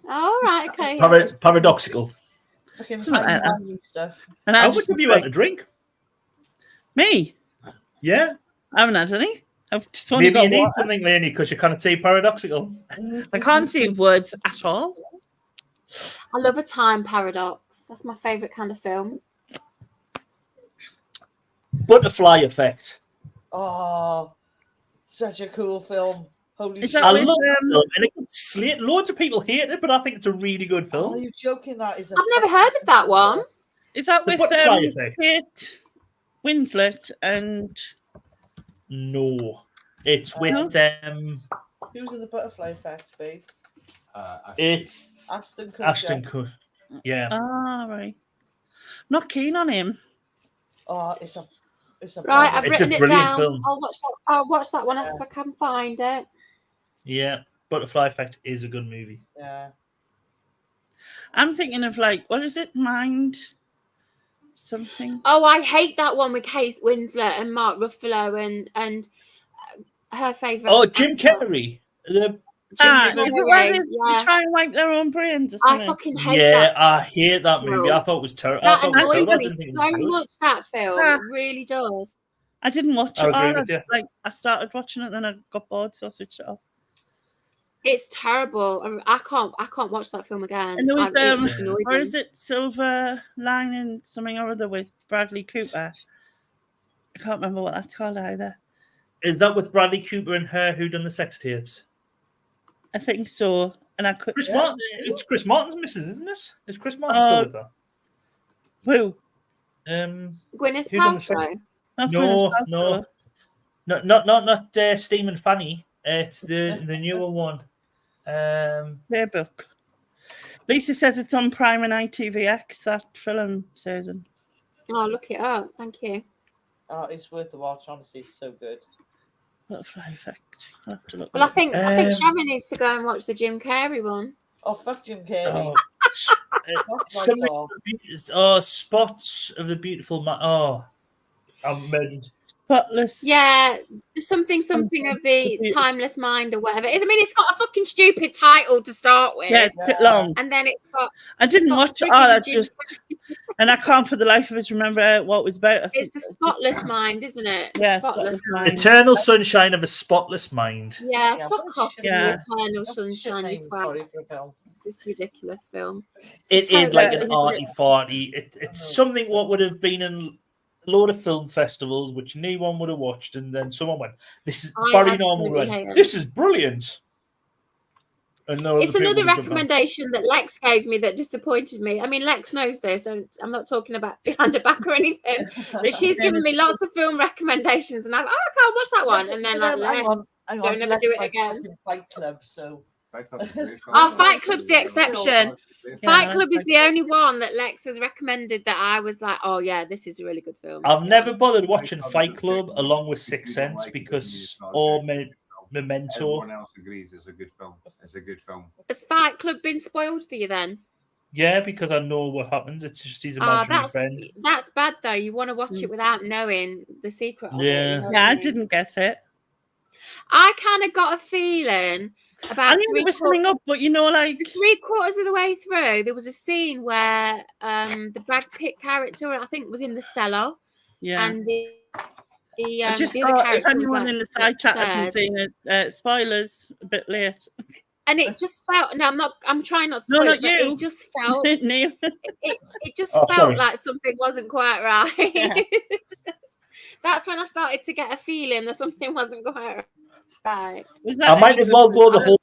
All right, okay. Paradoxical. Stuff. And how much have you had to drink? Me? Yeah. I haven't had any. I've just maybe you need something, Lainey, because you can't say paradoxical. I can't say words at all. I love a time paradox. That's my favourite kind of film. Butterfly Effect. Oh, such a cool film. Holy shit. I love that film. And it gets slated. Loads of people hate it, but I think it's a really good film. Are you joking? That is. I've never heard of that one. Is that with Kate Winslet and? No, it's with Who's in the Butterfly Effect, babe? It's Ashton Kutcher. Ashton Kutcher. Yeah. Ah, right. Not keen on him. Oh, it's a right. I've written it down. Film. I'll watch that one if I can find it. Yeah, Butterfly Effect is a good movie. Yeah. I'm thinking of like, what is it? Mind something. Oh, I hate that one with Kate Winslet and Mark Ruffalo and her favourite. Oh, Jim Carrey. They try and wipe their own brains or something. I fucking hate Yeah, that. I hate that movie. I thought it was terrible. That annoys me so much, that film. It really does. I didn't watch it. I started watching it, then I got bored, so I switched it off. It's terrible. I can't watch that film again. And there was or is it Silver Lining something or other with Bradley Cooper? I can't remember what that's called either. Is that with Bradley Cooper and her who done the sex tapes? I think so. And I could. Martin, it's Chris Martin's missus, isn't it? Is Chris Martin still with her? Who? Gwyneth Paltrow. No. Not Steam and Fanny. It's the newer one. Playbook. Lisa says it's on Prime and ITVX, that film season. Oh, look it up. Thank you. Oh, it's worth the watch. Honestly, it's so good. Butterfly Effect. Well, I think Sharon needs to go and watch the Jim Carrey one. Oh, fuck Jim Carrey. Spots of the Beautiful Man. Oh, I'm mad. Spotless. Yeah, something of the Timeless Mind or whatever. I mean, it's got a fucking stupid title to start with. Yeah, it's a bit long. And then it's got. I didn't watch it. I just. And I can't for the life of us remember what it was about. It's the Spotless Mind, isn't it? Yeah, Spotless Mind. Eternal Sunshine of a Spotless Mind. Yeah, fuck off. Yeah. Eternal Sunshine as well. It's this ridiculous film. It is like an arty farty. It's something what would have been in a load of film festivals, which no one would have watched, and then someone went, "This is Barry Norman went, this is brilliant." It's another recommendation that Lex gave me that disappointed me. I mean, Lex knows this. I'm not talking about behind her back or anything. But she's given me lots of film recommendations, and I'm like, I can't watch that one. And then don't never do it again. Fight Club, so. Fight Club's the exception. Fight Club is the only one that Lex has recommended that I was like, oh yeah, this is a really good film. I've never bothered watching Fight Club along with Sixth Sense because Memento. Everyone else agrees it's a good film. It's a good film. Has Fight Club been spoiled for you then? Yeah, because I know what happens. It's just his imaginary friend. That's bad though. You want to watch it without knowing the secret of it. Yeah, I didn't guess it. I kind of got a feeling about. I think there was something up, but like 3/4 of the way through, there was a scene where the Brad Pitt character, I think, was in the cellar. Yeah. And the I just the other thought if anyone in the side chat hasn't seen it, spoilers a bit late. And it just felt. No, I'm trying not to No, spoil not it, but you. it just felt. Neil. it just Oh, felt sorry. like something wasn't quite right. Yeah. That's when I started to get a feeling that something wasn't quite right. Was that I might any as good well for go the that? whole.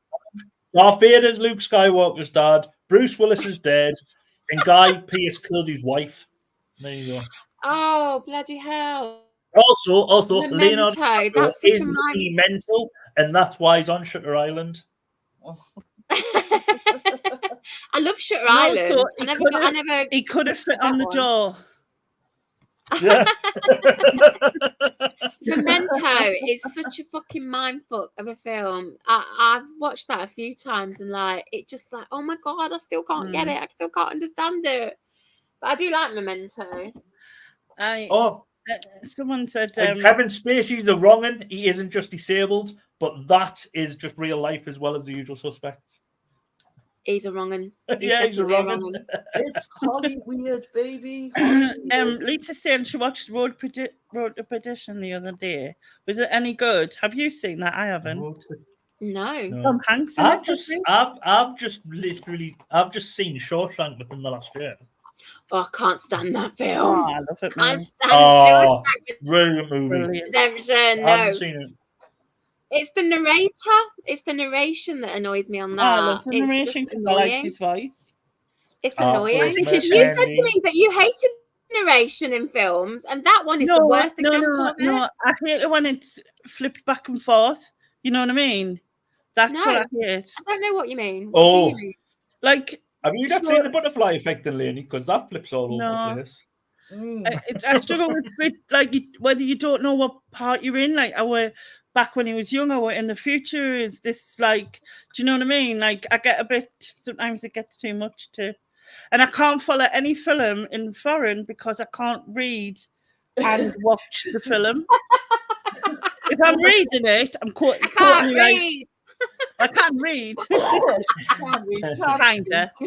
Darth Vader's Luke Skywalker's dad. Bruce Willis is dead, and Guy Pearce killed his wife. There you go. Oh, bloody hell. Also, Memento. Leonardo DiCaprio That's such a is really mental, and that's why he's on Shutter Island. I love Shutter No, Island. so He could have fit on the door. Yeah. Memento is such a fucking mindfuck of a film. I've watched that a few times and like it just like, oh my god, I still can't get it. I still can't understand it. But I do like Memento. Someone said Kevin Spacey's the wrong one. He isn't just disabled, but that is just real life as well as The Usual Suspects. He's a wrong one. He's a wrong one. It's Hollywood, baby. Lisa's saying she watched Road to Perdition the other day. Was it any good? Have you seen that? I haven't. No. Tom Hanks. I've just seen Shawshank within the last year. Oh, I can't stand that film. Oh, I love it, man. Can't stand Shawshank Brilliant movie. Redemption. I haven't No. seen it. It's the narrator. It's the narration that annoys me on that. I love the It's narration just because I like annoying. his voice. It's annoying. think You it said should to me that you hated narration in films, and that one is the worst example of it. No, I hate it when it's flipped back and forth. You know what I mean? That's what I hate. I don't know what you mean. What do you mean? Like, have you not seen The Butterfly Effect in Laney? Because that flips all over the place. I struggle with like whether you don't know what part you're in. Like, back when he was young, or in the future. Is this like? Do you know what I mean? Like, I get a bit. Sometimes it gets too much and I can't follow any film in foreign because I can't read and watch the film. If I'm reading it, I'm quite. I can't read. I can't read.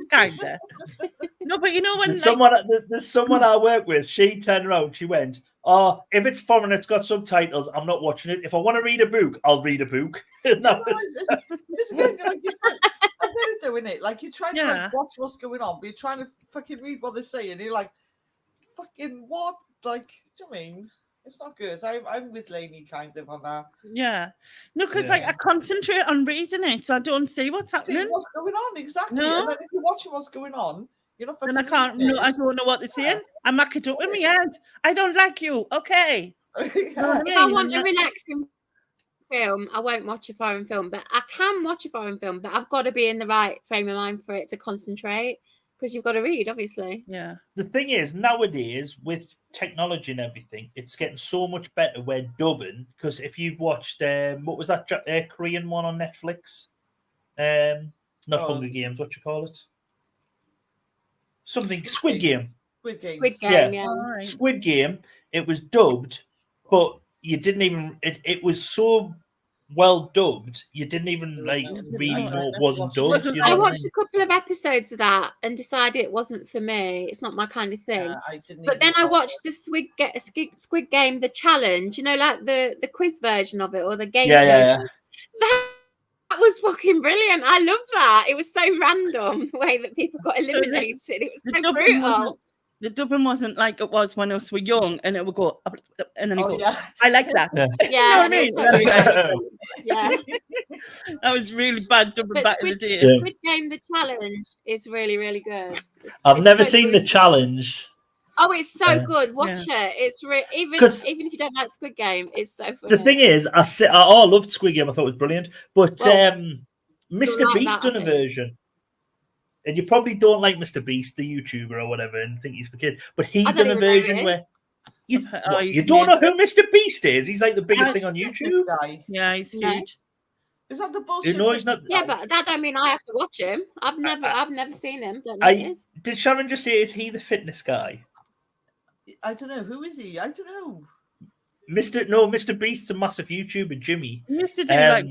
Kinda. No, but you know when there's someone I work with. She turned around. She went, "Oh, if it's foreign, it's got subtitles. I'm not watching it. If I want to read a book, I'll read a book." It's like I'm doing it. Like you're trying to like, watch what's going on, but you're trying to fucking read what they're saying. And you're like, fucking what? Like, do you mean? It's not good. I'm with Lainey kind of on that. Yeah. No, because like I concentrate on reading it, so I don't see what's happening. See what's going on, exactly. No. And then if you're watching what's going on, you're not fucking. And I don't know what they're saying. I make it up in my head. I don't like you. Okay. If I want a relaxing film, I won't watch a foreign film, but I can watch a foreign film, but I've got to be in the right frame of mind for it to concentrate. Because you've got to read, obviously. Yeah. The thing is, nowadays, with technology and everything, it's getting so much better when dubbing. Because if you've watched, what was that Korean one on Netflix? Not Hunger Games, what you call it? Something, Squid Game. Squid Game, yeah. Right. Squid Game, it was dubbed, but you didn't even, it was so well dubbed, you didn't even like really know it wasn't dubbed. You know I watched a couple of episodes of that and decided it wasn't for me. It's not my kind of thing. But then I watched the Squid Game, the challenge. You know, like the quiz version of it or the game. Yeah. That was fucking brilliant. I love that. It was so random the way that people got eliminated. It was so brutal. The dubbing wasn't like it was when us were young, and it would go up, and then it goes. Yeah. I like that. Yeah, you know what I mean? Yeah. That was really bad dubbing back in the day. Squid Game, the challenge is really, really good. I've never seen the challenge. Oh, it's so good. Watch it. It's even if you don't like Squid Game, it's so funny. The thing is, I loved Squid Game. I thought it was brilliant. But Mr. Beast done a version. And you probably don't like Mr. Beast, the YouTuber or whatever, and think he's for kids. But he's done a version where you don't know who Mr. Beast is. He's like the biggest thing on YouTube. Yeah, he's huge. Is that the bullshit? No, he's not. Yeah, but that don't mean I have to watch him. I've never seen him. Don't know who he is. Did Sharon just say, is he the fitness guy? I don't know. Who is he? I don't know. Mr. Beast's a massive YouTuber, Jimmy. He used to do like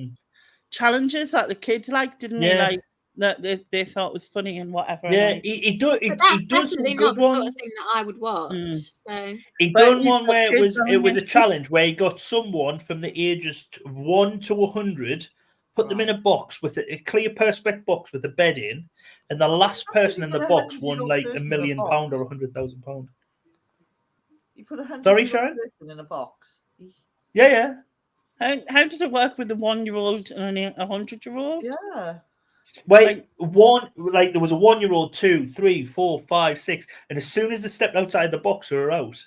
challenges that the kids didn't he? Like that they thought was funny and whatever. Yeah, he does some good ones. Sort of thing that I would watch. So he done one where it was a challenge where he got someone from the ages of 1 to 100, put them in a box with a clear perspex box with a bed in, and the last person in the box won like £1 million or £100,000. You put 100 Sorry, Sharon? person in a box. Yeah. How did it work with the 1-year-old and a 100-year-old? Yeah. Wait, there was a 1-year-old, 2, 3, 4, 5, 6, and as soon as they stepped outside the box, they were out.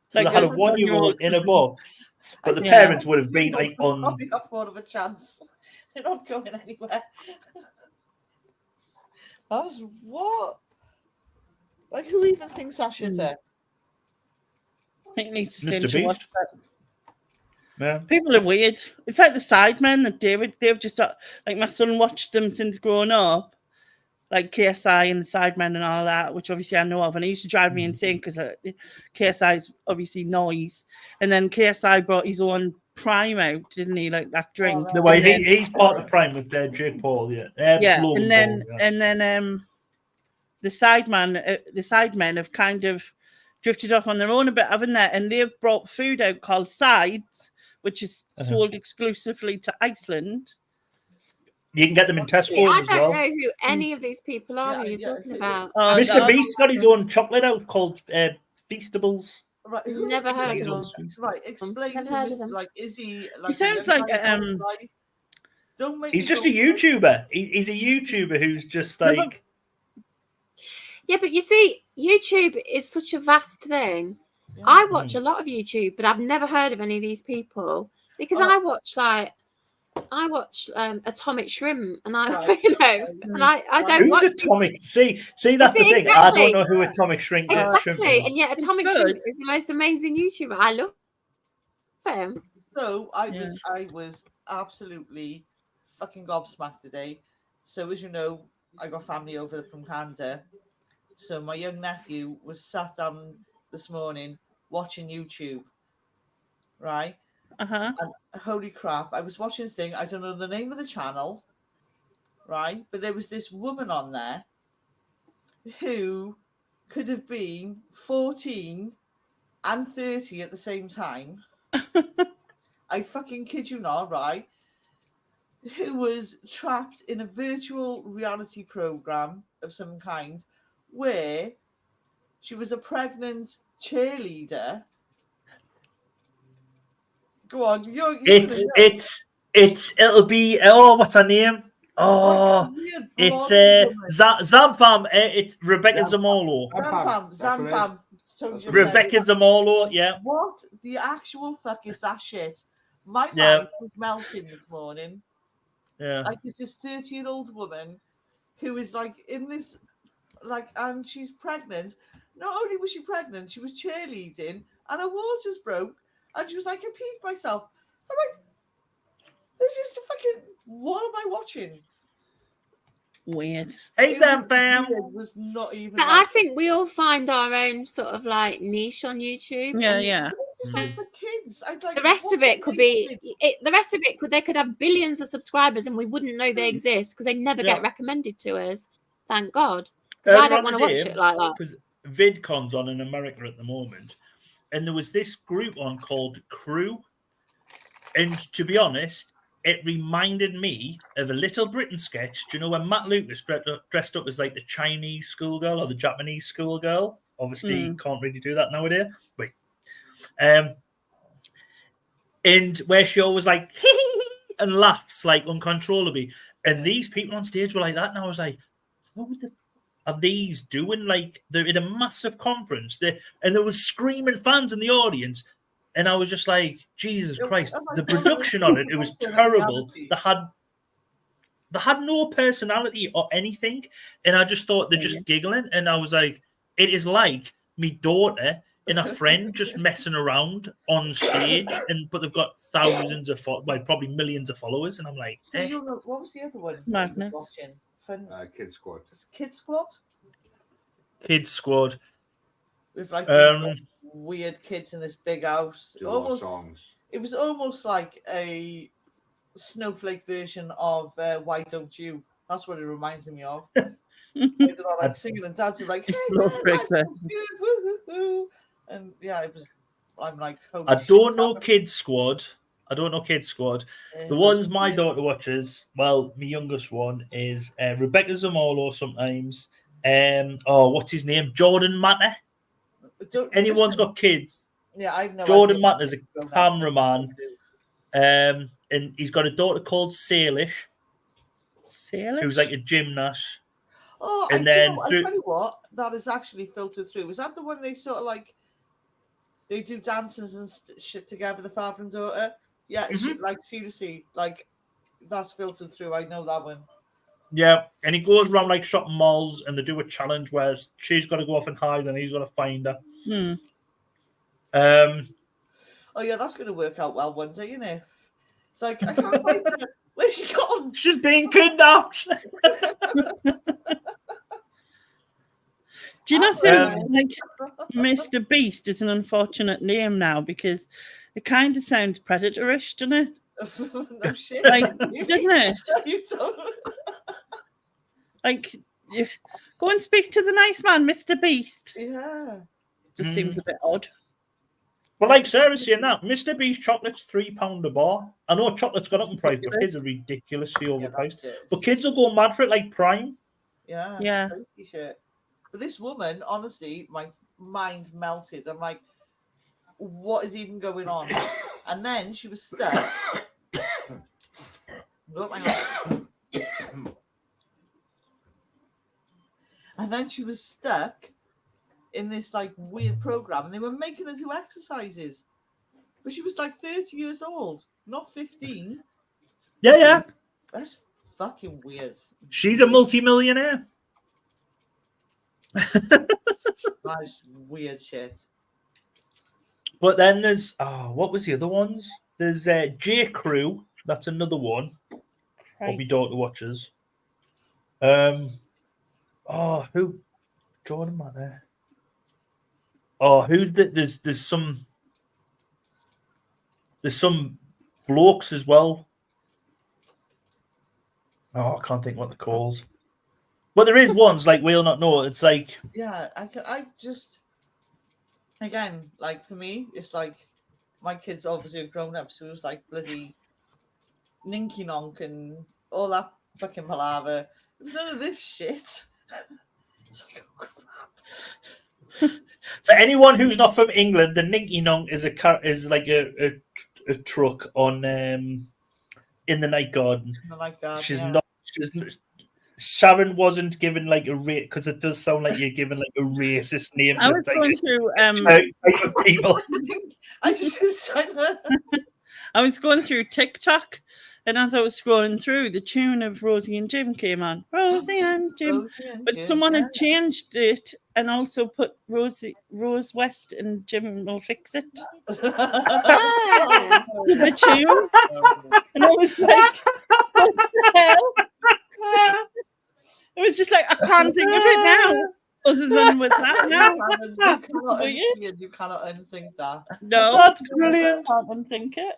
So they had a 1-year-old in a box, but the parents would have been like on. Probably have more of a chance. They're not going anywhere. That's what? Like, who even thinks that shit? I think it needs to Mr. see Beast. Yeah. People are weird. It's like the Sidemen that they've just like my son watched them since growing up, like KSI and the Sidemen and all that, which obviously I know of, and it used to drive me insane because KSI is obviously noise, and then KSI brought his own Prime out, didn't he? Like that drink. The way he's part of Prime with Jake Paul, yeah. And then the Sidemen have kind of drifted off on their own a bit, haven't they? And they've brought food out called Sides, which is sold exclusively to Iceland. You can get them in Tesco's as well. I don't know who any of these people are who you're talking about. Mr. Beast's got his own chocolate out called Feastables. Right, never heard of him. Right, explain. Like, is he? Like, he sounds like Don't make. He's just a YouTuber. He's a YouTuber who's just like. Yeah, but you see, YouTube is such a vast thing. Yeah. I watch a lot of YouTube, but I've never heard of any of these people because I watch Atomic Shrimp, and I don't. Who's Atomic? See, that's the thing. Exactly. I don't know who Atomic Shrimp is. Exactly, and yet Atomic Shrimp is the most amazing YouTuber. I love him. So I was absolutely fucking gobsmacked today. So as you know, I got family over from Canada. So my young nephew was sat down this morning watching YouTube, right? And holy crap, I was watching this thing. I don't know the name of the channel, right? But there was this woman on there who could have been 14 and 30 at the same time. I fucking kid you not, right? Who was trapped in a virtual reality program of some kind where she was a pregnant cheerleader. Go on, it'll be what's her name? It's Zamfam. It's Rebecca Zamolo. Zamfam. Rebecca Zamolo. Yeah. What the actual fuck is that shit? My mind was melting this morning. Yeah. Like it's this 30-year-old woman who is like in this, like, and she's pregnant. Not only was she pregnant, she was cheerleading, and her waters broke, and she was like, I peed myself. I'm like, this is fucking. What am I watching? Weird. Hey, Bam. Was not even. But I think we all find our own sort of like niche on YouTube. Yeah. It's like for kids. The rest of it could be. The rest of it they could have billions of subscribers, and we wouldn't know they exist because they never get recommended to us. Thank God. I don't want to watch it like that. Because VidCon's on in America at the moment, and there was this group on called Crew, and to be honest, it reminded me of a Little Britain sketch. Do you know when Matt Lucas dressed up as like the Chinese schoolgirl or the Japanese schoolgirl? Obviously, you can't really do that nowadays. Wait. And where she always like and laughs like uncontrollably. And these people on stage were like that. And I was like, what are these doing? Like, they're in a massive conference. And there was screaming fans in the audience. And I was just like, Jesus Christ, the production on it was terrible. They had no personality or anything. And I just thought they're just giggling. And I was like, it is like me daughter and a friend just messing around on stage. But they've got thousands of, probably millions of followers. And I'm like, so what was the other one? Madness. Kids Squad. Kids Squad? Kids Squad. With like weird kids in this big house. Almost songs. It was almost like a snowflake version of Why Don't You? That's what it reminds me of. They're all like singing and dancing, like, hey, and yeah, it was. I'm like, I don't know Kids Squad. I don't know Kids Squad. The ones my daughter watches, well, my youngest one is Rebecca Zamolo sometimes. What's his name? Jordan Matter. Anyone's got kids? Yeah, I've no Jordan idea. Matter's a cameraman. And he's got a daughter called Salish. Who's like a gymnast. Oh, and I tell you what, that is actually filtered through. Was that the one they sort of like, they do dances and shit together, the father and daughter? Yeah, like seriously, like that's filtered through. I know that one. Yeah, and he goes around like shopping malls and they do a challenge where she's got to go off and hide and he's got to find her. Oh yeah, that's going to work out well one day, you know. It's like, I can't find her. Where's she gone? She's being kidnapped. Do you not think like Mr. Beast is an unfortunate name now because it kind of sounds predatorish, doesn't it? No shit. Like, doesn't it? You don't. Like, go and speak to the nice man, Mr. Beast. Yeah. Just seems a bit odd. Well, like Sarah's saying that, Mr. Beast chocolate's £3 a bar. I know chocolate's gone up in price, but his are ridiculously overpriced. But kids will go mad for it like Prime. Yeah. Shit. But this woman, honestly, my mind's melted. I'm like, what is even going on? And then she was stuck. And then she was stuck in this like weird program, and they were making her do exercises. But she was like 30 years old, not 15. Yeah. That's fucking weird. She's a multi-millionaire. That's weird shit. But then there's what was the other ones? There's J. Crew. That's another one. What my daughter watches. Who? Jordan Matter. Oh, who's the? There's some blokes as well. Oh, I can't think what they're called. But there is ones like we'll not know. It's like I just again, like for me, it's like my kids obviously have grown up, so it was like bloody Ninky Nonk and all that fucking palaver. It was none of this shit. It's like, oh crap. For anyone who's not from England, the Ninky Nonk is like a truck on in the Night Garden. The Night Garden. She's not. Sharon wasn't given like a rate because it does sound like you're given like a racist name. I was going through type of people. I was going through TikTok, and as I was scrolling through, the tune of Rosie and Jim came on. Rosie and Jim, someone had changed it and also put Rose West and Jim will fix it. The tune, and I was like, what the hell? It was just like I can't think of it now. Other than with that now. You cannot unthink that. No, that's brilliant. I can't unthink it.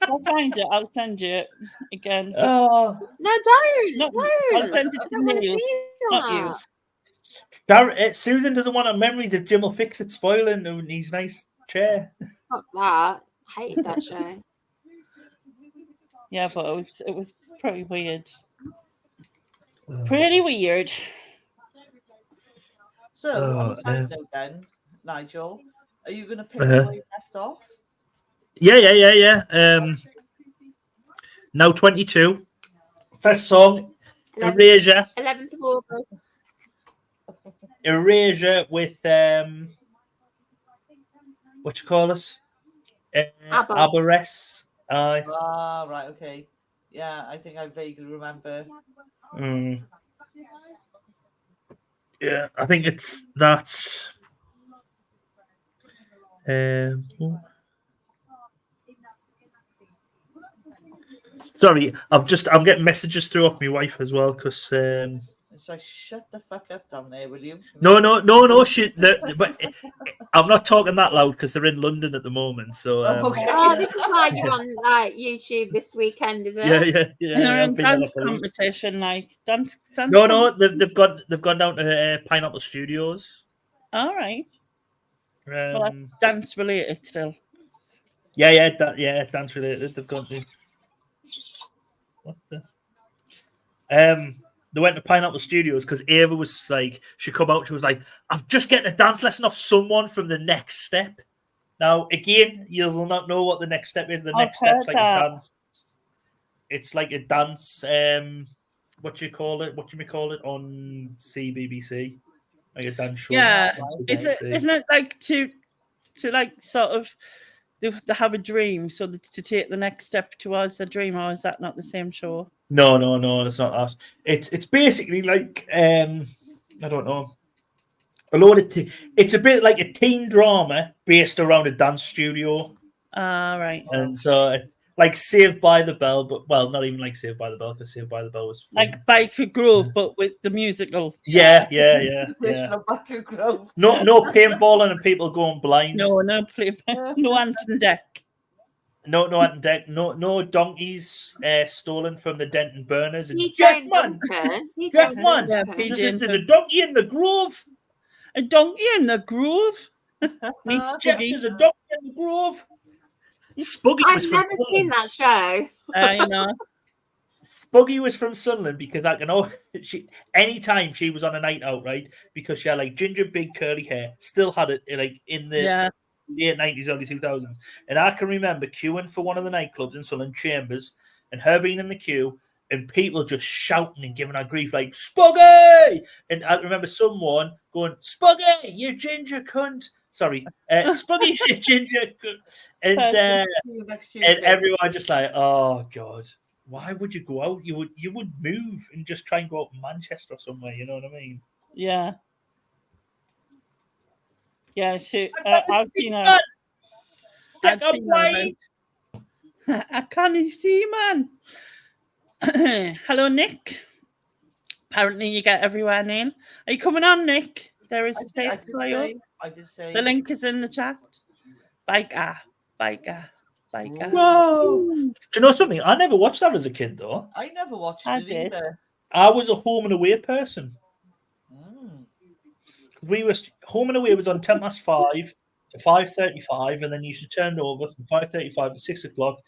I'll find it. I'll send you it again. Oh no, don't. I'll send it to Neil, not you. Susan doesn't want our memories of Jim will fix it spoiling in his nice chair. Fuck that. I hated that show. Yeah, but it was pretty weird. Pretty weird. So, on the side note then, Nigel, are you going to pick where you left off? Yeah. Now 22. First song, Erasure. 11th of August. Erasure with, what you call us? Aberress. Right, okay. Yeah, I think I vaguely remember. Yeah, I think it's that. Sorry, I'm getting messages through off my wife as well because. It's like shut the fuck up down there, will you? No. But I'm not talking that loud because they're in London at the moment. So. Okay. Oh, this is why you're on YouTube this weekend, is it? Yeah. And they're in dance competition, like dance. No, they've gone down to Pineapple Studios. All right. Well, that's dance related still. Yeah, dance related. They've got the what the they went to Pineapple Studios because Ava was like, she come out, she was like, I'm just getting a dance lesson off someone from The Next Step. Now, again, you'll not know what the next step is. The next step's like a dance. It's like a dance. What do you call it? What do you call it on CBBC? Like a dance show. Yeah, isn't it like to like sort of they have a dream, so to take the next step towards their dream, or is that not the same show? No, it's not that. It's basically like I don't know. It's a bit like a teen drama based around a dance studio. Right. And so, like Saved by the Bell, but well, not even like Saved by the Bell, because Saved by the Bell was fun. Like Biker Grove, but with the musical. Yeah. Biker Grove. No paintballing and people going blind. No Ant and Dec. No Ant and Dec. No donkeys stolen from the Denton Burners. And Jeff Man. There's a donkey in the grove. A donkey in the grove? Jeff, there's a donkey in the grove. Spuggy was I've never seen that show. You know. Spuggy was from Sunderland because I know anytime she was on a night out, right? Because she had like ginger, big curly hair, still had it like in the late 90s, early 2000s. And I can remember queuing for one of the nightclubs in Sunderland, Chambers, and her being in the queue and people just shouting and giving her grief like, Spuggy! And I remember someone going, Spuggy, you ginger cunt. Sorry, Spuggy, you ginger cunt. And everyone just like, oh, God. Why would you go out? You would move and just try and go out to Manchester or somewhere. You know what I mean? Yeah. Yeah. I've seen her. I can't see, man. Hello, Nick. Apparently, you get everywhere, Neil. Are you coming on, Nick? There is space for you. I did say. The link is in the chat. Biker. Whoa. Do you know something? I never watched that as a kid, though. I never watched it either. I was a Home and Away person. Home and Away was on 5:10 to 5:35, and then you used to turn it over from 5:35 to 6 o'clock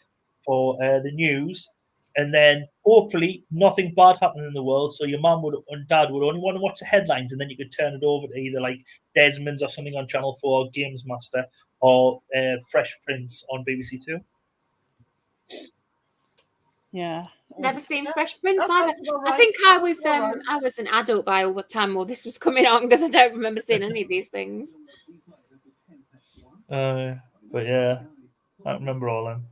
for the news. And then hopefully nothing bad happened in the world, so your mum and dad would only want to watch the headlines, and then you could turn it over to either like Desmond's or something on Channel 4, Games Master, or Fresh Prince on BBC Two. Yeah, never seen Fresh Prince either. I think I was an adult by all the time all this was coming on because I don't remember seeing any of these things. But yeah, I don't remember all them.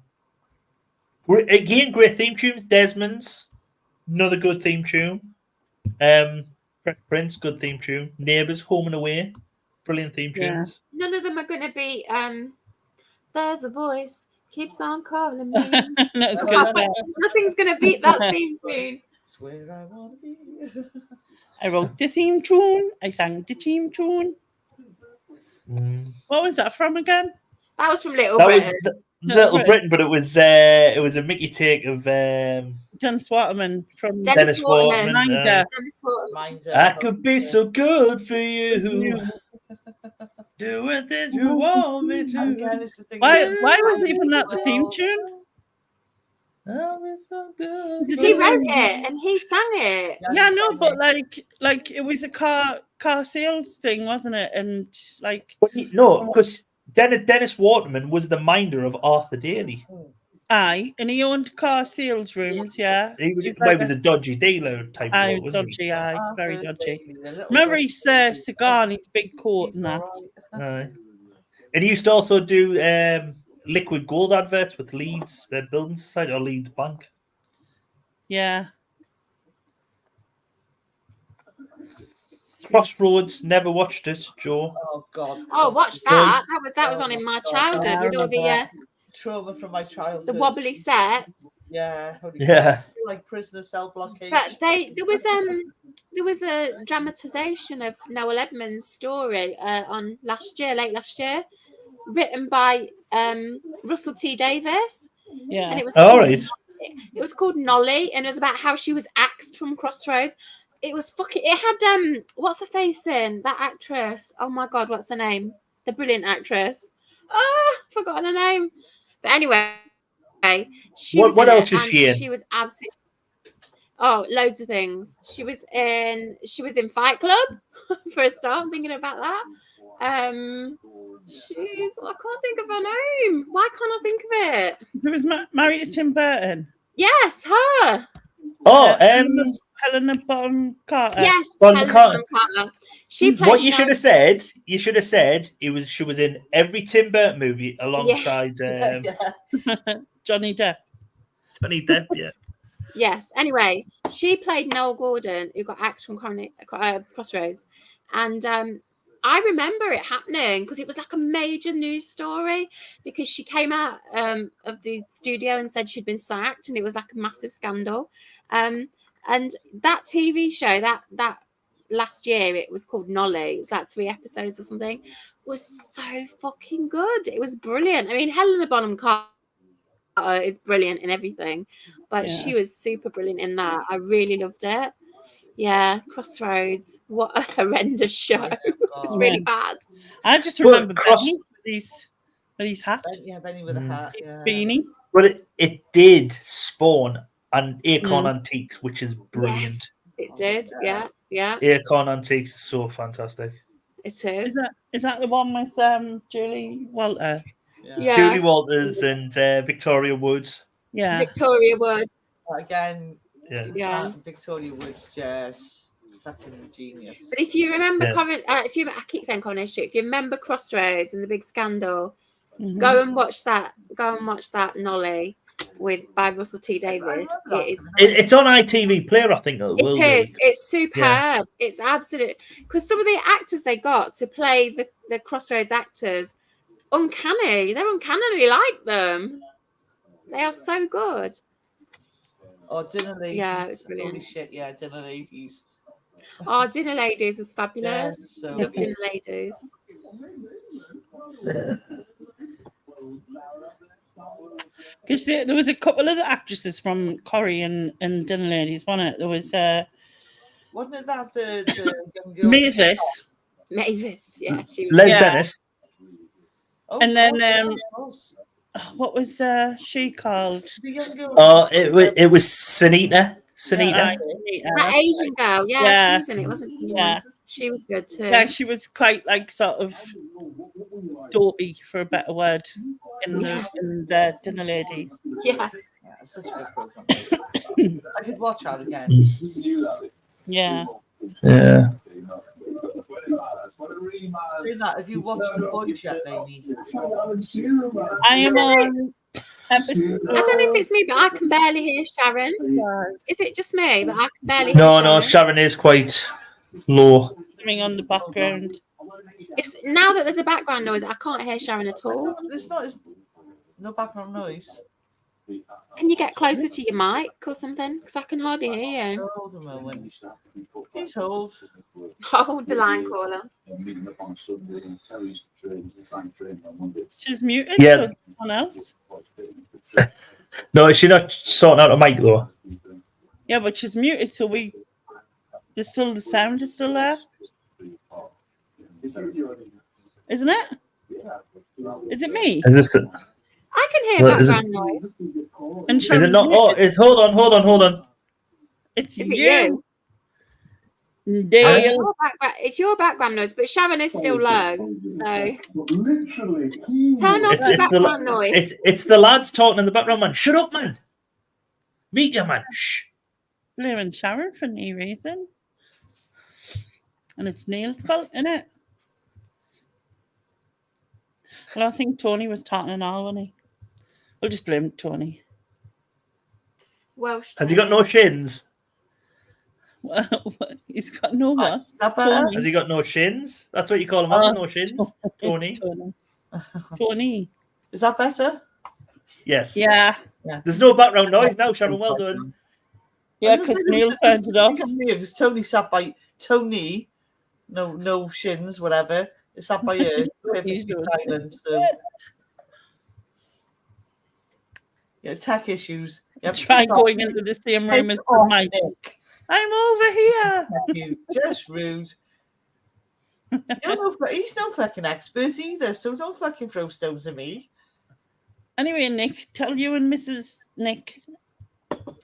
Again, great theme tunes. Desmond's, another good theme tune. Fresh Prince, good theme tune. Neighbours, Home and Away, brilliant theme tunes. None of them are going to be. There's a voice keeps on calling me. Nothing's going to beat that theme tune. It's where I want to be. I wrote the theme tune. I sang the theme tune. What was that from again? That was from Little Britain. Little Britain, but it was a Mickey take of Dennis Waterman from Dennis Waterman. I could be so good for you. Doing things you want me to. Why was even that the theme tune? I'll be so good. Because he wrote it and he sang it. Yeah, no, but like it was a car sales thing, wasn't it? And like because Dennis Waterman was the minder of Arthur Daly. Aye, and he owned car sales rooms. Yeah, he was a dodgy dealer type. Dodgy, very dodgy. Remember his cigar and his big coat and that. And he used to also do liquid gold adverts with Leeds Building Society or Leeds Bank. Yeah. Crossroads, never watched it, Joe. Oh God! Oh, watch that. That was on in my childhood with all the trauma from my childhood. The wobbly sets. Yeah. Like prisoner cell blockade. But there was a dramatisation of Noel Edmonds' story on late last year, written by Russell T Davies. Yeah. And it was It was called Nolly, and it was about how she was axed from Crossroads. It was fucking. It had what's her face in that actress? Oh my God, what's her name? The brilliant actress. Forgotten her name. But anyway, what else is she in? She was absolutely loads of things. She was in Fight Club for a start. I'm thinking about that. I can't think of her name. Why can't I think of it? Who was married to Tim Burton? Yes, her. Oh, Helena Bonham Carter. Yes, Helena Bonham Carter. She played. What you should have said. You should have said she was in every Tim Burton movie alongside Johnny Depp. Johnny Depp, yeah. Yes. Anyway, she played Noel Gordon, who got axed from Crossroads, and I remember it happening because it was like a major news story because she came out of the studio and said she'd been sacked, and it was like a massive scandal. And that TV show that last year, it was called Nolly. It was like 3 episodes or something. Was so fucking good. It was brilliant. I mean, Helena Bonham Carter is brilliant in everything, but she was super brilliant in that. I really loved it. Yeah, Crossroads. What a horrendous show. It was really bad. I just remember Benny with these hats. Benny with a hat. Beanie. But it did spawn an Acorn Antiques, which is brilliant. Yes, it did. Yeah. Acorn Antiques is so fantastic. It is. Is that the one with Julie Walters? Yeah. Julie Walters and Victoria Woods. Yeah. Victoria Wood. Again. Yeah. Victoria Wood's just fucking genius. But if you remember, I keep saying Coronation Street. If you remember Crossroads and the big scandal, go and watch that. Go and watch that Nolly by Russell T Davies. It's on ITV Player, I think. It is. It's superb. Yeah. It's absolute. Because some of the actors they got to play the Crossroads actors, uncanny. They're uncannily like them. They are so good. Oh, Dinner Ladies. Yeah, it was brilliant. Holy shit, yeah, Dinner Ladies. Oh, Dinner Ladies was fabulous. Yeah, so Love Dinner Ladies. Because there was a couple of the actresses from Corrie and Dinner Ladies, wasn't it? There was wasn't it that the young girl? Mavis, yeah, she was. Les Dennis. And then what was she called? The young girl. Oh, it was Sunita. That Asian girl, she was in it, wasn't she? Yeah, she was good too. Yeah, she was quite like sort of dopey, for a better word, in the Dinner Ladies. Yeah, such a good program. I could watch that again. Yeah. Say that, have you watched The Boys yet, Lainey? I am on episode. I don't know if it's me, but I can barely hear Sharon. Is it just me? But I can barely hear Sharon. No, Sharon is quite low. Something on the background. It's now that there's a background noise, I can't hear Sharon at all. There's no background noise. Can you get closer to your mic or something? Because I can hardly hear you. Hold a moment. Please hold. Hold the line, caller. She's muted. Yeah. So someone else. No, is she not sorting out a mic though? Yeah, but she's muted, so the sound is still there. Isn't it? Is it me? Is this? I can hear background noise. And is it not? Oh, it's hold on. It's is it you? Dale. It's your background noise, but Sharon is still low. So turn off the background noise. It's the lads talking in the background, man. Shut up, man. Meet you, man. Shh. Blaming Sharon for no reason. And it's Neil's fault, isn't it? Well, I think Tony was talking and all, wasn't he? We'll just blame Tony. Welsh. Has he got no shins? Well, he's got no what? Has he got no shins? That's what you call him, no shins? Tony. Tony. Is that better? Yes. Yeah. There's no background noise now, Sharon. Well done. Yeah, because Neil turned it off. Because Tony sat by Tony, no shins, whatever. It's sat by her, perfectly silent. So. Yeah, tech issues. Try going into the same room as Mike. I'm over here. You just rude. He's no fucking expert either, so don't fucking throw stones at me. Anyway, Nick, tell you and Mrs. Nick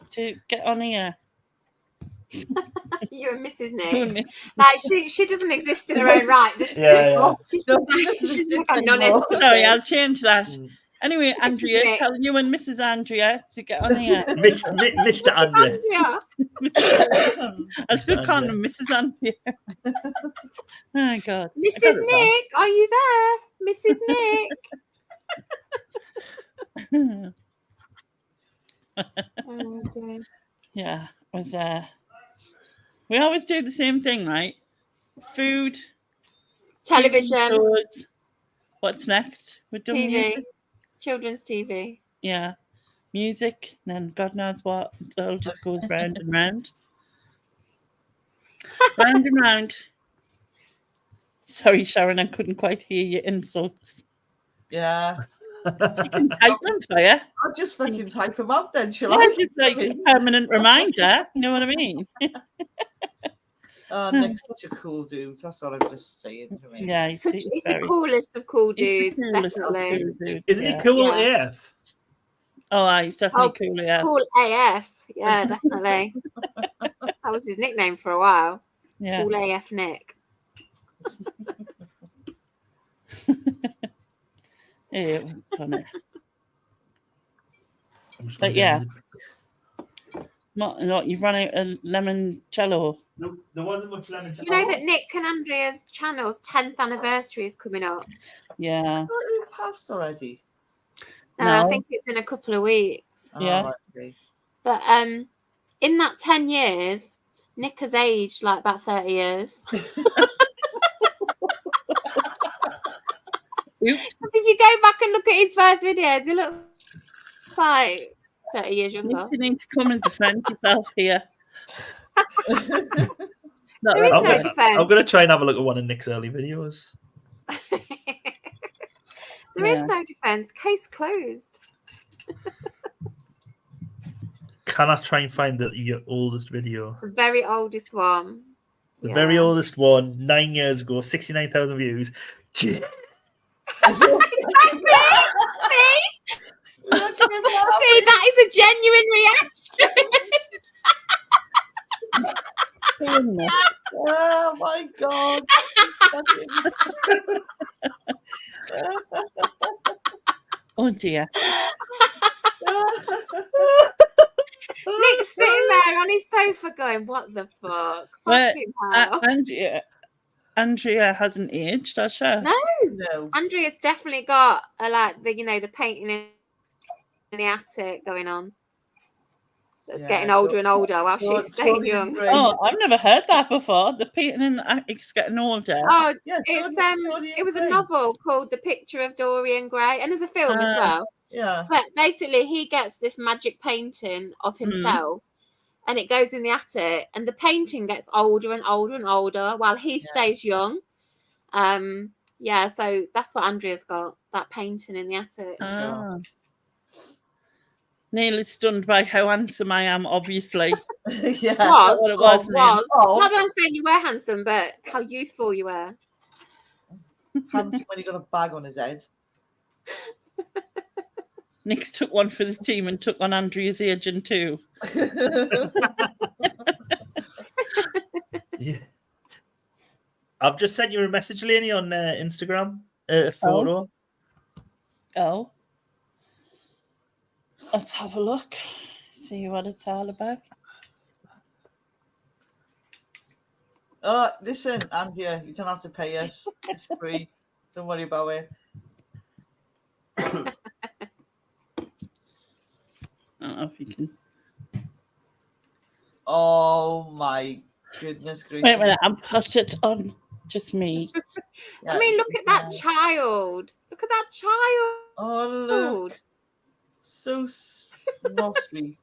to get on here. You and Mrs. Nick. Like she doesn't exist in her own right, does she? Yeah. She's like a non-entity. Sorry, I'll change that. Anyway, Andrea, tell you and Mrs. Andrea to get on here. Mr. Andrea. I still call him Mrs. Andrea. Oh, God. Mrs. Nick, are you there? Mrs. Nick. Oh, dear. Yeah, it was we always do the same thing, right? Food, television, shows. What's next? We're done TV, music. Children's TV. Yeah, music, then God knows what. It all just goes round and round. Round and round. Sorry, Sharon, I couldn't quite hear your insults. Yeah. So you can type them for you. I'll just fucking type them up then, shall Yeah, I? just like a permanent reminder. You know what I mean? Oh, Nick's such a cool dude. That's what I'm just saying to me. Yeah, he's the coolest of cool dudes, definitely. Isn't he cool AF? Oh, he's definitely cool, yeah. Cool AF, yeah, definitely. That was his nickname for a while. Yeah. Cool AF Nick. It was funny. But yeah. Not you've run out of limoncello. No, there wasn't much limoncello. You know that Nick and Andrea's channel's 10th anniversary is coming up? Yeah. It passed already. No, I think it's in a couple of weeks. Yeah. But in that 10 years, Nick has aged like about 30 years. Because if you go back and look at his first videos, he looks like 30 years younger. You need to come and defend yourself here. There is no defense. I'm going to try and have a look at one of Nick's early videos. There is no defense. Case closed. Can I try and find your oldest video? The very oldest one. The very oldest one, 9 years ago, 69,000 views. See, that is a genuine reaction. Oh my God. Oh dear. Nick's sitting there on his sofa going, what the fuck? Well, Andrea hasn't aged, has she? No. Andrea's definitely got the painting in the attic going on. That's getting older and older while she's staying young. Oh, I've never heard that before. The painting in the attic's getting older. Oh, yeah, it was a novel called The Picture of Dorian Gray, and there's a film as well. Yeah. But basically, he gets this magic painting of himself, and it goes in the attic, and the painting gets older and older and older while he stays young. Yeah, so that's what Andrea's got, that painting in the attic. Ah. Neil is stunned by how handsome I am, obviously. Yeah. Was. Was. Not that I'm saying you were handsome, but how youthful you were. Handsome when he got a bag on his head. Nick took one for the team and took on Andrea's agent too. Yeah. I've just sent you a message, Lainey, on Instagram. A photo. Oh. Let's have a look. See what it's all about. Oh, listen, Andrea, you don't have to pay us. It's free. Don't worry about it. I don't know if you can. Oh my goodness gracious! Wait a minute, I'll put it on just me. Yeah. I mean, look at that child. Look at that child. Oh look, so not sweet,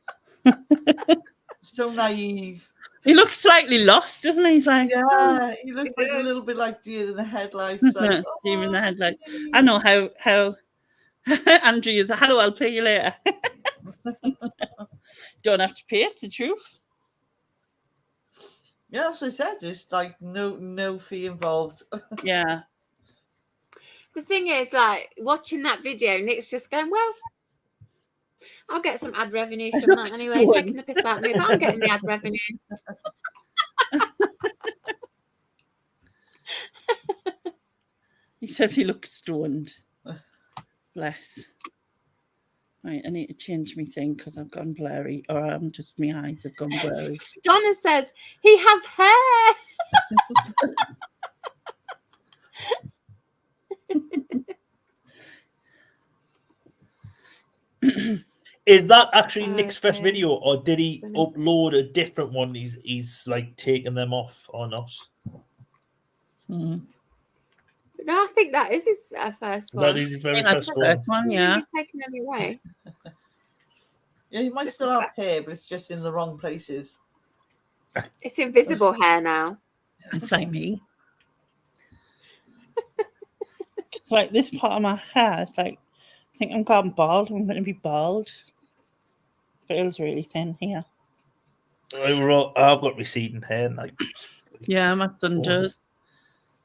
so naive. He looks slightly lost, doesn't he? He's like, yeah, he looks like a little bit like deer in the headlights. Like, deer in the headlights. I know how Andrea's. Hello, I'll pay you later. Don't have to pay. It's the truth. Yeah, that's what I said. It's like no fee involved. Yeah. The thing is, like, watching that video, Nick's just going, well, I'll get some ad revenue from that anyway. Taking the piss out of me, but I'm getting the ad revenue. He says he looks stoned. Bless. Right, I need to change my thing because I've gone blurry, or I'm just my eyes have gone blurry. Donna says he has hair. Is that actually Nick's first video, or did he upload a different one? He's like taking them off or not? No, I think that is his first one. That is his very first one. Yeah. He's taking them away. Yeah, he might still have hair, but it's just in the wrong places. It's invisible hair now. It's like me. It's like this part of my hair. It's like, I think I'm going bald. I'm going to be bald. Feels really thin here. I've got receding hair. Like, yeah, my son does.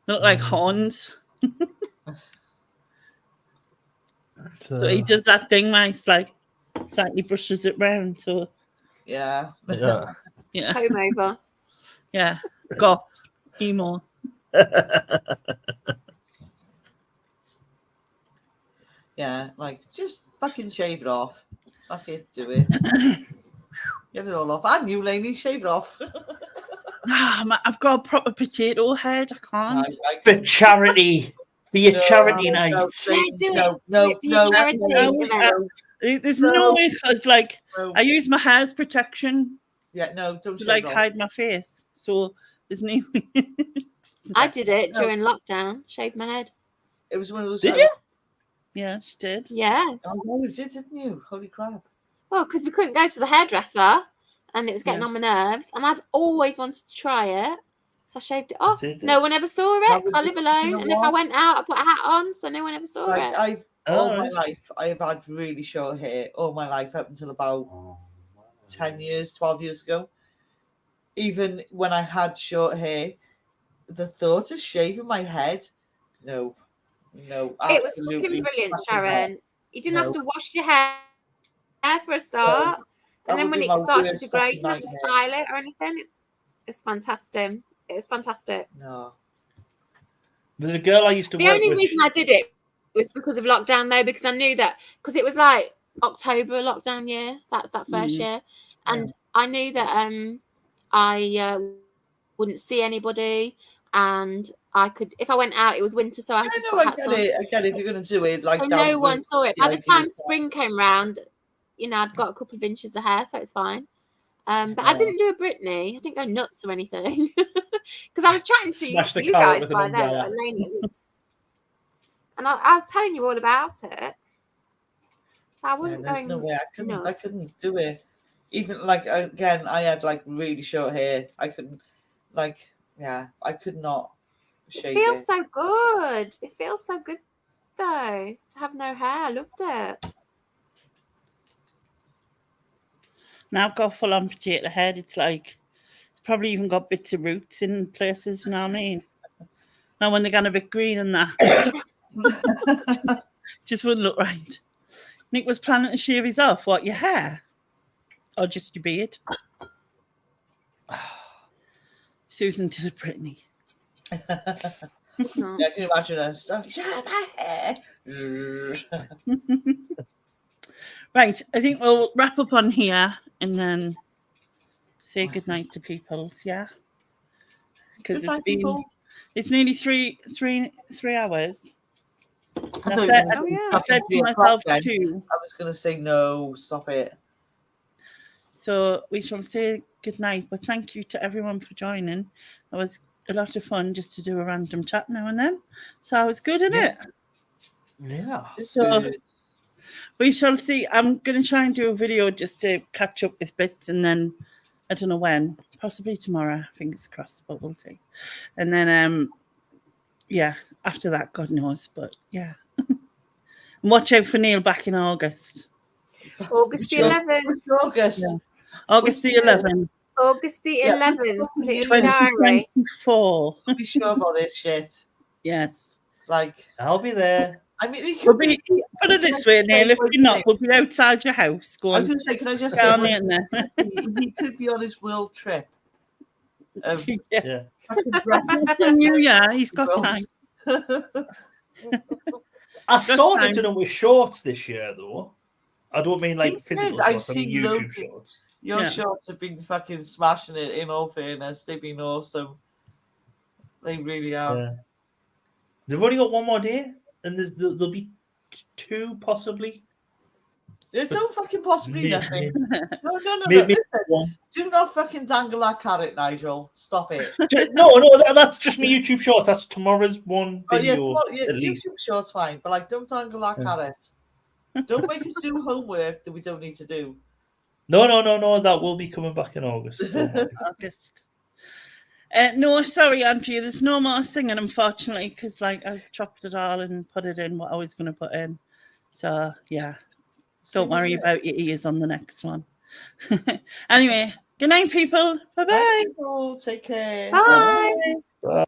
They look like horns. So he does that thing where it's like slightly brushes it round. So yeah. Yeah. Home over. Yeah. Goth. Emo. Yeah, like just fucking shave it off. Fuck it, do it. Get it all off. And you, Lainey, shave it off. I've got a proper potato head. I can't. For charity. For your charity night. No, charity. There's no way, because like I use my hair as protection. Yeah, no, don't to like hide my face. So there's no way. I did it during lockdown. Shaved my head. It was one of those. Did you? Yeah, she did. Yes. Oh, no, you did, didn't you? Holy crap. Well, because we couldn't go to the hairdresser and it was getting on my nerves. And I've always wanted to try it. So I shaved it off. No one ever saw it because I live alone. And if I went out, I put a hat on. So no one ever saw it. All my life, I have had really short hair. All my life, up until about 10 years, 12 years ago. Even when I had short hair, the thought of shaving my head, no. It was fucking brilliant, Sharon. You didn't have to wash your hair for a start. And then when it started to grow, you didn't have to style it or anything. It's fantastic. It was fantastic. No. There's a girl I used to work with. The only reason I did it was because of lockdown, though, because I knew that, because it was like October lockdown year, that first year. And I knew that I wouldn't see anybody. And I could, if I went out, it was winter, so I had to put hats on. I get it. If you're going to do it like that, no one saw it. By the time spring came round, I'd got a couple of inches of hair, so it's fine. But I didn't do a Britney. I didn't go nuts or anything because I was chatting to you guys by then, and I was telling you all about it. So I wasn't going. No way. I couldn't do it. Even like again, I had like really short hair. I couldn't I could not shave it. Feels so good. It feels so good though to have no hair. I loved it. Now I've got full on potato head. It's like it's probably even got bits of roots in places, you know what I mean? Now when they're gone a bit green and that just wouldn't look right. Nick was planning to shave his off. What, your hair? Or just your beard? Susan did a Britney. Yeah, can you imagine us? My hair. Right, I think we'll wrap up on here and then say goodnight to peoples, yeah? Because it's nearly three hours. I said to myself too. I was going to say no, stop it. So we shall say goodnight, but thank you to everyone for joining. It was a lot of fun just to do a random chat now and then. So it was good, isn't it? Yeah. So we shall see. I'm going to try and do a video just to catch up with bits, and then I don't know when, possibly tomorrow, fingers crossed, but we'll see. And then, after that, God knows, but yeah. And watch out for Neil back in August. August the 11th. August. Yeah. August the 11th. August the 11th. 2024. Be sure about this shit. Yes. Like, I'll be there. I mean, put it this way, Neil. If you're not, we'll be outside your house. Go on. I was going to say, can I just say, he could be on his world trip. Yeah. Yeah, he's got time. I sort of done it with shorts this year, though. I don't mean like physical I've shorts, I mean YouTube shorts. Your shorts have been fucking smashing it, in all fairness. They've been awesome. They really have. Yeah. They've only got one more day, and there'll be 2 possibly. Yeah, don't fucking possibly nothing. No. Maybe Do not fucking dangle that carrot, Nigel. Stop it. No, that's just my YouTube shorts. That's tomorrow's one video. At least. YouTube shorts fine, but like, don't dangle that carrot. Don't make us do homework that we don't need to do. No. That will be coming back in August. August. No, sorry, Andrew. There's no more singing, unfortunately, because like I've chopped it all and put it in what I was going to put in. So yeah, don't worry about your ears on the next one. Anyway, good night, people. Bye-bye. Take care. Bye. Bye.